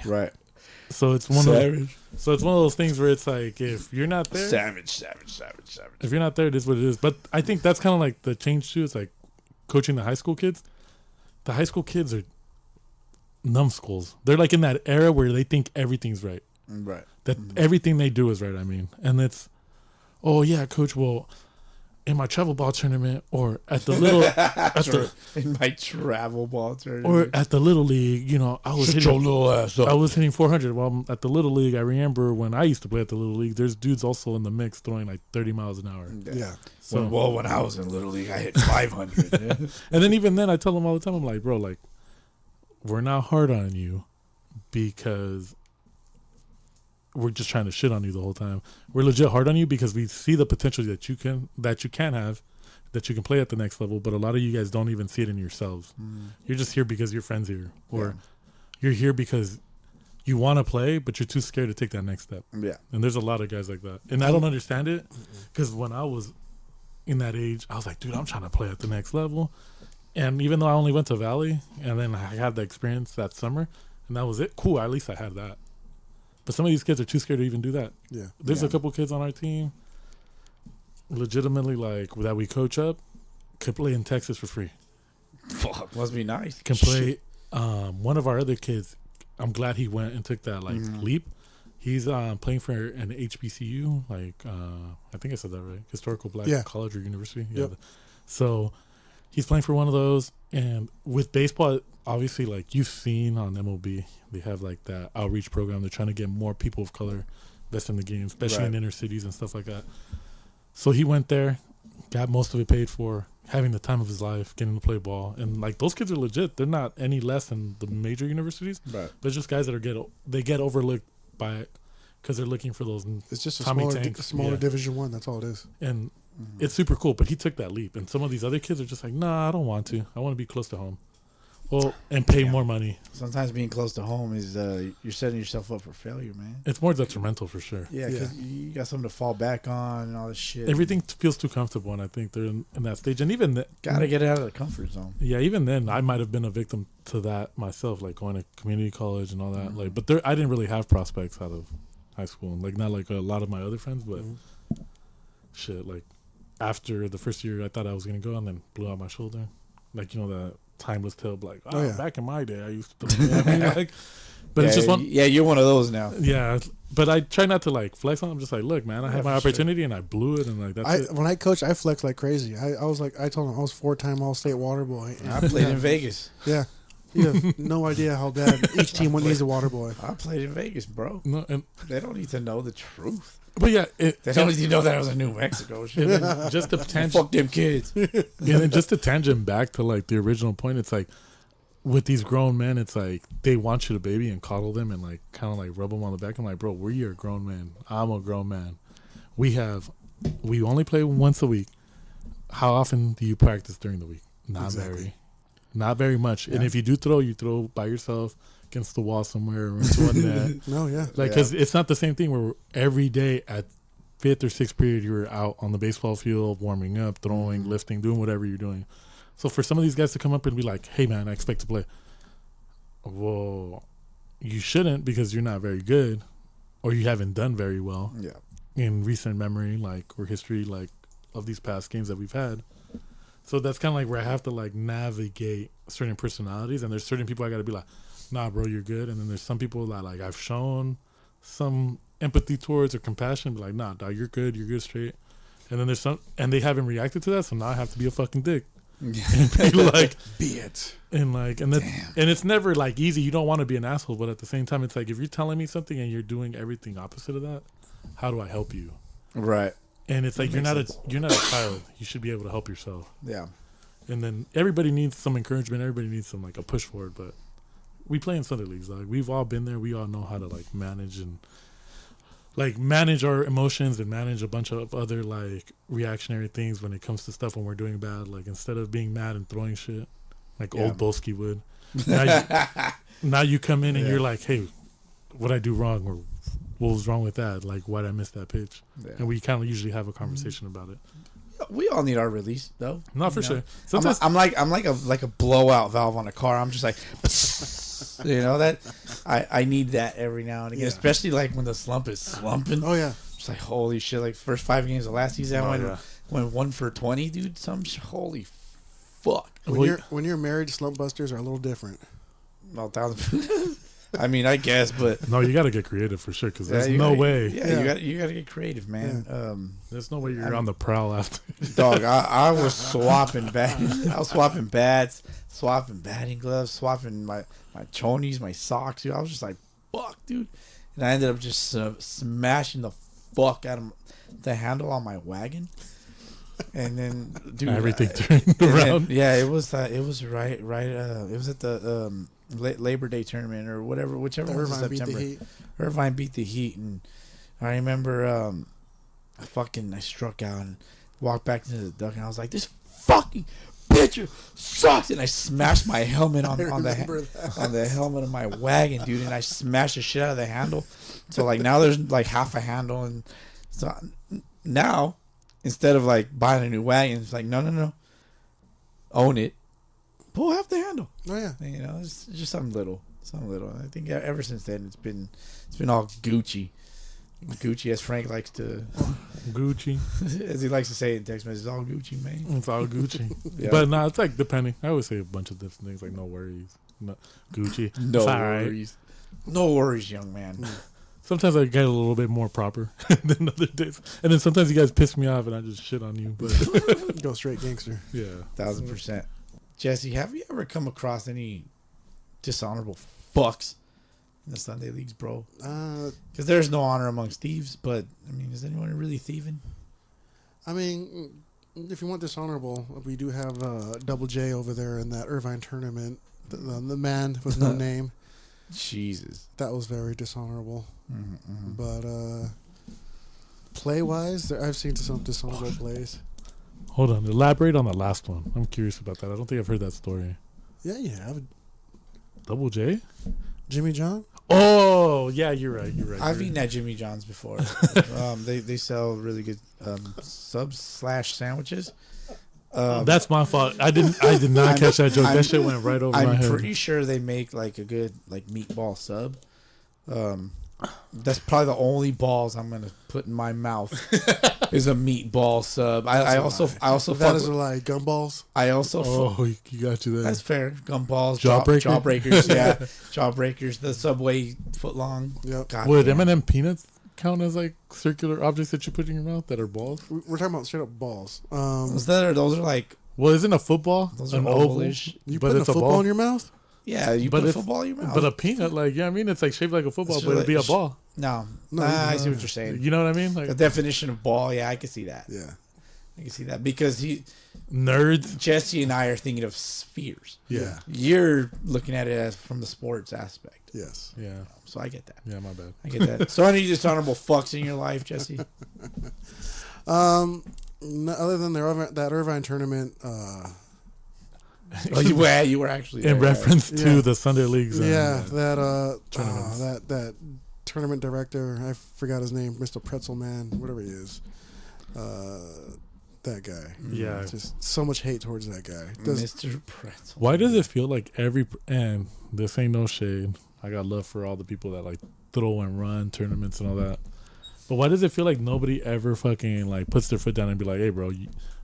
Right. So it's one of those things where it's like if you're not there, Savage. if you're not there, it is what it is. But I think that's kind of like the change too. It's like coaching the high school kids. The high school kids are numbskulls. They're like in that era where they think everything's right. Right. That everything they do is right, I mean. And it's, oh, yeah, coach, well, in my travel ball tournament or at the little... in my travel ball tournament. Or at the Little League, you know, I was hitting 400. Well, at the Little League, I remember when I used to play at the Little League, there's dudes also in the mix throwing like 30 miles an hour. Yeah. So, when I was in Little League, I hit 500. Yeah. And then even then, I tell them all the time, I'm like, bro, like, we're not hard on you because we're just trying to shit on you the whole time. We're legit hard on you because we see the potential that you can have, that you can play at the next level. But a lot of you guys don't even see it in yourselves. You're just here because your friend's here, or you're here because you want to play, but you're too scared to take that next step. Yeah. And there's a lot of guys like that, and I don't understand it because when I was in that age, I was like, dude, I'm trying to play at the next level. And even though I only went to Valley and then I had the experience that summer and that was it, cool, at least I had that. But some of these kids are too scared to even do that. Yeah. There's a couple kids on our team legitimately like that we coach up could play in Texas for free. Fuck, must be nice. Can play one of our other kids, I'm glad he went and took that leap. He's playing for an HBCU, like I think I said that right, Historical Black College or University. Yeah. Yep. So he's playing for one of those, and with baseball, obviously, like you've seen on MLB, they have like that outreach program. They're trying to get more people of color invested in the game, especially in inner cities and stuff like that. So he went there, got most of it paid for, having the time of his life, getting to play ball, and like those kids are legit. They're not any less than the major universities. Right. They're just guys that get overlooked by it because they're looking for those. It's just a Tommy smaller, Tanks. smaller Division I. That's all it is. And it's super cool. But he took that leap, and some of these other kids are just like, nah, I don't want to. I want to be close to home. Well, and pay more money. Sometimes being close to home is you're setting yourself up for failure, man. It's more detrimental for sure. Yeah, because you got something to fall back on and all this shit. Everything feels too comfortable, and I think they're in that stage. And even gotta get out of the comfort zone. Yeah, even then, I might have been a victim to that myself, like going to community college and all that. Like, but I didn't really have prospects out of high school, like not like a lot of my other friends. But shit, like after the first year, I thought I was gonna go, and then blew out my shoulder. Like that timeless tale, like back in my day, I used to. Like, but it's just one. Yeah, you're one of those now. Yeah, but I try not to like flex on. I'm just like, look, man, I had my opportunity and I blew it, and like that's it. When I coach, I flex like crazy. I was like, I told him I was 4-time All-State water boy. I played in Vegas. Yeah, you have no idea how bad each team needs a water boy. I played in Vegas, bro. No, and they don't need to know the truth. But yeah, they don't need to know that I was in New Mexico. Shit. Just a tangent. Fuck them kids. And then just a tangent back to like the original point. It's like with these grown men, it's like they want you to baby and coddle them and like kind of like rub them on the back. I'm like, bro, we're a grown man. I'm a grown man. We only play once a week. How often do you practice during the week? Not very much. Yeah. And if you do throw, you throw by yourself against the wall somewhere or into a net. No, yeah. Like, because it's not the same thing where every day at 5th or 6th period, you're out on the baseball field, warming up, throwing, lifting, doing whatever you're doing. So for some of these guys to come up and be like, hey, man, I expect to play. Well, you shouldn't because you're not very good or you haven't done very well in recent memory, like, or history, like, of these past games that we've had. So that's kind of like where I have to, like, navigate certain personalities. And there's certain people I got to be like, nah, bro, you're good. And then there's some people that, like, I've shown some empathy towards or compassion. Be like, nah, dog, you're good straight. And then there's some, and they haven't reacted to that. So now I have to be a fucking dick. And be like, be it. And like, and that's, and it's never like easy. You don't want to be an asshole, but at the same time, it's like, if you're telling me something and you're doing everything opposite of that, how do I help you? Right. And it's like, you're not a child. You should be able to help yourself. Yeah. And then everybody needs some encouragement. Everybody needs some, like, a push forward. But we play in Sunday leagues. Like, we've all been there. We all know how to, like, manage our emotions and manage a bunch of other, like, reactionary things when it comes to stuff when we're doing bad. Like, instead of being mad and throwing shit, like old Bowski would. Now you come in and you're like, hey, what'd I do wrong? Or what was wrong with that? Like, why'd I miss that pitch? Yeah. And we kind of usually have a conversation about it. We all need our release, though. Not for sure. Sometimes I'm like a blowout valve on a car. I'm just like, that I need that every now and again, especially like when the slump is slumping. Oh yeah, it's like holy shit! Like first 5 games of last season, went 1 for 20, dude. Holy fuck! When you're married, slump busters are a little different. No, 1,000. I mean, I guess, but no, you got to get creative for sure because there's no way. Yeah, you got to get creative, man. Yeah. There's no way you're on the prowl after. Dog, I was swapping bats. I was swapping bats, swapping batting gloves, swapping my chonies, my socks. Dude, I was just like, fuck, dude. And I ended up just smashing the fuck out of the handle on my wagon. And then, dude, everything turned around. It was right. It was at the Labor Day tournament or whatever, whichever was in September. Irvine beat the Heat, and I remember I struck out and walked back into the duck, and I was like, this fucking pitcher sucks, and I smashed my helmet on the helmet of my wagon, dude, and I smashed the shit out of the handle. So like now there's like half a handle, and so now instead of like buying a new wagon, it's like no, own it. Pull half the handle. Oh yeah, it's just something little. I think ever since then it's been all Gucci, as Frank likes to. Gucci, as he likes to say in text messages, all Gucci, man. It's all Gucci. But no, it's like depending. I always say a bunch of different things like no worries, no, Gucci, no worries, no worries, young man. sometimes I get a little bit more proper than other days, and then sometimes you guys piss me off and I just shit on you. But Go straight gangster. yeah, 1,000%. Jesse, have you ever come across any dishonorable fucks in the Sunday leagues, bro? Because there's no honor amongst thieves, but I mean, is anyone really thieving? I mean, if you want dishonorable, we do have Double J over there in that Irvine tournament. The man with no name. Jesus. That was very dishonorable. Mm-hmm. But play-wise, I've seen some dishonorable plays. hold on, elaborate on the last one. I'm curious about that. I don't think I've heard that story. Yeah, you have. Double J? Jimmy John? Oh, yeah, you're right. You're right. I've eaten at Jimmy John's before. They sell really good subs/sandwiches. That's my fault. I did not catch that joke. That shit went right over my head. I'm pretty sure they make like a good like meatball sub. That's probably the only balls I'm gonna put in my mouth is a meatball sub. I also That is like gumballs. I also Oh, you got you there. that's fair. Gumballs, Jawbreaker? jawbreakers, yeah, jawbreakers. The Subway foot long. Yep. God Would damn. M&M peanuts count as like circular objects that you put in your mouth that are balls? We're talking about straight up balls. Those are like Well, isn't a football Those are an oval? ovalish. You but put a it's a football ball? in your mouth? yeah, you But put a it's- football in your mouth. But a peanut, like, yeah, I mean, it's like shaped like a football, It's but it'd be a really- ball. no, No, I see no. what you're saying. You know what I mean? The Like definition of ball, yeah, I can see that. Yeah. I can see that because nerds. Jesse and I are thinking of spheres. Yeah. You're looking at it as from the sports aspect. Yes. Yeah. So I get that. Yeah, my bad. I get that. So any dishonorable fucks in your life, Jesse? Other than that Irvine tournament, Oh, you were actually In there, reference Yeah. to the Sunday leagues. that tournaments. that tournament director, I forgot his name, Mr. Pretzel Man, whatever he is. That guy. Yeah. Just so much hate towards that guy. Mr. Pretzel. Why does it feel like and this ain't no shade. I got love for all the people that like throw and run tournaments and all that. But why does it feel like nobody ever fucking like puts their foot down and be like, hey, bro,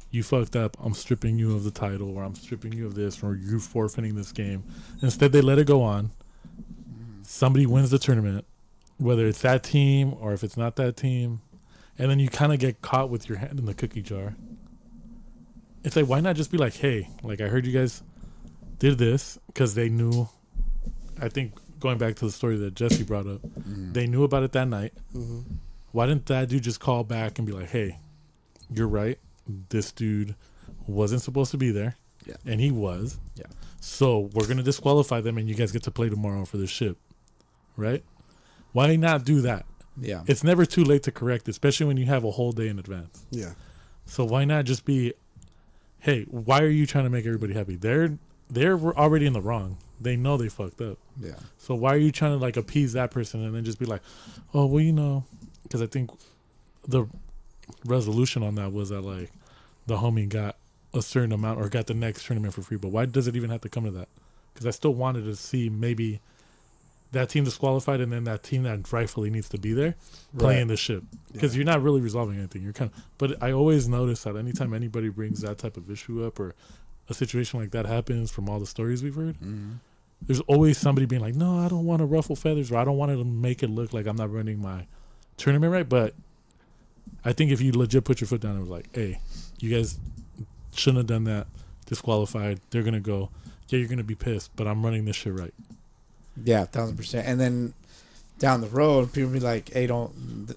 you fucked up. I'm stripping you of the title, or I'm stripping you of this, or you're forfeiting this game. Instead, they let it go on. Somebody wins the tournament, whether it's that team or if it's not that team. And then you kind of get caught with your hand in the cookie jar. It's like, why not just be like, hey, like I heard you guys did this because they knew. I think going back to the story that Jesse brought up, they knew about it that night. Mm-hmm. Why didn't that dude just call back and be like, hey, you're right. This dude wasn't supposed to be there. Yeah. And he was. Yeah. So we're going to disqualify them and you guys get to play tomorrow for the ship. Right? Why not do that? Yeah. It's never too late to correct, especially when you have a whole day in advance. Yeah. So why not just be, hey, why are you trying to make everybody happy? They're already in the wrong. They know they fucked up. Yeah. So why are you trying to like appease that person and then just be like, oh, well, you know, because I think the resolution on that was that like the homie got a certain amount or got the next tournament for free. But why does it even have to come to that? Because I still wanted to see maybe that team disqualified and then that team that rightfully needs to be there playing the ship. Because you're not really resolving anything. You're kind of, but I always notice that anytime anybody brings that type of issue up or a situation like that happens from all the stories we've heard, there's always somebody being like, no, I don't want to ruffle feathers or I don't want to make it look like I'm not running my tournament right. But I think if you legit put your foot down and was like, hey, you guys shouldn't have done that, disqualified, they're going to go, yeah, you're going to be pissed, but I'm running this shit right. Yeah, 1,000%. And then down the road, people be like, hey, don't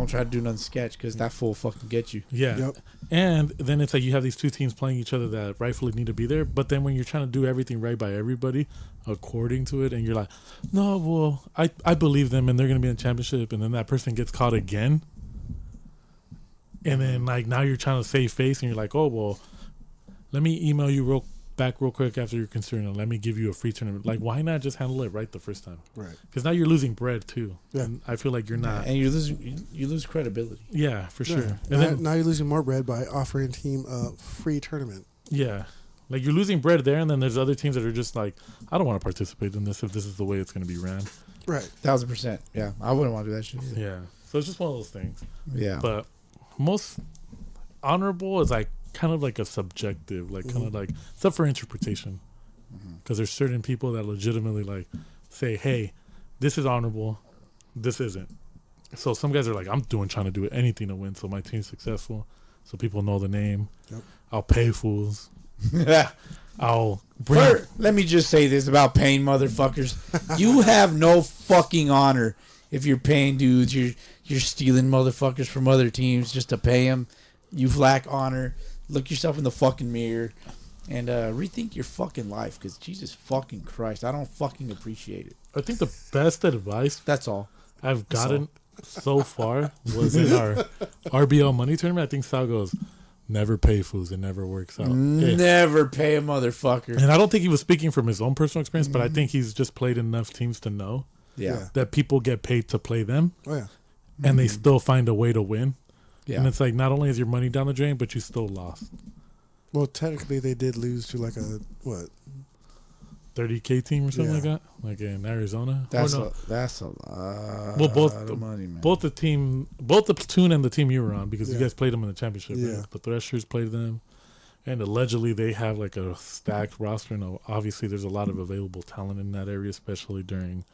try to do nothing sketch because that fool fucking get you. Yeah. Yep. And then it's like you have these two teams playing each other that rightfully need to be there. But then when you're trying to do everything right by everybody according to it, and you're like, no, well, I believe them and they're going to be in the championship. And then that person gets caught again. And then like now you're trying to save face and you're like, oh, well, let me email you real quick after you're concerned and let me give you a free tournament. Like, why not just handle it right the first time? Right. Because now you're losing bread too. Yeah. And I feel like you're not. And you lose credibility. Yeah, for sure. Yeah. And then Now you're losing more bread by offering a team a free tournament. yeah, like you're losing bread there, and then there's other teams that are just like, I don't want to participate in this if this is the way it's going to be ran. Right. 1,000%. Yeah, I wouldn't want to do that shit either. Yeah, so it's just one of those things. Yeah. But most honorable is like kind of like a subjective, like kind of like it's up for interpretation. Because there's certain people that legitimately like say, hey, this is honorable. this isn't. So some guys are like, I'm trying to do anything to win, so my team's successful, so people know the name. Yep. I'll pay fools. I'll bring. Let me just say this about paying motherfuckers. You have no fucking honor if you're paying dudes. You're stealing motherfuckers from other teams just to pay them. You lack honor. Look yourself in the fucking mirror and rethink your fucking life, because Jesus fucking Christ, I don't fucking appreciate it. I think the best advice That's all. I've gotten so far was in our RBL money tournament. I think Sal goes, never pay fools. It never works out. Never pay a motherfucker. And I don't think he was speaking from his own personal experience, but I think he's just played enough teams to know Yeah. that people get paid to play them, Oh yeah. and they still find a way to win. Yeah. And it's like, not only is your money down the drain, but you still lost. Well, technically, they did lose to like a what? 30K team or something Yeah. like that, like in Arizona. That's Or no, that's a lot Well, both- of money, man. both the platoon and the team you were on, because you Yeah. guys played them in the championship. Yeah. Right? The Threshers played them, and allegedly they have like a stacked roster. And obviously, there's a lot of available talent in that area, especially during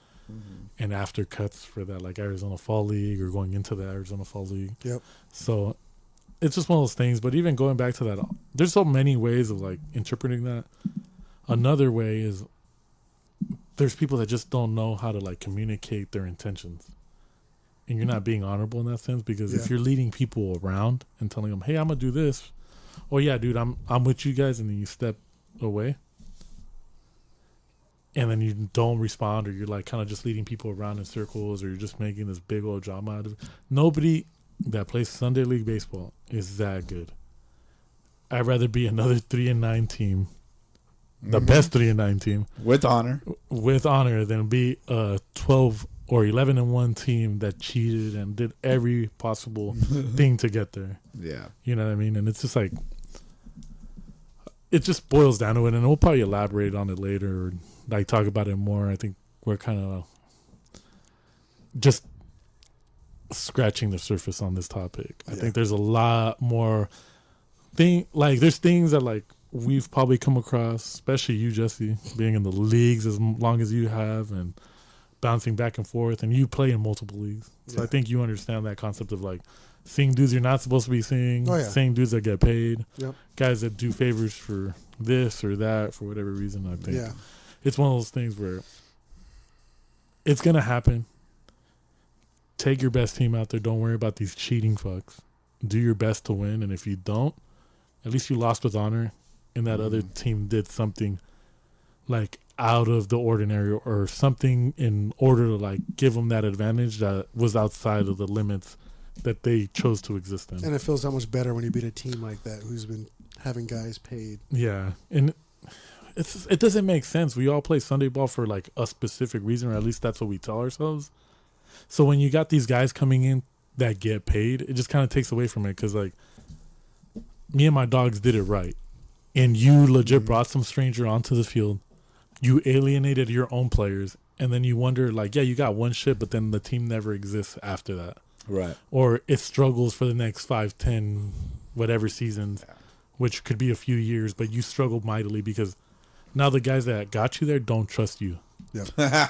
and after cuts for that, like Arizona Fall League or going into the Arizona Fall League. Yep. So it's just one of those things. But even going back to that, there's so many ways of like interpreting that. Another way is there's people that just don't know how to like communicate their intentions. And you're not being honorable in that sense, because if Yeah. you're leading people around and telling them, hey, I'm going to do this. Oh, yeah, dude, I'm with you guys. And then you step away. And then you don't respond, or you're like kind of just leading people around in circles, or you're just making this big old drama out of it. Nobody that plays Sunday League baseball is that good. I'd rather be another 3-9 team, the best 3-9 team, With honor. with honor, than be a 12 or 11-1 team that cheated and did every possible thing to get there. Yeah. You know what I mean? And it's just like, it just boils down to it, and we'll probably elaborate on it later, or like talk about it more. I think we're kind of just scratching the surface on this topic. I think there's a lot more there's things that like we've probably come across, especially you, Jesse, being in the leagues as long as you have and bouncing back and forth, and you play in multiple leagues. So I think you understand that concept of like seeing dudes you're not supposed to be seeing, Oh, yeah. seeing dudes that get paid, Yep. guys that do favors for this or that for whatever reason. I think Yeah. it's one of those things where it's going to happen. Take your best team out there. Don't worry about these cheating fucks. Do your best to win, and if you don't, at least you lost with honor, and that other team did something like out of the ordinary, or something in order to like give them that advantage that was outside of the limits that they chose to exist in. And it feels that much better when you beat a team like that who's been having guys paid. Yeah, and it doesn't make sense. We all play Sunday ball for like a specific reason, or at least that's what we tell ourselves. So when you got these guys coming in that get paid, it just kind of takes away from it, because like me and my dogs did it right, and you legit brought some stranger onto the field. You alienated your own players, and then you wonder like, yeah, you got one shit, but then the team never exists after that. Right. Or it struggles for the next 5, 10, whatever seasons, which could be a few years, but you struggled mightily because now the guys that got you there don't trust you. Yeah.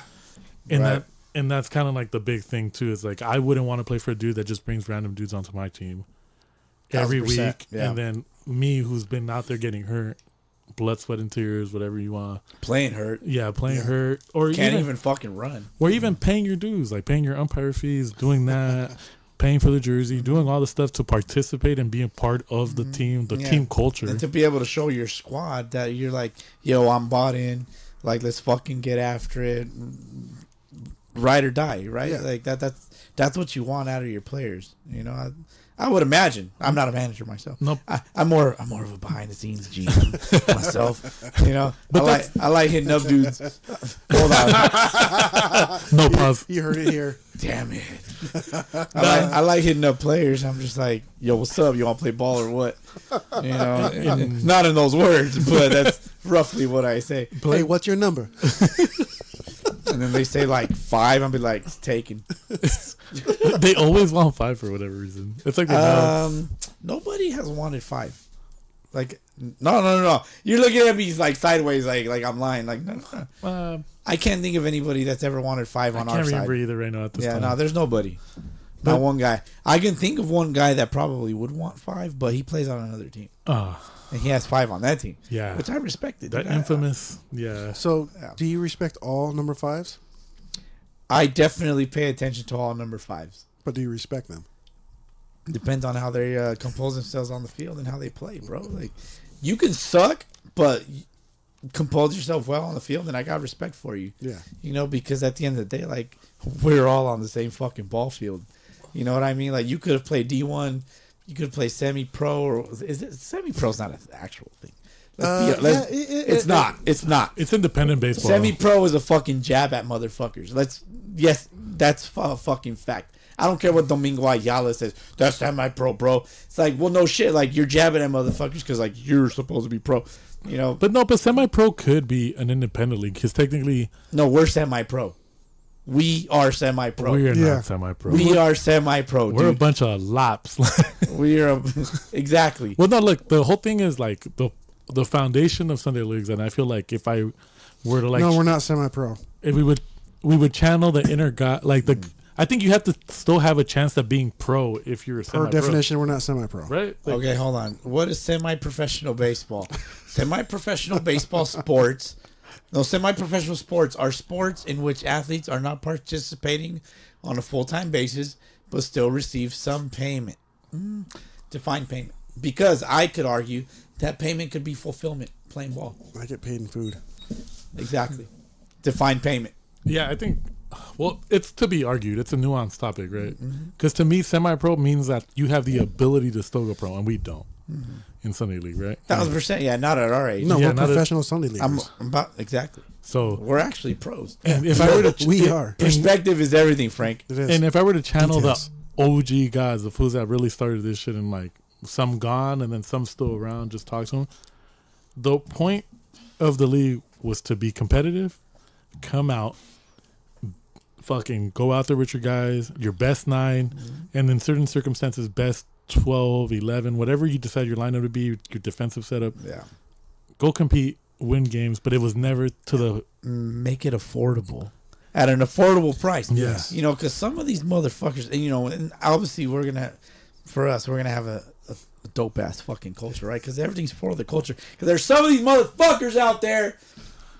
And that's kind of like the big thing too, is like, I wouldn't want to play for a dude that just brings random dudes onto my team every 1000%, week. yeah. And then me, who's been out there getting hurt, blood, sweat, and tears, whatever you want. Playing hurt. Yeah, playing hurt. Or Can't even fucking run. Or even paying your dues, like paying your umpire fees, doing that, paying for the jersey, doing all the stuff to participate and be a part of the team, the Yeah. team culture. And to be able to show your squad that you're like, yo, I'm bought in. Like, let's fucking get after it. Ride or die, right? Yeah. Like that's what you want out of your players. You know, I would imagine. I'm not a manager myself. Nope. I'm more of a behind the scenes GM myself. You know, I like hitting up dudes. Hold on. No pause. You heard it here. Damn it. I like hitting up players. I'm just like, yo, what's up? You want to play ball or what? You know, and not in those words, but that's roughly what I say. Hey, what's your number? And then they say like 5. I'll be like, it's taken. They always want 5 for whatever reason. It's like they know. Nobody has wanted 5. Like, no. You're looking at me like sideways, like I'm lying. Like, no. I can't think of anybody that's ever wanted 5 on our side. I can't remember either right now at this time. No, there's nobody. Not one guy. I can think of one guy that probably would want 5, but he plays on another team. And he has 5 on that team. Yeah. Which I respected. That infamous, yeah. So, do you respect all number 5s? I definitely pay attention to all number 5s. But do you respect them? Depends on how they compose themselves on the field and how they play, bro. Like, you can suck, but compose yourself well on the field, and I got respect for you. Yeah. You know, because at the end of the day, like, we're all on the same fucking ball field. You know what I mean? Like, you could have played D1, you could have played semi-pro, or is it semi-pro's not an actual thing. It's not. It's independent baseball. Semi-pro is a fucking jab at motherfuckers. Yes, that's a fucking fact. I don't care what Domingo Ayala says. That's semi-pro, bro. It's like, well, no shit. Like, you're jabbing at motherfuckers because, like, you're supposed to be pro. You know? But semi-pro could be an independent league because technically... No, we're semi-pro. We are semi-pro. We are not semi-pro. We are semi-pro, We're dude. a bunch of lops. We are... Exactly. Well, no, look, the whole thing is, like, the foundation of Sunday leagues, and I feel like if I were to, like... No, we're not semi-pro. If we would channel the inner guy, like, I think you have to still have a chance at being pro if you're a semi-pro. Per definition, we're not semi-pro. Right? Like, Okay, hold on. What is semi-professional baseball? Semi-professional baseball sports. No, semi-professional sports are sports in which athletes are not participating on a full-time basis, but still receive some payment. Define payment. Because I could argue that payment could be fulfillment, playing ball. I get paid in food. Exactly. Define payment. Yeah, I think... Well, it's to be argued. It's a nuanced topic, right? Because to me, semi-pro means that you have the ability to still go pro, and we don't in Sunday League, right? 1,000%. Yeah, not at our age. No, Yeah, we're not professional Sunday leaguers. I'm about exactly. So, We're actually pros. and if I were to... We are. Perspective is everything, Frank. It is. And if I were to channel Details. the OG guys, the fools that really started this shit, and like some gone and then some still around, just talk to them. The point of the league was to be competitive, come out, fucking go out there with your guys, your best 9, and in certain circumstances, best 12, 11, whatever you decide your lineup to be, your defensive setup. Yeah. Go compete, win games, but it was never to the... Make it affordable. At an affordable price. Yes. You know, because some of these motherfuckers, you know, and obviously we're going to, for us, we're going to have a dope ass fucking culture, right? Because everything's for the culture. Because there's some of these motherfuckers out there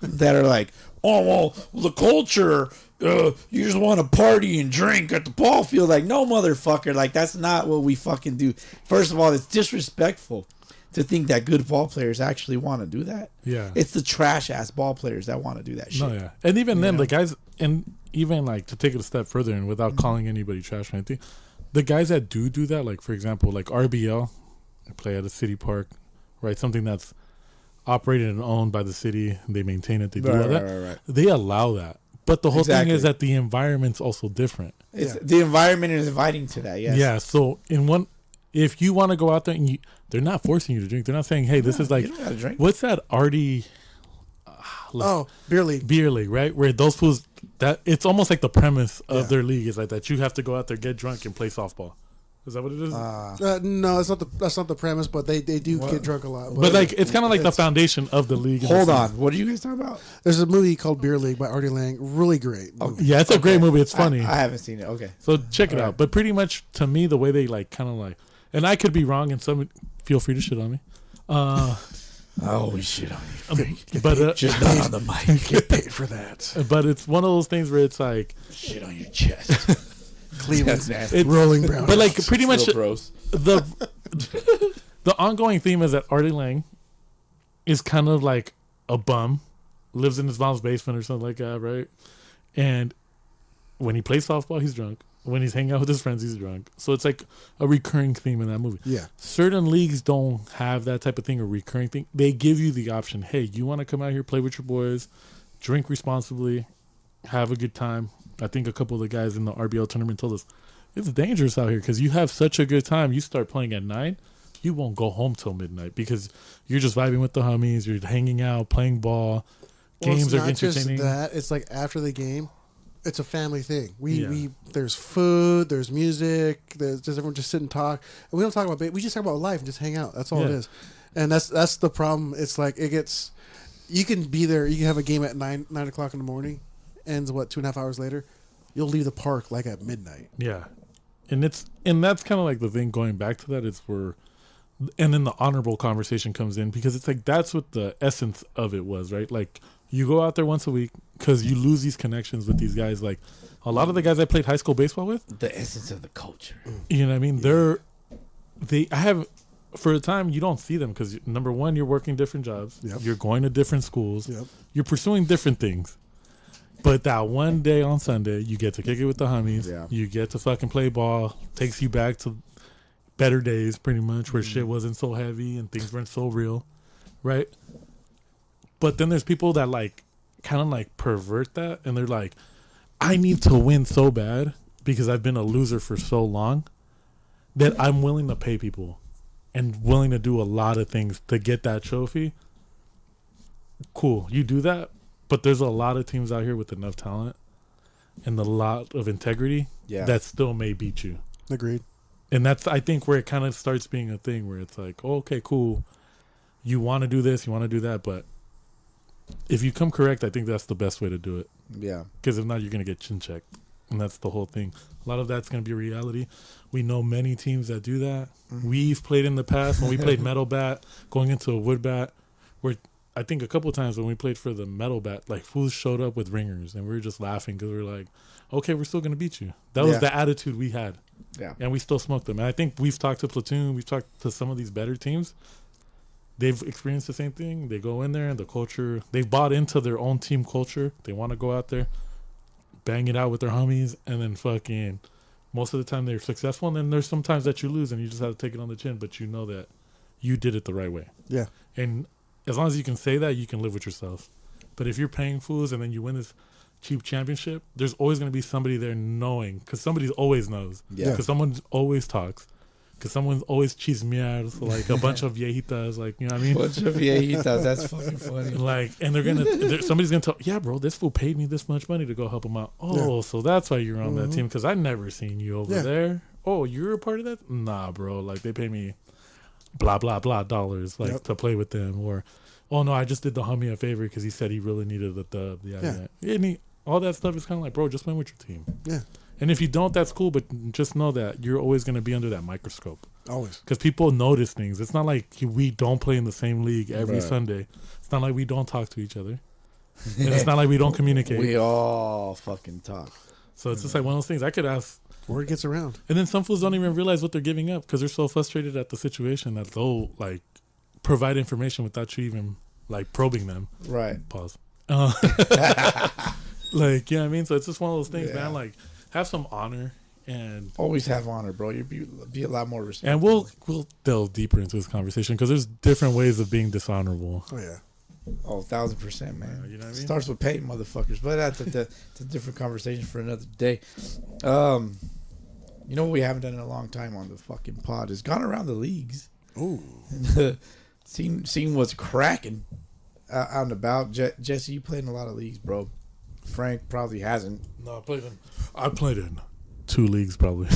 that are like, oh, well, the culture, you just want to party and drink at the ball field. Like, no, motherfucker. Like, that's not what we fucking do. First of all, it's disrespectful to think that good ball players actually want to do that. Yeah. It's the trash ass ball players that want to do that shit. No, yeah. And even then, the guys, and even like to take it a step further and without calling anybody trash or anything, the guys that do that, like for example, like RBL, play at a city park, right? Something that's operated and owned by the city. They maintain it. They do all that. Right. They allow that. But the whole thing Exactly. is that the environment's also different. It's the environment is inviting to that. Yes. Yeah. So if you want to go out there and they're not forcing you to drink. They're not saying, hey, this is like, you don't gotta drink. what's that arty? Beer league. Beer league, right? Where those fools, that it's almost like the premise of their league is like that. You have to go out there, get drunk, and play softball. Is that what it is? No, that's not the premise, but they do get drunk a lot. but like it's kind of like the foundation of the league. Hold on. What are you guys talking about? There's a movie called Beer League by Artie Lang. Really great. movie. Yeah, it's a great movie. It's funny. I haven't seen it. Okay. So check it out. But pretty much to me, the way they like kind of like, and I could be wrong, and some feel free to shit on me. Oh shit on you. But Just not on the mic. Get paid for that. but it's one of those things where it's like, Shit on your chest. Cleveland. That's nasty. it's Rolling Brown. but like pretty much Real gross. the ongoing theme is that Artie Lang is kind of like a bum, lives in his mom's basement or something like that, right? And when he plays softball, he's drunk. When he's hanging out with his friends, he's drunk. So it's like a recurring theme in that movie. Yeah. Certain leagues don't have that type of thing, a recurring thing. They give you the option, hey, you want to come out here, play with your boys, drink responsibly, have a good time. I think a couple of the guys in the RBL tournament told us, it's dangerous out here because you have such a good time. You start playing at 9, you won't go home till midnight because you're just vibing with the homies, you're hanging out, playing ball. Games Well, are it's not entertaining. just that. It's like after the game, it's a family thing. We there's food, there's music, there's just everyone just sit and talk. And we don't talk about we just talk about life and just hang out. That's all it is. And that's the problem. It's like it gets. You can be there. You can have a game at 9 o'clock in the morning, ends 2.5 hours later. You'll leave the park like at midnight. Yeah, and that's kind of like the thing. Going back to that, it's where, and then the honorable conversation comes in because it's like that's what the essence of it was, right? Like you go out there once a week because you lose these connections with these guys. Like a lot of the guys I played high school baseball with, the essence of the culture. You know what I mean? I have. For a time, you don't see them because, number one, you're working different jobs. Yep. You're going to different schools. Yep. You're pursuing different things. But that one day on Sunday, you get to kick it with the homies. Yeah. You get to fucking play ball. Takes you back to better days, pretty much, where shit wasn't so heavy and things weren't so real, right? But then there's people that, like, kind of, like, pervert that. And they're like, I need to win so bad because I've been a loser for so long that I'm willing to pay people and willing to do a lot of things to get that trophy. Cool, you do that, but there's a lot of teams out here with enough talent and a lot of integrity that still may beat you. Agreed. And that's, I think, where it kind of starts being a thing where it's like, oh, okay, cool, you want to do this, you want to do that, but if you come correct, I think that's the best way to do it. Yeah. Because if not, you're going to get chin checked. And that's the whole thing. A lot of that's going to be reality. We know many teams that do that. Mm-hmm. We've played in the past when we played metal bat, going into a wood bat, where I think a couple of times when we played for the metal bat, like fools showed up with ringers and we were just laughing because we were like, okay, we're still going to beat you. That was the attitude we had. Yeah. And we still smoked them. And I think we've talked to Platoon, we've talked to some of these better teams. They've experienced the same thing. They go in there and the culture, they've bought into their own team culture. They want to go out there, bang it out with their homies, and then fucking most of the time they're successful. And then there's some times that you lose and you just have to take it on the chin, but you know that you did it the right way. Yeah. And as long as you can say that, you can live with yourself. But if you're paying fools and then you win this cheap championship, there's always going to be somebody there knowing, because somebody always knows. Yeah. Because someone always talks. Because someone always chismears, like a bunch of viejitas, like, you know what I mean? Bunch of viejitas, that's fucking funny. Like, and somebody's going to tell, yeah, bro, this fool paid me this much money to go help him out. Oh, so that's why you're on that team, because I never seen you over there. Oh, you're a part of that? Nah, bro, like, they pay me blah, blah, blah dollars, like, to play with them. Or, oh, no, I just did the homie a favor because he said he really needed the dub. Yeah. All that stuff is kind of like, bro, just win with your team. Yeah. And if you don't, that's cool, but just know that you're always going to be under that microscope. Always. Because people notice things. It's not like we don't play in the same league every Sunday. It's not like we don't talk to each other. And it's not like we don't communicate. We all fucking talk. So it's just like one of those things I could ask. Word gets around. And then some fools don't even realize what they're giving up because they're so frustrated at the situation that they'll, like, provide information without you even, like, probing them. Right. Pause. Like, you know what I mean? So it's just one of those things, man. Like, have some honor and always have honor, bro. You'd be a lot more respectful. And we'll delve deeper into this conversation because there's different ways of being dishonorable. Oh yeah. Oh, 1,000%, man. You know what I mean? Starts with pay, motherfuckers. But that's a different conversation for another day. You know what we haven't done in a long time on the fucking pod is gone around the leagues. Ooh. Seen what's cracking out and about. Jesse, you played in a lot of leagues, bro. Frank probably hasn't. No, I played in 2 leagues probably.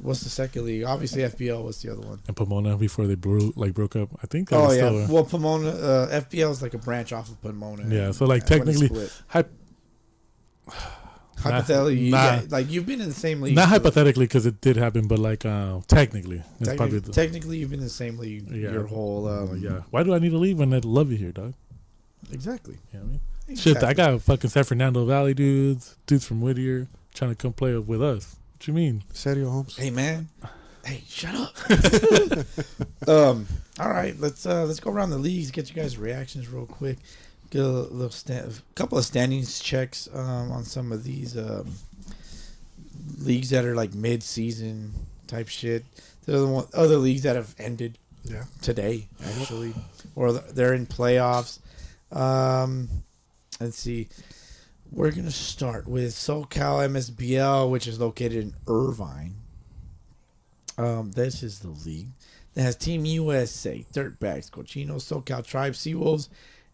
What's the second league? Obviously FBL. What's the other one? And Pomona before they broke up. I think. Oh yeah. Well, Pomona FBL is like a branch off of Pomona. Yeah. So like technically, hypothetically, like you've been in the same league. Not hypothetically because it did happen, but like technically, technically you've been in the same league your whole. Yeah. Why do I need to leave when I love you here, dog? Exactly. You know what I mean? Exactly. Shit, I got fucking San Fernando Valley dudes from Whittier trying to come play with us. What you mean? Sergio Holmes. Hey man. Hey, shut up. All right, let's go around the leagues, get you guys' reactions real quick. Get a couple of standings checks on some of these leagues that are like mid-season type shit. There are other leagues that have ended today, actually, or they're in playoffs. Let's see. We're going to start with SoCal MSBL, which is located in Irvine. This is the league that has Team USA, Dirtbags, Cochinos, SoCal Tribe, Seawolves,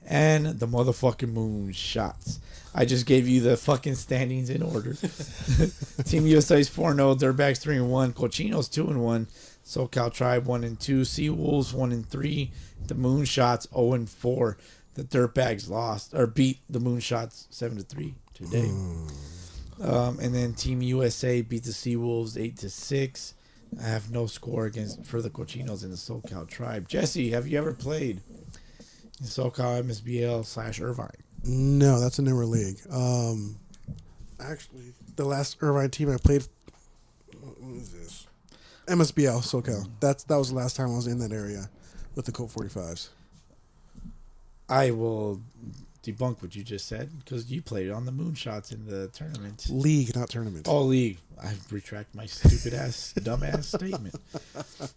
and the motherfucking Moonshots. I just gave you the fucking standings in order. Team USA is 4-0, Dirtbags 3-1, Cochinos 2-1, SoCal Tribe 1-2, Seawolves 1-3, the Moonshots 0-4. The Dirtbags lost or beat the Moonshots 7-3 today. And then Team USA beat the Seawolves 8-6. I have no score for the Cochinos in the SoCal Tribe. Jesse, have you ever played in SoCal MSBL / Irvine? No, that's a newer league. Actually, the last Irvine team I played, what is this? MSBL SoCal. That was the last time I was in that area with the Colt 45s. I will debunk what you just said because you played on the Moonshots in the tournament. League, not tournament. Oh, league. I retract my stupid ass, dumb ass statement.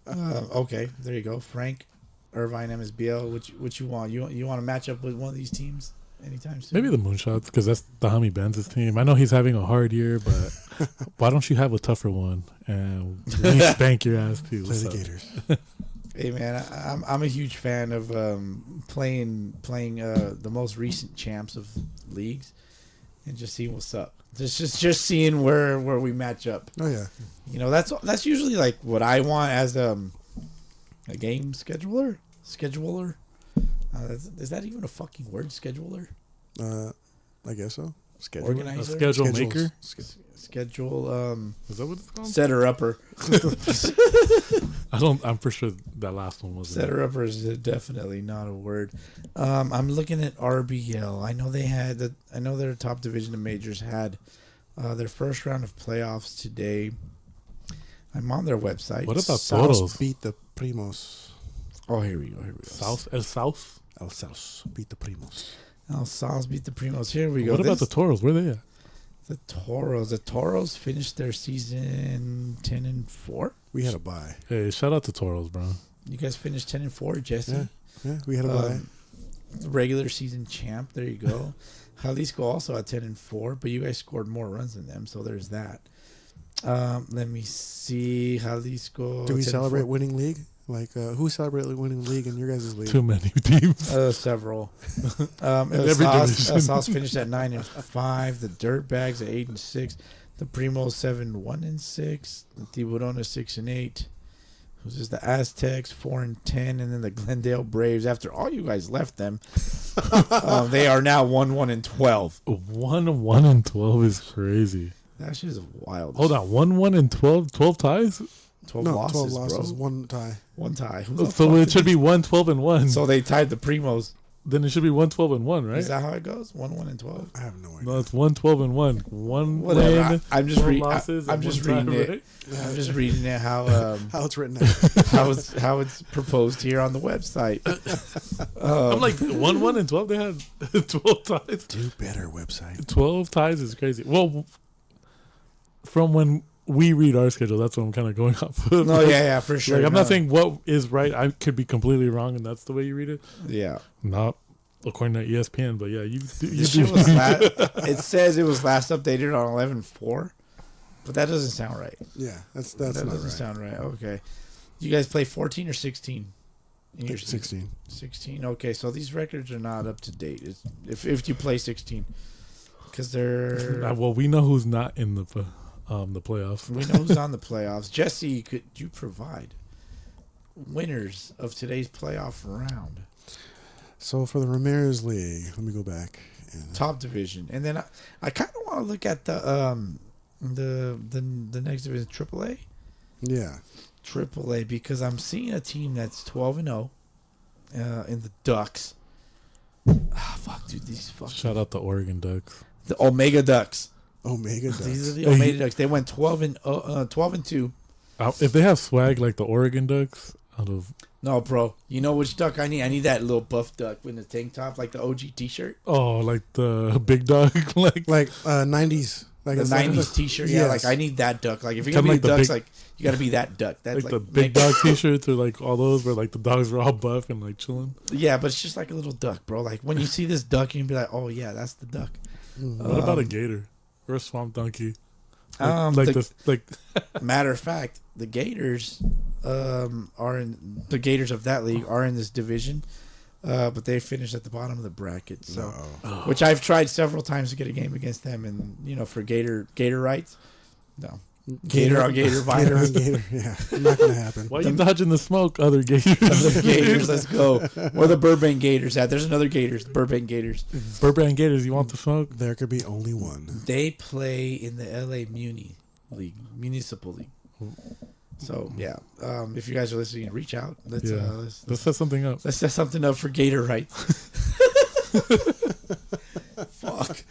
Okay, there you go. Frank, Irvine, MSBL. What you want? You want to match up with one of these teams anytime soon? Maybe the Moonshots, because that's Dahami Benz's team. I know he's having a hard year, but why don't you have a tougher one and we spank your ass too? Play the Gators. Hey man, I'm a huge fan of playing the most recent champs of leagues and just seeing what's up. Just seeing where we match up. Oh yeah, you know that's usually like what I want as a game scheduler. Is that even a fucking word, scheduler? I guess so. Schedule. Organizer? A schedule Schedules. maker? Schedule. Is that what it's called? Setter upper. I'm for sure that last one wasn't. Setter upper is definitely not a word. I'm looking at RBL. I know their top division of majors had their first round of playoffs today. I'm on their website. What about South Toros? beat the Primos. Oh, here we go. South? El South? El South beat the Primos. El South beat the Primos. Here we go. What about the Toros? Where are they at? The Toros? The Toros finished their season 10-4. We had a bye. Hey, shout out to Toros, bro. You guys finished 10-4, Jesse. Yeah, we had a bye. Regular season champ. There you go. Jalisco also at 10-4, but you guys scored more runs than them, so there's that. Let me see. Jalisco. Do we 10-4. celebrate winning league? Like, who celebrated winning league in your guys' league? Too many teams. Several. Every division. El South finished at 9-5. The Dirtbags at 8-6. The Primos 7-1-6. The Tiburones 6-8. Who's this? The Aztecs 4-10, and then the Glendale Braves. After all you guys left them, they are now 1-1-12. 1-1-12 is crazy. That shit is wild. Hold on, 1-1-12, 12 ties. 12 No, losses, 12 losses, bro. one tie. One tie. So it should be 1-12-1. So they tied the Primos. Then it should be 1-12-1, right? Is that how it goes? 1-1-12. I have no idea. No, it's 1-12-1. One Whatever. win. I'm just 12 reading. losses I'm and just one reading tie, it. right? I'm just reading it how How it's written out. how it's proposed here on the website. I'm like 1-1-12. They had 12 ties. Do better website. 12 ties is crazy. Well, from when we read our schedule, that's what I'm kind of going off of. No, yeah, for sure. Like, I'm no. not saying what is right. I could be completely wrong, and that's the way you read it. Yeah. Not according to ESPN, but yeah, you This do. shit was it says it was last updated on 11/4, but that doesn't sound right. Yeah, that's That not doesn't right. sound right. Okay. You guys play 14 or 16? In your season? 16. 16. Okay, so these records are not up to date. If you play 16, because they're Well, we know who's not in the playoffs. we know who's on the playoffs. Jesse, could you provide winners of today's playoff round? So for the Ramirez League, let me go back. Top division, and then I kind of want to look at the next division, AAA. Yeah. AAA, because I'm seeing a team that's 12-0 in the Ducks. Ah, fuck, dude, these fucking Shout out the Oregon Ducks. the Omega Ducks. Omega Ducks. These are the Omega Ducks. They went 12-2. If they have swag like the Oregon Ducks, out of No, bro. You know which duck I need? I need that little buff duck with the tank top, like the OG T-shirt. like the big dog, like 90s. Like The a 90s T-shirt. Yeah, like I need that duck. Like if you're Kinda gonna be like the ducks, big- like you gotta be that duck. That's like the big dog T-shirts or like all those where like the dogs are all buff and like chilling. Yeah, but it's just like a little duck, bro. Like when you see this duck, you can be like, oh yeah, that's the duck. What about a gator or a swamp donkey? Matter of fact, the Gators the Gators of that league are in this division, but they finished at the bottom of the bracket. So, which I've tried several times to get a game against them, and for Gator rights, no, Gator on Gator Gator violence. on Gator. Yeah, not gonna happen. Why you dodging the smoke, other Gators? Other Gators, let's go. Where the Burbank Gators at? There's another Gators, the Burbank Gators. Burbank Gators, you want the smoke? There could be only one. They play in the LA Municipal League. So yeah, if you guys are listening, reach out. Let's set something up. Let's set something up for Gator rights. Fuck.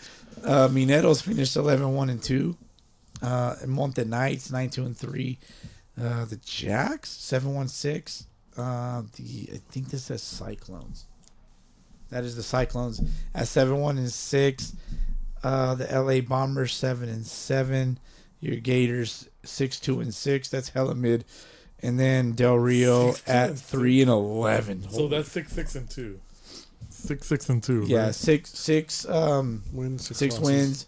Mineros finished 11-1-2. Monte Knights 9-2-3. The Jacks 7-1-6. I think this says Cyclones. That is the Cyclones at 7-1-6. The LA Bombers 7-7. Your Gators 6-2-6. That's hella mid. And then Del Rio at 3-11. So that's 6-6-2. 6-6-2. Yeah, right? six Wins, six wins,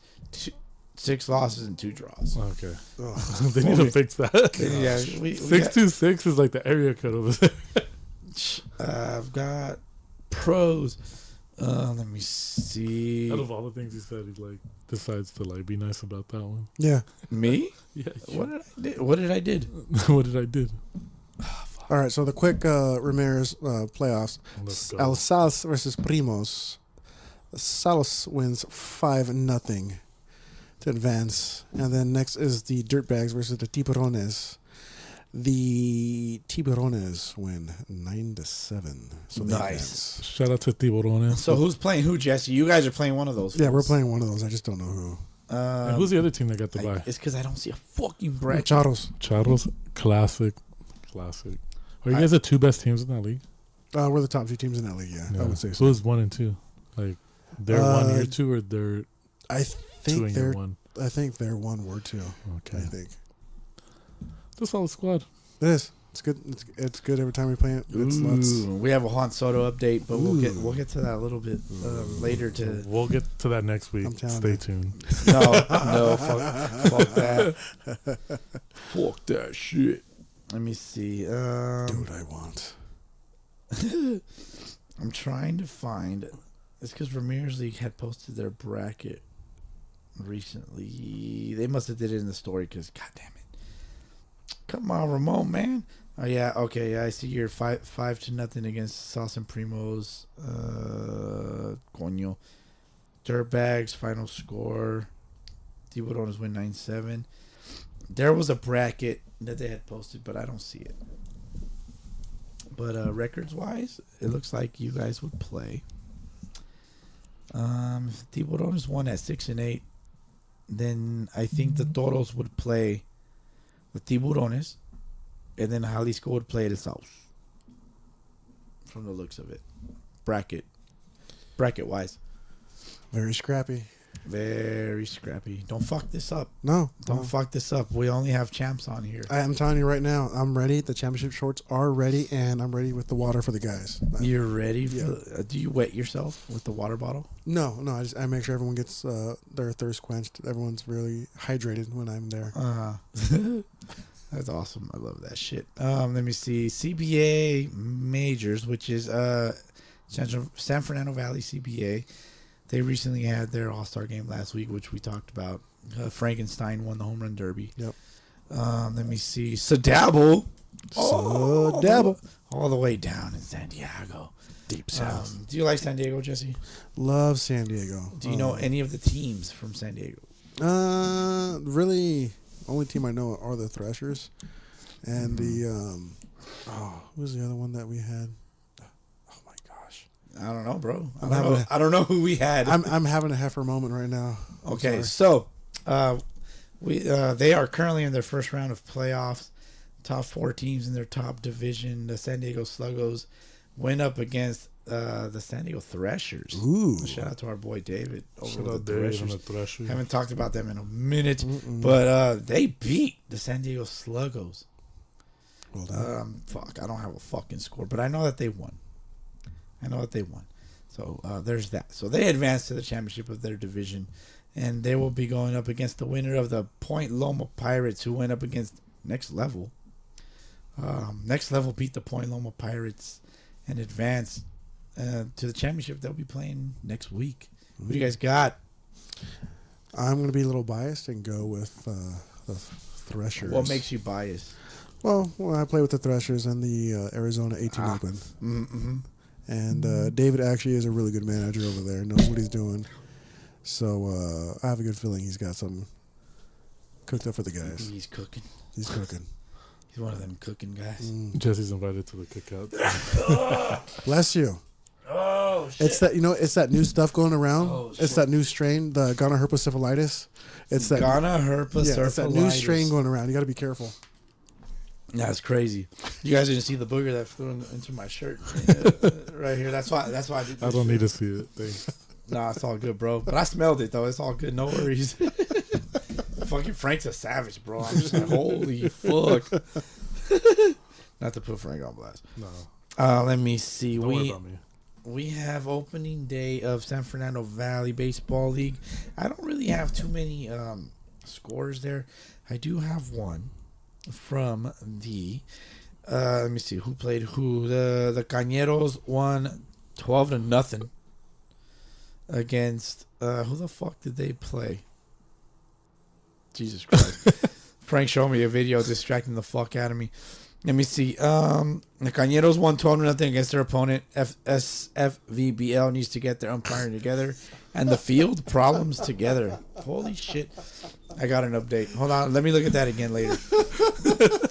6 losses, and 2 draws. Okay. Ugh. They need to fix that. Yeah, 626 is like the area code over there. I've got pros. Let me see. Out of all the things he said, he like decides to like be nice about that one. Yeah. Me? Yeah. What did I do? What did I do? All right. So the quick Ramirez playoffs. Let's go. El Salas versus Primos. Salas wins 5-0 to advance, and then next is the Dirtbags versus the Tiburones. The Tiburones win 9-7. So they Nice. advance. Shout out to Tiburones. So who's playing who, Jesse? You guys are playing one of those. Yeah, we're fools. playing one of those. I just don't know who. And who's the other team that got the bye? It's because I don't see a fucking bracket. Charos. Charles, classic. Are you guys the 2 best teams in that league? We're the top 2 teams in that league. Yeah, I would say so. Who's 1 and 2? Like they're 1 year 2 or they're I 2 think and year they're. 1? I think they're 1 word 2. Okay. I think It's a solid squad. it is. It's good. It's good every time we play it. It's nuts. Ooh, we have a Juan Soto update, but we'll get to that a little bit later. We'll get to that next week. I'm telling Stay you. tuned. No, fuck that. Fuck that shit. Let me see. Do what I want. I'm trying to find. It's because Ramirez League had posted their bracket recently. They must have did it in the story because, god damn it. Come on, Ramon, man. Oh yeah, okay. Yeah, I see you're 5-0 against Sauce and Primos. Coño. Dirtbags final score. Tiburones win 9-7. There was a bracket that they had posted, but I don't see it. But records wise, it looks like you guys would play. If Tiburones won at 6-8, then I think the Toros would play the Tiburones, and then Jalisco would play the South. From the looks of it, bracket wise, Very scrappy. very scrappy. Don't fuck this up. No, Don't fuck this up. We only have champs on here. I'm telling you right now, I'm ready. The championship shorts are ready, and I'm ready with the water for the guys. You're ready? Yeah. Do you wet yourself with the water bottle? No. I make sure everyone gets their thirst quenched. Everyone's really hydrated when I'm there. That's awesome. I love that shit. Let me see. CBA Majors, which is San Fernando Valley CBA. They recently had their All-Star game last week, which we talked about. Frankenstein won the home run derby. Yep. Let me see. Sadabble. Sadabble. All the way down in San Diego. Deep south. Do you like San Diego, Jesse? Love San Diego. Do you know any of the teams from San Diego? Really, only team I know are the Thrashers, and the who's the other one that we had? Oh my gosh, I don't know, bro. I'm I don't know who we had. I'm having a Heffer moment right now. I'm Okay, sorry. so they are currently in their first round of playoffs. Top 4 teams in their top division. The San Diego Sluggos went up against the San Diego Thrashers. Ooh. Shout out to our boy David over Shout with out the Dave Thrashers. and the Thrashers. Haven't talked about them in a minute, but they beat the San Diego Sluggos. Well done. Fuck, I don't have a fucking score, but I know that they won. So there's that. So they advanced to the championship of their division, and they will be going up against the winner of the Point Loma Pirates, who went up against Next Level. Next Level beat the Point Loma Pirates and advanced to the championship. They'll be playing next week. What do you guys got? I'm going to be a little biased and go with the Threshers. What makes you biased? Well, I play with the Threshers and the Arizona 18 Open. Mm-hmm. And David actually is a really good manager over there. Knows what he's doing. So I have a good feeling he's got something cooked up for the guys. He's cooking. He's cooking. He's one of them cooking guys. Jesse's invited to the cookout. Bless you. Oh shit! It's that it's that new stuff going around. Oh, it's that new strain, the Ghana herpes. It's that Ghana herpes. it's that new strain going around. You got to be careful. That's crazy. You guys didn't see the booger that flew into my shirt right here. That's why I did. I don't need to see it. Thanks. Nah, it's all good, bro. But I smelled it though. It's all good. No worries. Fucking Frank's a savage, bro. I'm just like, holy fuck. Not to put Frank on blast. No. Let me see. Don't worry about me. We have opening day of San Fernando Valley Baseball League. I don't really have too many scores there. I do have one from the let me see who played who. The Cañeros won 12-0 against who the fuck did they play? Jesus Christ. Frank showed me a video distracting the fuck out of me. Let me see. The Cañeros won 12-0 against their opponent. SFVBL needs to get their umpiring together and the field problems together. Holy shit. I got an update. Hold on. Let me look at that again later.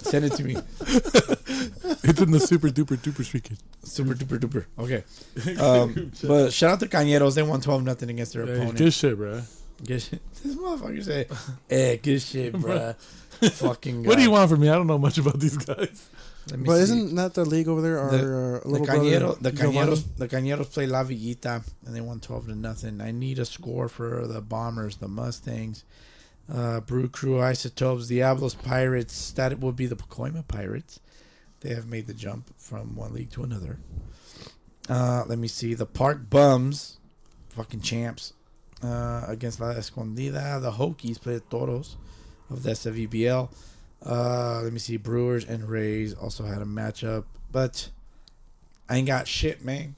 Send it to me. It's in the super duper duper speaker. Super duper duper. Okay. But shout out to Cañeros. They won 12-0 against their opponent. Good shit, bro. Good shit. This motherfucker say, good shit, bruh. Fucking What do you want from me? I don't know much about these guys. Let me But see. isn't that the league over there? Our little the Cañeros play La Villita and they won 12-0. I need a score for the Bombers, the Mustangs, Brew Crew, Isotopes, Diablos, Pirates. That would be the Pacoima Pirates. They have made the jump from one league to another. Let me see. The Park Bums, fucking champs, against La Escondida. The Hokies play the Toros of the SVBL. Let me see. Brewers and Rays also had a matchup, but I ain't got shit, man.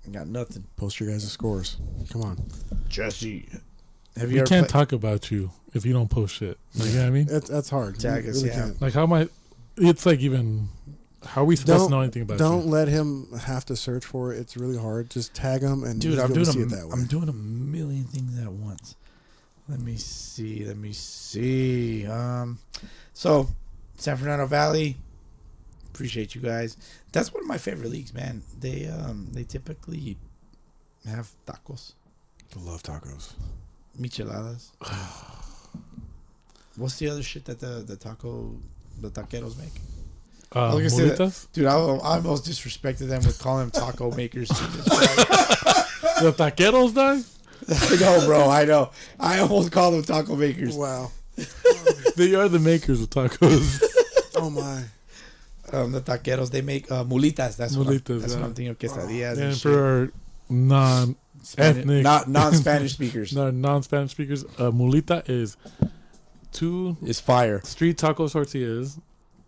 I got nothing. Post your guys' scores. Come on, Jesse. Have you We ever can't played? talk about you if you don't post shit. Like, you know what I mean? that's hard. Tag You us, really yeah. can't. Like, how am I? It's like even. How are we supposed to know anything about Don't you? let him have to search for it. It's really hard. Just tag him and Dude, you'll I'm be able to see doing it that way. I'm doing a million things at once. Let me see. So San Fernando Valley. Appreciate you guys. That's one of my favorite leagues, man. They typically have tacos, I love tacos. micheladas. What's the other shit that the taqueros make? I was gonna say Molitas? Dude, I almost disrespected them with calling them taco makers. The taqueros, dog? I know, bro. I know. I almost called them taco makers. Wow. They are the makers of tacos. Oh my. The taqueros, they make mulitas. That's what Mulitas, I'm thinking of. Quesadillas and And shit. for our non-ethnic, not non-Spanish speakers. non-Spanish speakers, mulita is 2 It's fire. street taco tortillas.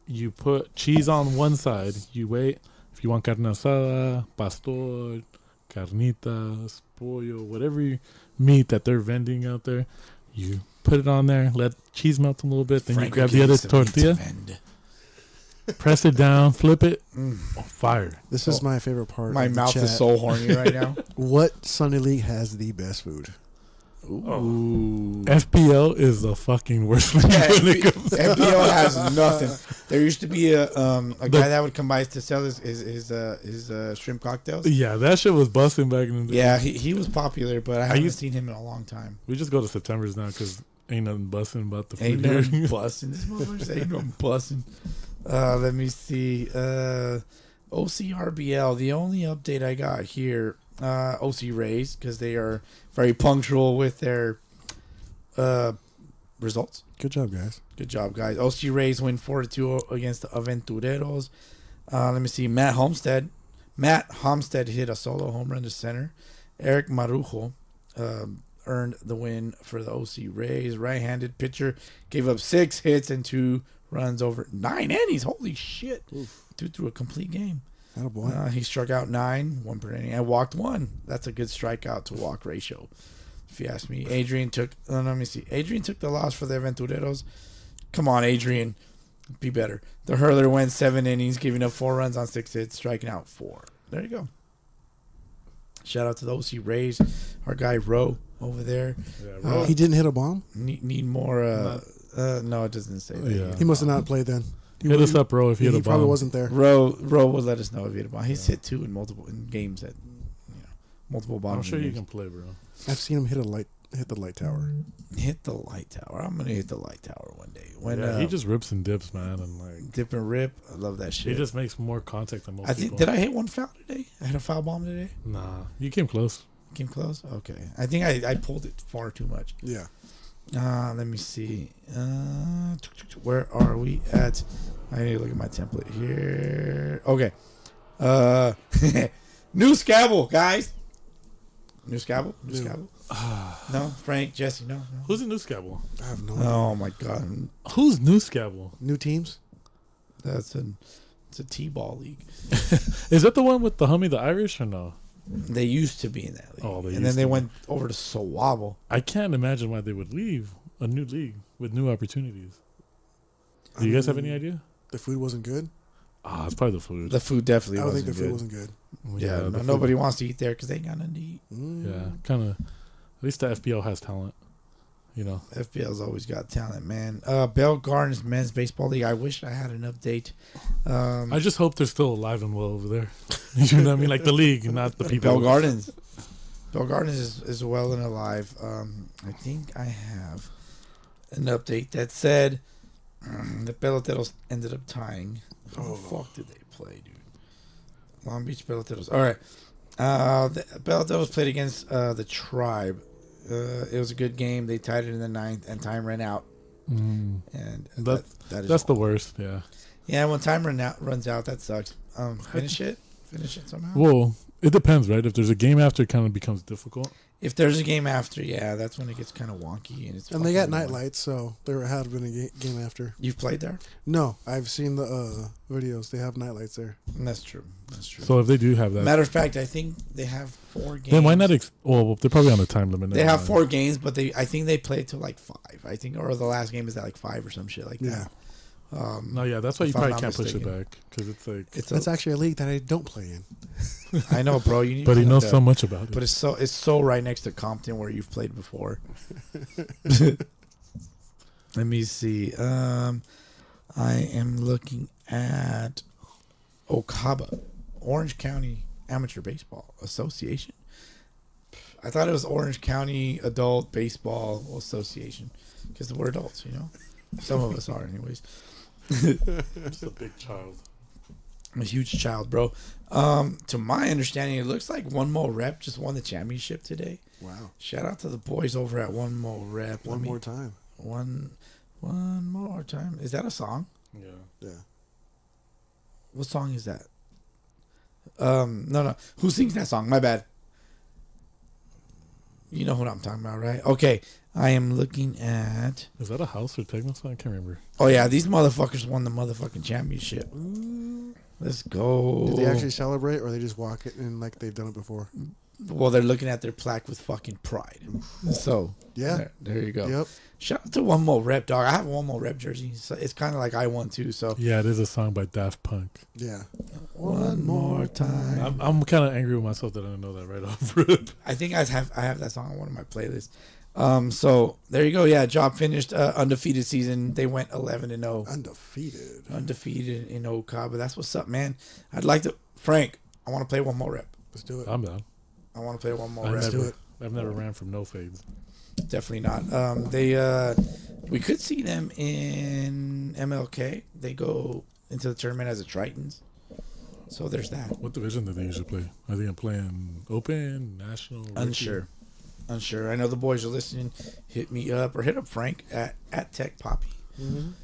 You put cheese on one side. You wait. If you want carne asada, pastor, carnitas, pollo, whatever meat that they're vending out there, you put it on there. Let cheese melt a little bit. Then Frank you grab the will other give you some meat to tortilla, vend. press it down, flip it. Oh, fire! This is my favorite part. My of the mouth chat. is so horny right now. What Sunday League has the best food? Ooh. FPL is the fucking worst thing Yeah, when it comes. FBO has nothing. There used to be a guy that would come by to sell his shrimp cocktails. Yeah, that shit was busting back in the day. Yeah, he was popular, but I haven't used- seen him in a long time. We just go to September's now because ain't nothing busting about the Ain't food no here. busting. This motherfucker ain't no busting. Let me see. OCRBL. The only update I got here, OC Rays, because they are very punctual with their results. Good job, guys. Good job, guys. OC Rays win 4-2 against the Aventureros. Let me see. Matt Homestead hit a solo home run to center. Eric Marujo earned the win for the OC Rays. Right-handed pitcher gave up 6 hits and 2 runs over 9 innings. Holy shit. Dude threw a complete game. Attaboy. He struck out 9, 1 per inning, and walked 1. That's a good strikeout to walk ratio, if you ask me. Adrian took the loss for the Aventureros. Come on, Adrian. Be better. The hurler went 7 innings, giving up 4 runs on 6 hits, striking out 4. There you go. Shout out to the OC Rays. Our guy, Roe, over there. Yeah, Ro. He didn't hit a bomb? Need more. No, it doesn't say that. Yeah. He must have not played then. Hit us up, bro, if you He hit a bomb. probably wasn't there. Roe will let us know if he hit a bomb. He's hit 2 in games that, multiple bombs. I'm sure you games. can play, bro. I've seen him hit the light tower. Hit the light tower. I'm gonna hit the light tower one day. When Yeah, he just rips and dips, man, and like dip and rip. I love that shit. he just makes more contact than most I think. people. Did I hit one foul today? I hit a foul bomb today. Nah, you came close. Came close. Okay. I think I pulled it far too much. Yeah. Let me see. Where are we at? I need to look at my template here. Okay. New Scabble, guys. New Scabble? New Scabble? No? Frank, Jesse, no? Who's a new Scabble? I have no idea. Oh, my God. Who's new Scabble? New teams? It's a T-ball league. Is that the one with the homie, the Irish, or no? They used to be in that league. Oh, they and used then they to. went over to Sawabble. I can't imagine why they would leave a new league with new opportunities. Do you guys have any idea? The food wasn't good? Ah, it's probably the food. The food definitely I would wasn't think the food good. wasn't good. Yeah, the food- nobody wants to eat there because they ain't got nothing to eat. Yeah, kind of. At least the FBL has talent. You know. FBL's always got talent, man. Bell Gardens Men's Baseball League. I wish I had an update. I just hope they're still alive and well over there. You know what I mean? Like the league, not the people. Bell Gardens. Bell Gardens is well and alive. I think I have an update that said the Peloteros ended up tying. How the fuck did they play, dude? Long Beach Peloteros. All right. The Peloteros played against the Tribe. It was a good game. They tied it in the 9th, and time ran out. Mm. And That that is that's the worst. Yeah. Yeah, when time runs out, that sucks. Finish it somehow. Well, it depends, right? If there's a game after, it kind of becomes difficult. If there's a game after, yeah, that's when it gets kind of wonky and it's. And they got fucking night annoying. lights, so there had been a game after. You've played there? No, I've seen the videos. They have night lights there. That's true. That's true. So if they do have that, Matter of fact, I think they have 4 games. then why not? Well, they're probably on the time limit. They never have mind. 4 games, but I think they play till like 5. I think, or the last game is at like 5 or some shit like that. No, yeah, that's why you if I'm probably not can't push it mistaken. back because it's like. That's actually a league that I don't play in. I know, bro. You need. But to he look knows that so up. much about it. But it's so right next to Compton where you've played before. Let me see. I am looking at Okaba, Orange County Amateur Baseball Association. I thought it was Orange County Adult Baseball Association because we're adults, you know. Some of us are, anyways. Just a big child. I'm a huge child, bro. To my understanding, it looks like One Mo Rep just won the championship today. Wow. Shout out to the boys over at One Mo Rep. One more time. One more time. Is that a song? Yeah. Yeah. What song is that? No. Who sings that song? My bad. You know what I'm talking about, right? Okay. I am looking at. Is that a house or techno song? I can't remember. Oh yeah, these motherfuckers won the motherfucking championship. Let's go. Did they actually celebrate, or they just walk it in like they've done it before? Well, they're looking at their plaque with fucking pride. So Yeah. there you go. Yep. Shout out to One Mo Rep, dog. I have a One Mo Rep jersey. So it's kind of like I won too. So Yeah, it is a song by Daft Punk. Yeah. one more time. I'm kind of angry with myself that I didn't know that right off rip. I think I have that song on one of my playlists. So there you go. Yeah, job finished. Undefeated season. They went 11-0. Undefeated. Undefeated in Okaba. That's what's up, man. I'd like to, Frank. I want to play One More Rep. Let's do it. I'm down. I want to play One More I've Rep. do it. never ran from no fades. Definitely not. We could see them in MLK. They go into the tournament as a Tritons. So there's that. What division do they usually play? Are they playing Open, National? Rookie? Unsure. I know the boys are listening. Hit me up or hit up Frank at Tech Poppy.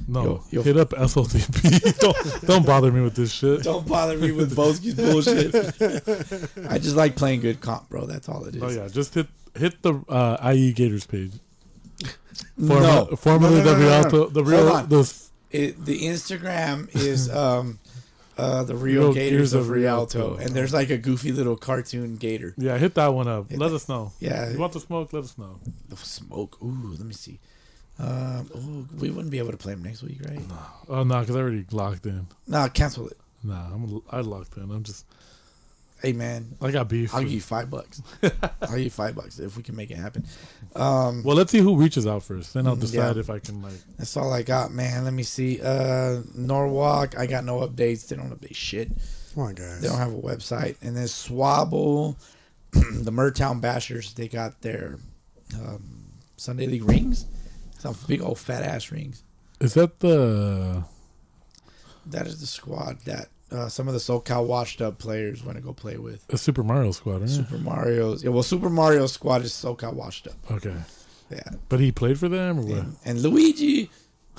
No, Yo. hit up SLTP. don't bother me with this shit. Don't bother me with Bowski's bullshit. I just like playing good comp, bro. That's all it is. Oh yeah, just hit the IE Gators page. No. Formerly No. the Rialto, the Hold real on. The Instagram is the Rio Gators of Rialto, and there's like a goofy little cartoon gator. Yeah, hit that one up. Let us know. Yeah. You want the smoke? Let us know. The smoke. Ooh, let me see. We wouldn't be able to play him next week, right? Oh no, because I already locked in. No, cancel it. Nah, I locked in. I'm just. Hey man, I got beef. I'll give you $5. I'll give you $5 if we can make it happen. Well, let's see who reaches out first. Then I'll decide Yeah. if I can like. That's all I got, man. Let me see. Norwalk, I got no updates. They don't update shit. Come on, guys. They don't have a website. And then Swabble, the Murtown Bashers, they got their Sunday League rings. Some big old fat ass rings. Is that the? That is the squad that some of the SoCal washed up players want to go play with. A Super Mario squad, right? Super Mario's. Yeah, well, Super Mario's squad is SoCal washed up. Okay. Yeah. But he played for them or what? And Luigi,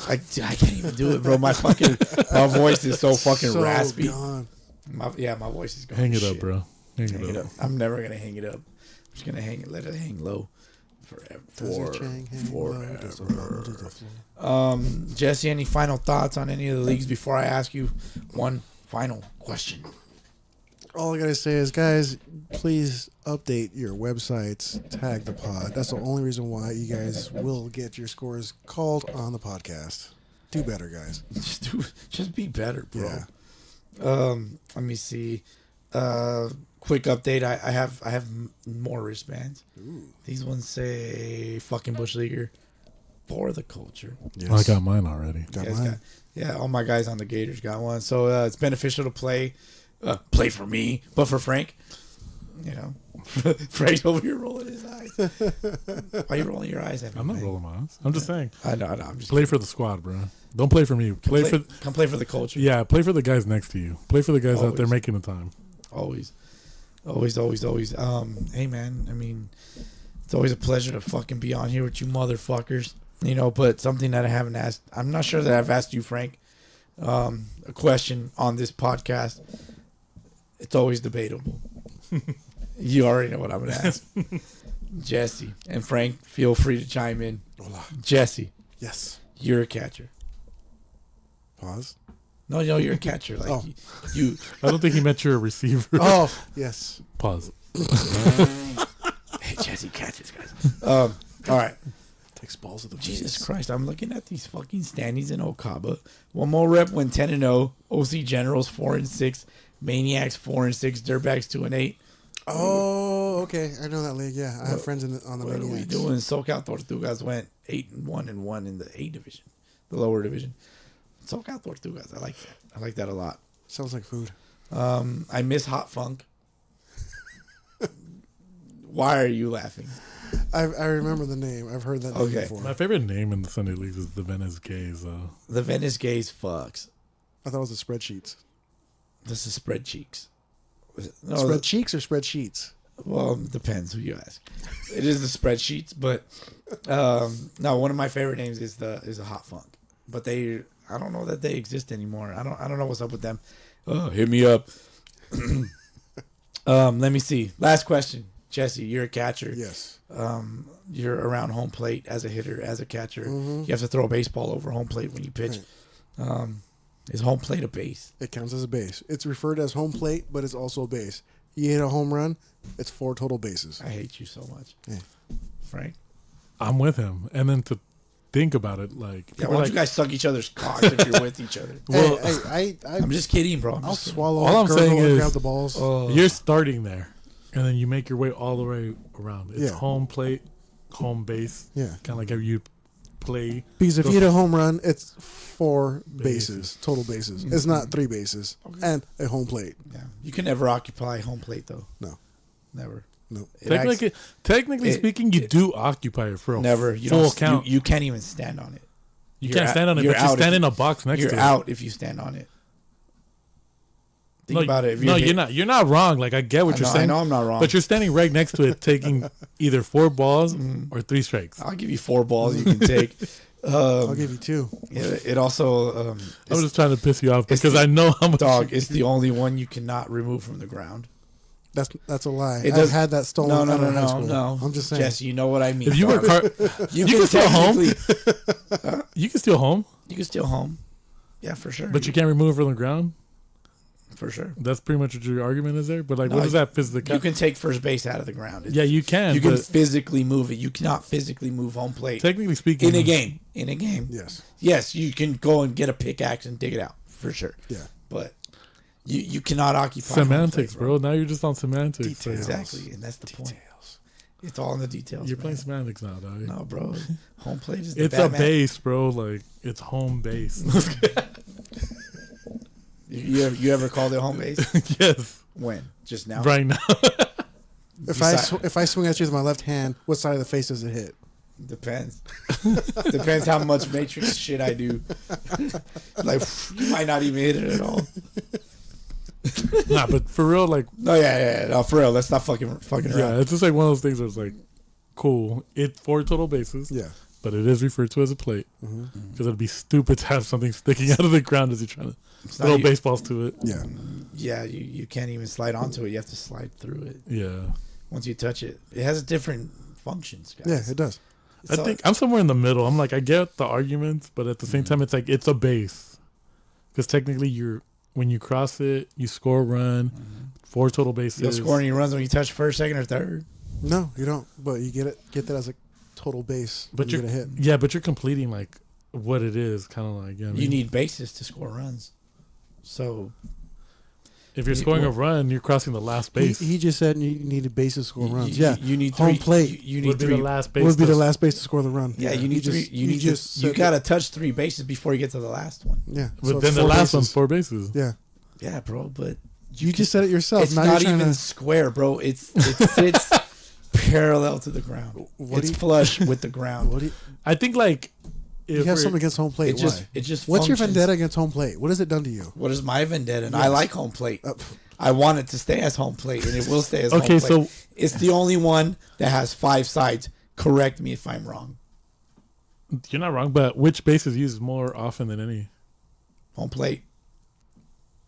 I can't even do it, bro. My voice is so fucking raspy. Gone. My voice is going. Hang it shit. up, bro. Hang Hang it up. I'm never gonna hang it up. I'm just gonna let it hang low forever. Jesse, any final thoughts on any of the leagues before I ask you one final question? All I gotta say is, guys, please update your websites. Tag the pod. That's the only reason why you guys will get your scores called on the podcast. Do better, guys. Just be better, bro. Yeah. Let me see. Quick update. I have more wristbands. Ooh. These ones say fucking Bush Leaguer for the culture. Yes. I got mine already. Got You guys mine. yeah, all my guys on the Gators got one. So it's beneficial to play for me, but for Frank, you know, Frank's over here rolling his eyes. Why are you rolling your eyes at me? I'm not man? rolling my eyes. I'm just saying. I know. I'm just Play for the squad, bro. Don't play for me. Play for. come play for the culture. Yeah, play for the guys next to you. Play for the guys out there Always. making the time. Always. Hey man, I mean, it's always a pleasure to fucking be on here with you motherfuckers. You know, but something that I haven't asked, I'm not sure that I've asked you, Frank, a question on this podcast. It's always debatable. You already know what I'm gonna ask. Jesse and Frank, feel free to chime in. Hola. Jesse, Yes. you're a catcher. Pause. No, you're a catcher. Like Oh. you. I don't think he meant you're a receiver. Oh, yes. Pause. Hey, Jesse catches, guys. All right. Takes balls of the Jesus face. Christ, I'm looking at these fucking standings in Okaba. One more rep went 10-0. OC Generals 4-6. Maniacs 4-6. Dirtbags 2-8. Oh, okay. I know that league. Yeah, I have friends on the What are we Maniacs. doing? SoCal Tortugas went 8-1 in the A division, the lower division. SoCal Tortugas, I like that. I like that a lot. Sounds like food. I miss Hot Funk. Why are you laughing? I remember the name. I've heard that name Okay. before. My favorite name in the Sunday Leagues is the Venice Gays. The Venice Gays fucks. I thought it was the spreadsheets. This is Spread Cheeks. No, Spread cheeks or spreadsheets? well, depends who you ask. It is the spreadsheets, but no. One of my favorite names is the Hot Funk, but I don't know that they exist anymore. I don't know what's up with them. Hit me up. Let me see. Last question, Jesse. You're a catcher. Yes. You're around home plate as a hitter, as a catcher. Mm-hmm. You have to throw a baseball over home plate when you pitch. Is home plate a base? It counts as a base. It's referred as home plate, but it's also a base. You hit a home run, it's 4 total bases. I hate you so much, Yeah. Frank. I'm with him. And then to think about it, like, Yeah, people why don't like, you guys suck each other's cocks if you're with each other? well, I'm just kidding, bro. I'll swallow. All I'm gurgle, saying and is- grab the balls. you're starting there, and then you make your way all the way around. It's Yeah. home plate, home base. Yeah. Kind of like how you play. Because if those- you hit a home run, it's 4 bases, total bases. It's not 3 bases and a home plate. Yeah, you can never occupy home plate though. No. Never. No. It Technically it- speaking, you do occupy it for a never. You full don't. count. You can't even stand on it. You you're can't stand on it, you're but you out stand if in a box next You're to out if you stand on it. Think about it. If You're not. You're not wrong. Like, I get what you're saying. I know I'm not wrong. But you're standing right next to it, taking either 4 balls or 3 strikes. I'll give you 4 balls you can take. I'll give you 2. It also. I'm just trying to piss you off it's because the- I know how much. dog. It's the only one you cannot remove from the ground. That's a lie. It I've does- had that stolen out of high school. no. I'm just saying. Jesse, you know what I mean. If you were dog. you can steal home. technically- you can steal home, You can steal home. Yeah, for sure. but you can't remove it from the ground. For sure. That's pretty much what your argument is there. But like, No, what does that physically? You can take first base out of the ground. Yeah, you can. You can but physically move it. You cannot physically move home plate. technically speaking, In a game. Yes. Yes, you can go and get a pickaxe and dig it out for sure. Yeah. But you cannot occupy home semantics, plate, bro. Now you're just on semantics. Details. Exactly, and that's the point. It's all in the details. You're man. playing semantics now, dog. No, bro. Home plate is the It's Batman. a base, bro. Like it's home base. You ever called it home base? Yes, When? Just now? right now. If I swing at you with my left hand, what side of the face does it hit? Depends. Depends how much Matrix shit I do. Like, you might not even hit it at all. Nah, but for real, like, No, yeah. No, for real. Let's not fucking around. yeah, it's just like one of those things where it's like, cool. It's 4 total bases. Yeah. But it is referred to as a plate because it'd be stupid to have something sticking out of the ground as you're trying to not throw you- baseballs to it. Yeah. Yeah, you can't even slide onto it. You have to slide through it. Yeah, Once you touch it, it has different functions, guys. Yeah, it does. I So- think I'm somewhere in the middle. I'm like, I get the arguments, but at the same time, it's like it's a base because technically, when you cross it, you score a run, 4 total bases. You don't score any runs when you touch first, second, or third. No, you don't. But you get that as a total base. But you you're get a hit. Yeah, but you're completing like what it is, kind of like You need bases to score runs. So if you're scoring a run, you're crossing the last base. He just said you needed bases to score runs. you, Yeah. you need Home three, plate You would need be three. the last base. would be the to- last base to score the run. Yeah, you need three. You need just to. You said gotta touch 3 bases before you get to the last one. that. Yeah. But So then it's the 4 last bases. one's 4 bases. Yeah. Yeah, bro. But You just said it yourself. it's now not you're trying even to. square, bro. It sits parallel to the ground. What It's do you- flush with the ground. What do you, I think like you if have we're- something against home plate? It just. What's your functions. vendetta against home plate? What has it done to you? What is my vendetta? And I like home plate. Uh, I want it to stay as home plate, and it will stay as Okay, home plate. so- It's the only one that has 5 sides. Correct me if I'm wrong. You're not wrong, but which base is used more often than any? Home plate.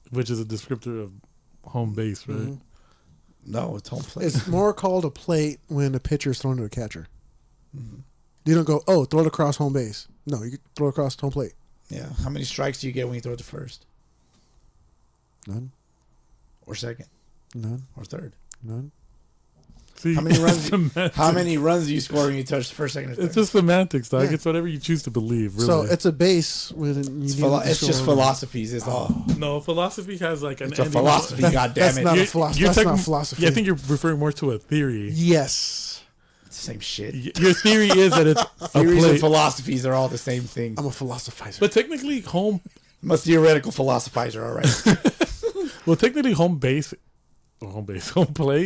Which is a descriptor of home base, right? Mm-hmm. No, it's home plate. It's more called a plate when a pitcher's thrown to a catcher. You don't go, oh, throw it across home base. No, you throw it across home plate. Yeah. How many strikes do you get when you throw it to first? None. Or second? None. Or third? None. See, How many runs? semantics. How many runs do you score when you touch first, second, or third? It's just semantics, dog. Yeah. It's whatever you choose to believe. Really. So it's a base when you It's, need it's just philosophies. Is all. no philosophy has like an It's a ending. philosophy. God damn That's it! not a You're- philosophy. you're That's not talking- philosophy. Yeah, I think you're referring more to a theory. Yes. It's the same shit. Your theory is that it's a Theories and plate, philosophies are all the same thing. I'm a philosophizer. but technically home. I'm a theoretical philosophizer. All right. Well, technically home plate.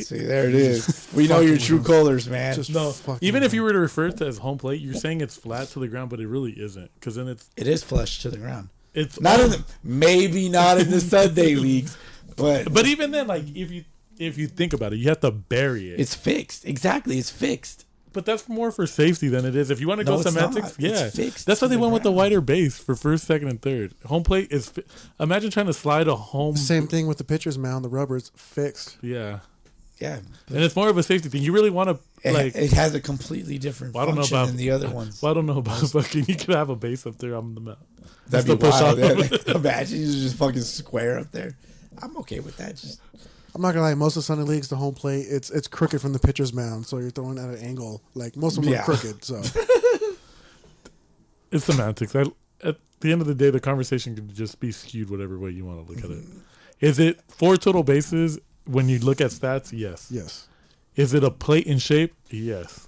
See, there it is. We know your true colors, man. Just No, fucking even if you were to refer to it as home plate, you're saying it's flat to the ground, but it really isn't, because then It is flush to the ground. it's Not in the, maybe not in the Sunday leagues, but But even then, like if you think about it, you have to bury it. it's fixed. Exactly, it's fixed. But that's more for safety than it is. If you want to No, go it's semantics, not. It's yeah, fixed that's why to they the went with the ground. wider base for first, second, and third. Home plate is. Imagine trying to slide a home. Same thing with the pitcher's mound. The rubber's fixed. Yeah, Yeah, and it's more of a safety thing. You really want to like. it has a completely different Well, I don't know function about than the other ones. Well, I don't know about fucking. You could have a base up there on the map. That'd be Just to push wild. off. Yeah, imagine you just fucking square up there. I'm okay with that. Just I'm not gonna lie. Most of Sunday leagues, the home plate, it's crooked from the pitcher's mound, so you're throwing at an angle. Like most of them Yeah. are crooked. So It's semantics. At the end of the day, the conversation can just be skewed whatever way you want to look at it. Is it 4 total bases when you look at stats? Yes. yes, Is it a plate in shape? Yes.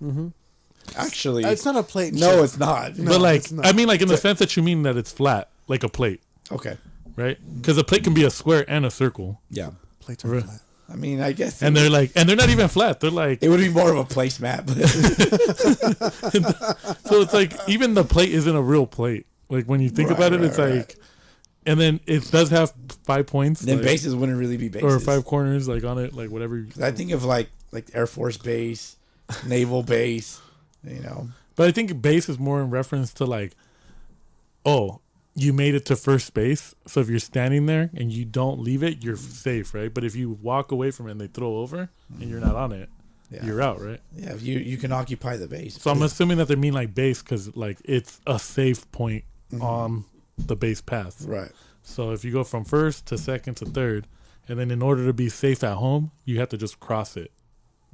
actually, it's not a plate. no, shape. it's not. No. But like, it's not. I mean, like in the sense that you mean that it's flat, like a plate, Okay, right? Because a plate can be a square and a circle, yeah. plates are Right. flat. I mean, I guess and they're not even flat. They're like, it would be more of a placemat. But so it's like even the plate isn't a real plate. Like when you think Right, about it, right, it's right. like, and then it does have 5 points, then like, bases wouldn't really be bases. or 5 corners, like on it, like whatever. I think of like Air Force Base, Naval Base. You know, But I think base is more in reference to like, oh, you made it to first base. So if you're standing there and you don't leave it, you're safe, right? But if you walk away from it and they throw over and you're not on it, Yeah. you're out, right? yeah. You can occupy the base. So I'm assuming that they mean like base because like it's a safe point Mm-hmm. on the base path. right. So if you go from first to second to third, and then in order to be safe at home, you have to just cross it.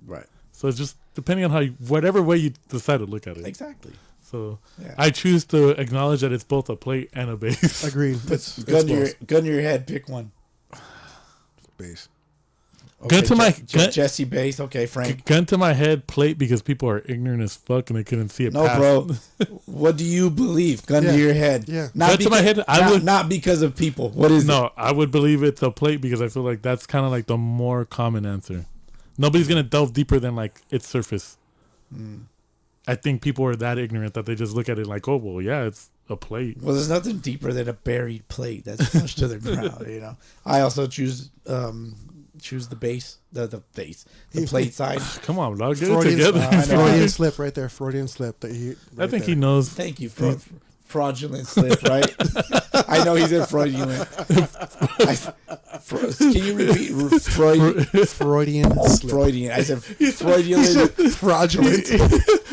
Right. So it's just depending on how whatever way you decide to look at it. Exactly. So Yeah. I choose to acknowledge that it's both a plate and a base. Agreed. Gun to your head. Pick one. Base. Gun to my gun, Jesse base. Okay, Frank. gun to my head, plate because people are ignorant as fuck and they couldn't see it. No, past. bro. What do you believe? Gun to your head. Yeah. Gun to my head, I would not because of people. What is it? No, I would believe it's a plate because I feel like that's kind of like the more common answer. Nobody's gonna delve deeper than like its surface. I think people are that ignorant that they just look at it like, oh well, yeah, it's a plate. Well, there's nothing deeper than a buried plate that's flushed to the ground. You know. I also choose the base, the plate side. Come on, dog, get it Freudian, together. Freudian slip right there. Freudian slip. I think he knows. Thank you for fraudulent slip, right? I know he said fraudulent. Can you repeat Freudian slip. Freudian? I said fraudulent. Fraudulent.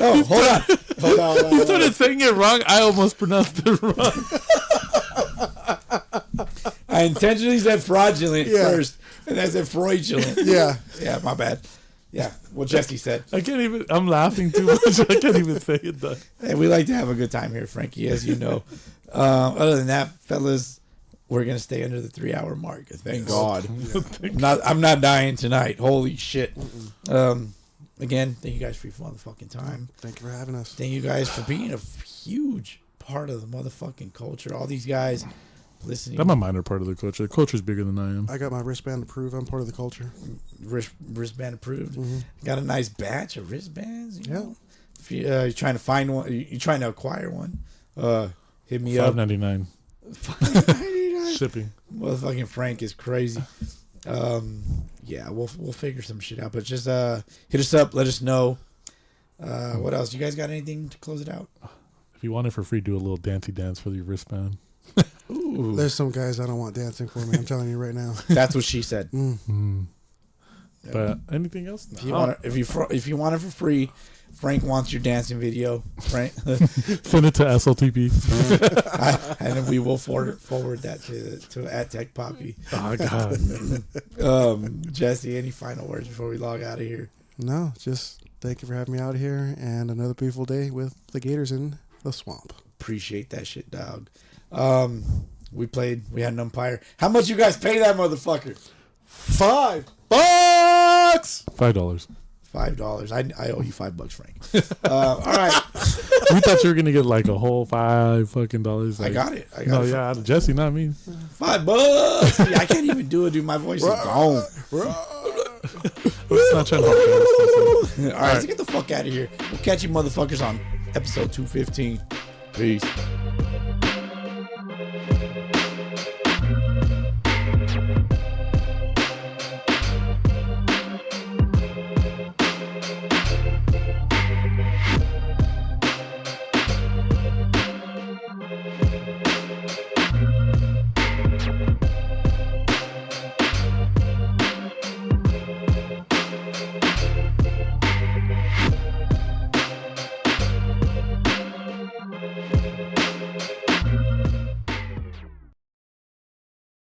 Oh, hold on. You started saying it wrong. I almost pronounced it wrong. I intentionally said fraudulent Yeah. first, and I said fraudulent. Yeah. Yeah, my bad. Yeah, what Jesse said. I can't even. I'm laughing too much. I can't even say it. Though. Hey, we like to have a good time here, Frankie, as you know. Other than that, fellas, we're gonna stay under the 3-hour mark. Thank God. I'm not dying tonight. Holy shit. Again, thank you guys for your motherfucking time. Thank you for having us. Thank you guys for being a huge part of the motherfucking culture. All these guys listening. I'm a minor part of the culture. The culture's bigger than I am. I got my wristband to prove I'm part of the culture. Wristband approved. Mm-hmm. Got a nice batch of wristbands. You Yeah. know? If you're trying to find one, you're trying to acquire one, hit me up. $5.99 $5.99. shipping. Motherfucking Frank is crazy. Yeah, we'll figure some shit out. But just hit us up. Let us know. What else? You guys got anything to close it out? If you want it for free, do a little dancey dance for your wristband. Ooh, There's some guys I don't want dancing for me. I'm telling you right now. that's what she said. But anything else? If you want it, if you want it for free, Frank wants your dancing video. Frank, Send it to SLTP. and then we will forward that to at Tech Poppy. Oh God. Jesse, any final words before we log out of here? No, just thank you for having me out here and another beautiful day with the Gators in the swamp. Appreciate that shit, dog. We had an umpire. How much you guys pay that motherfucker? $5. $5. $5. I owe you $5, Frank. All right. We thought you were gonna get like a whole $5 fucking dollars. I Like, got it. No, yeah, out of Jesse, not me. $5. Yeah, I can't even do it, dude. My voice is gone. Let's not try to help you. All right, let's get the fuck out of here. We'll catch you motherfuckers on episode 215. Peace.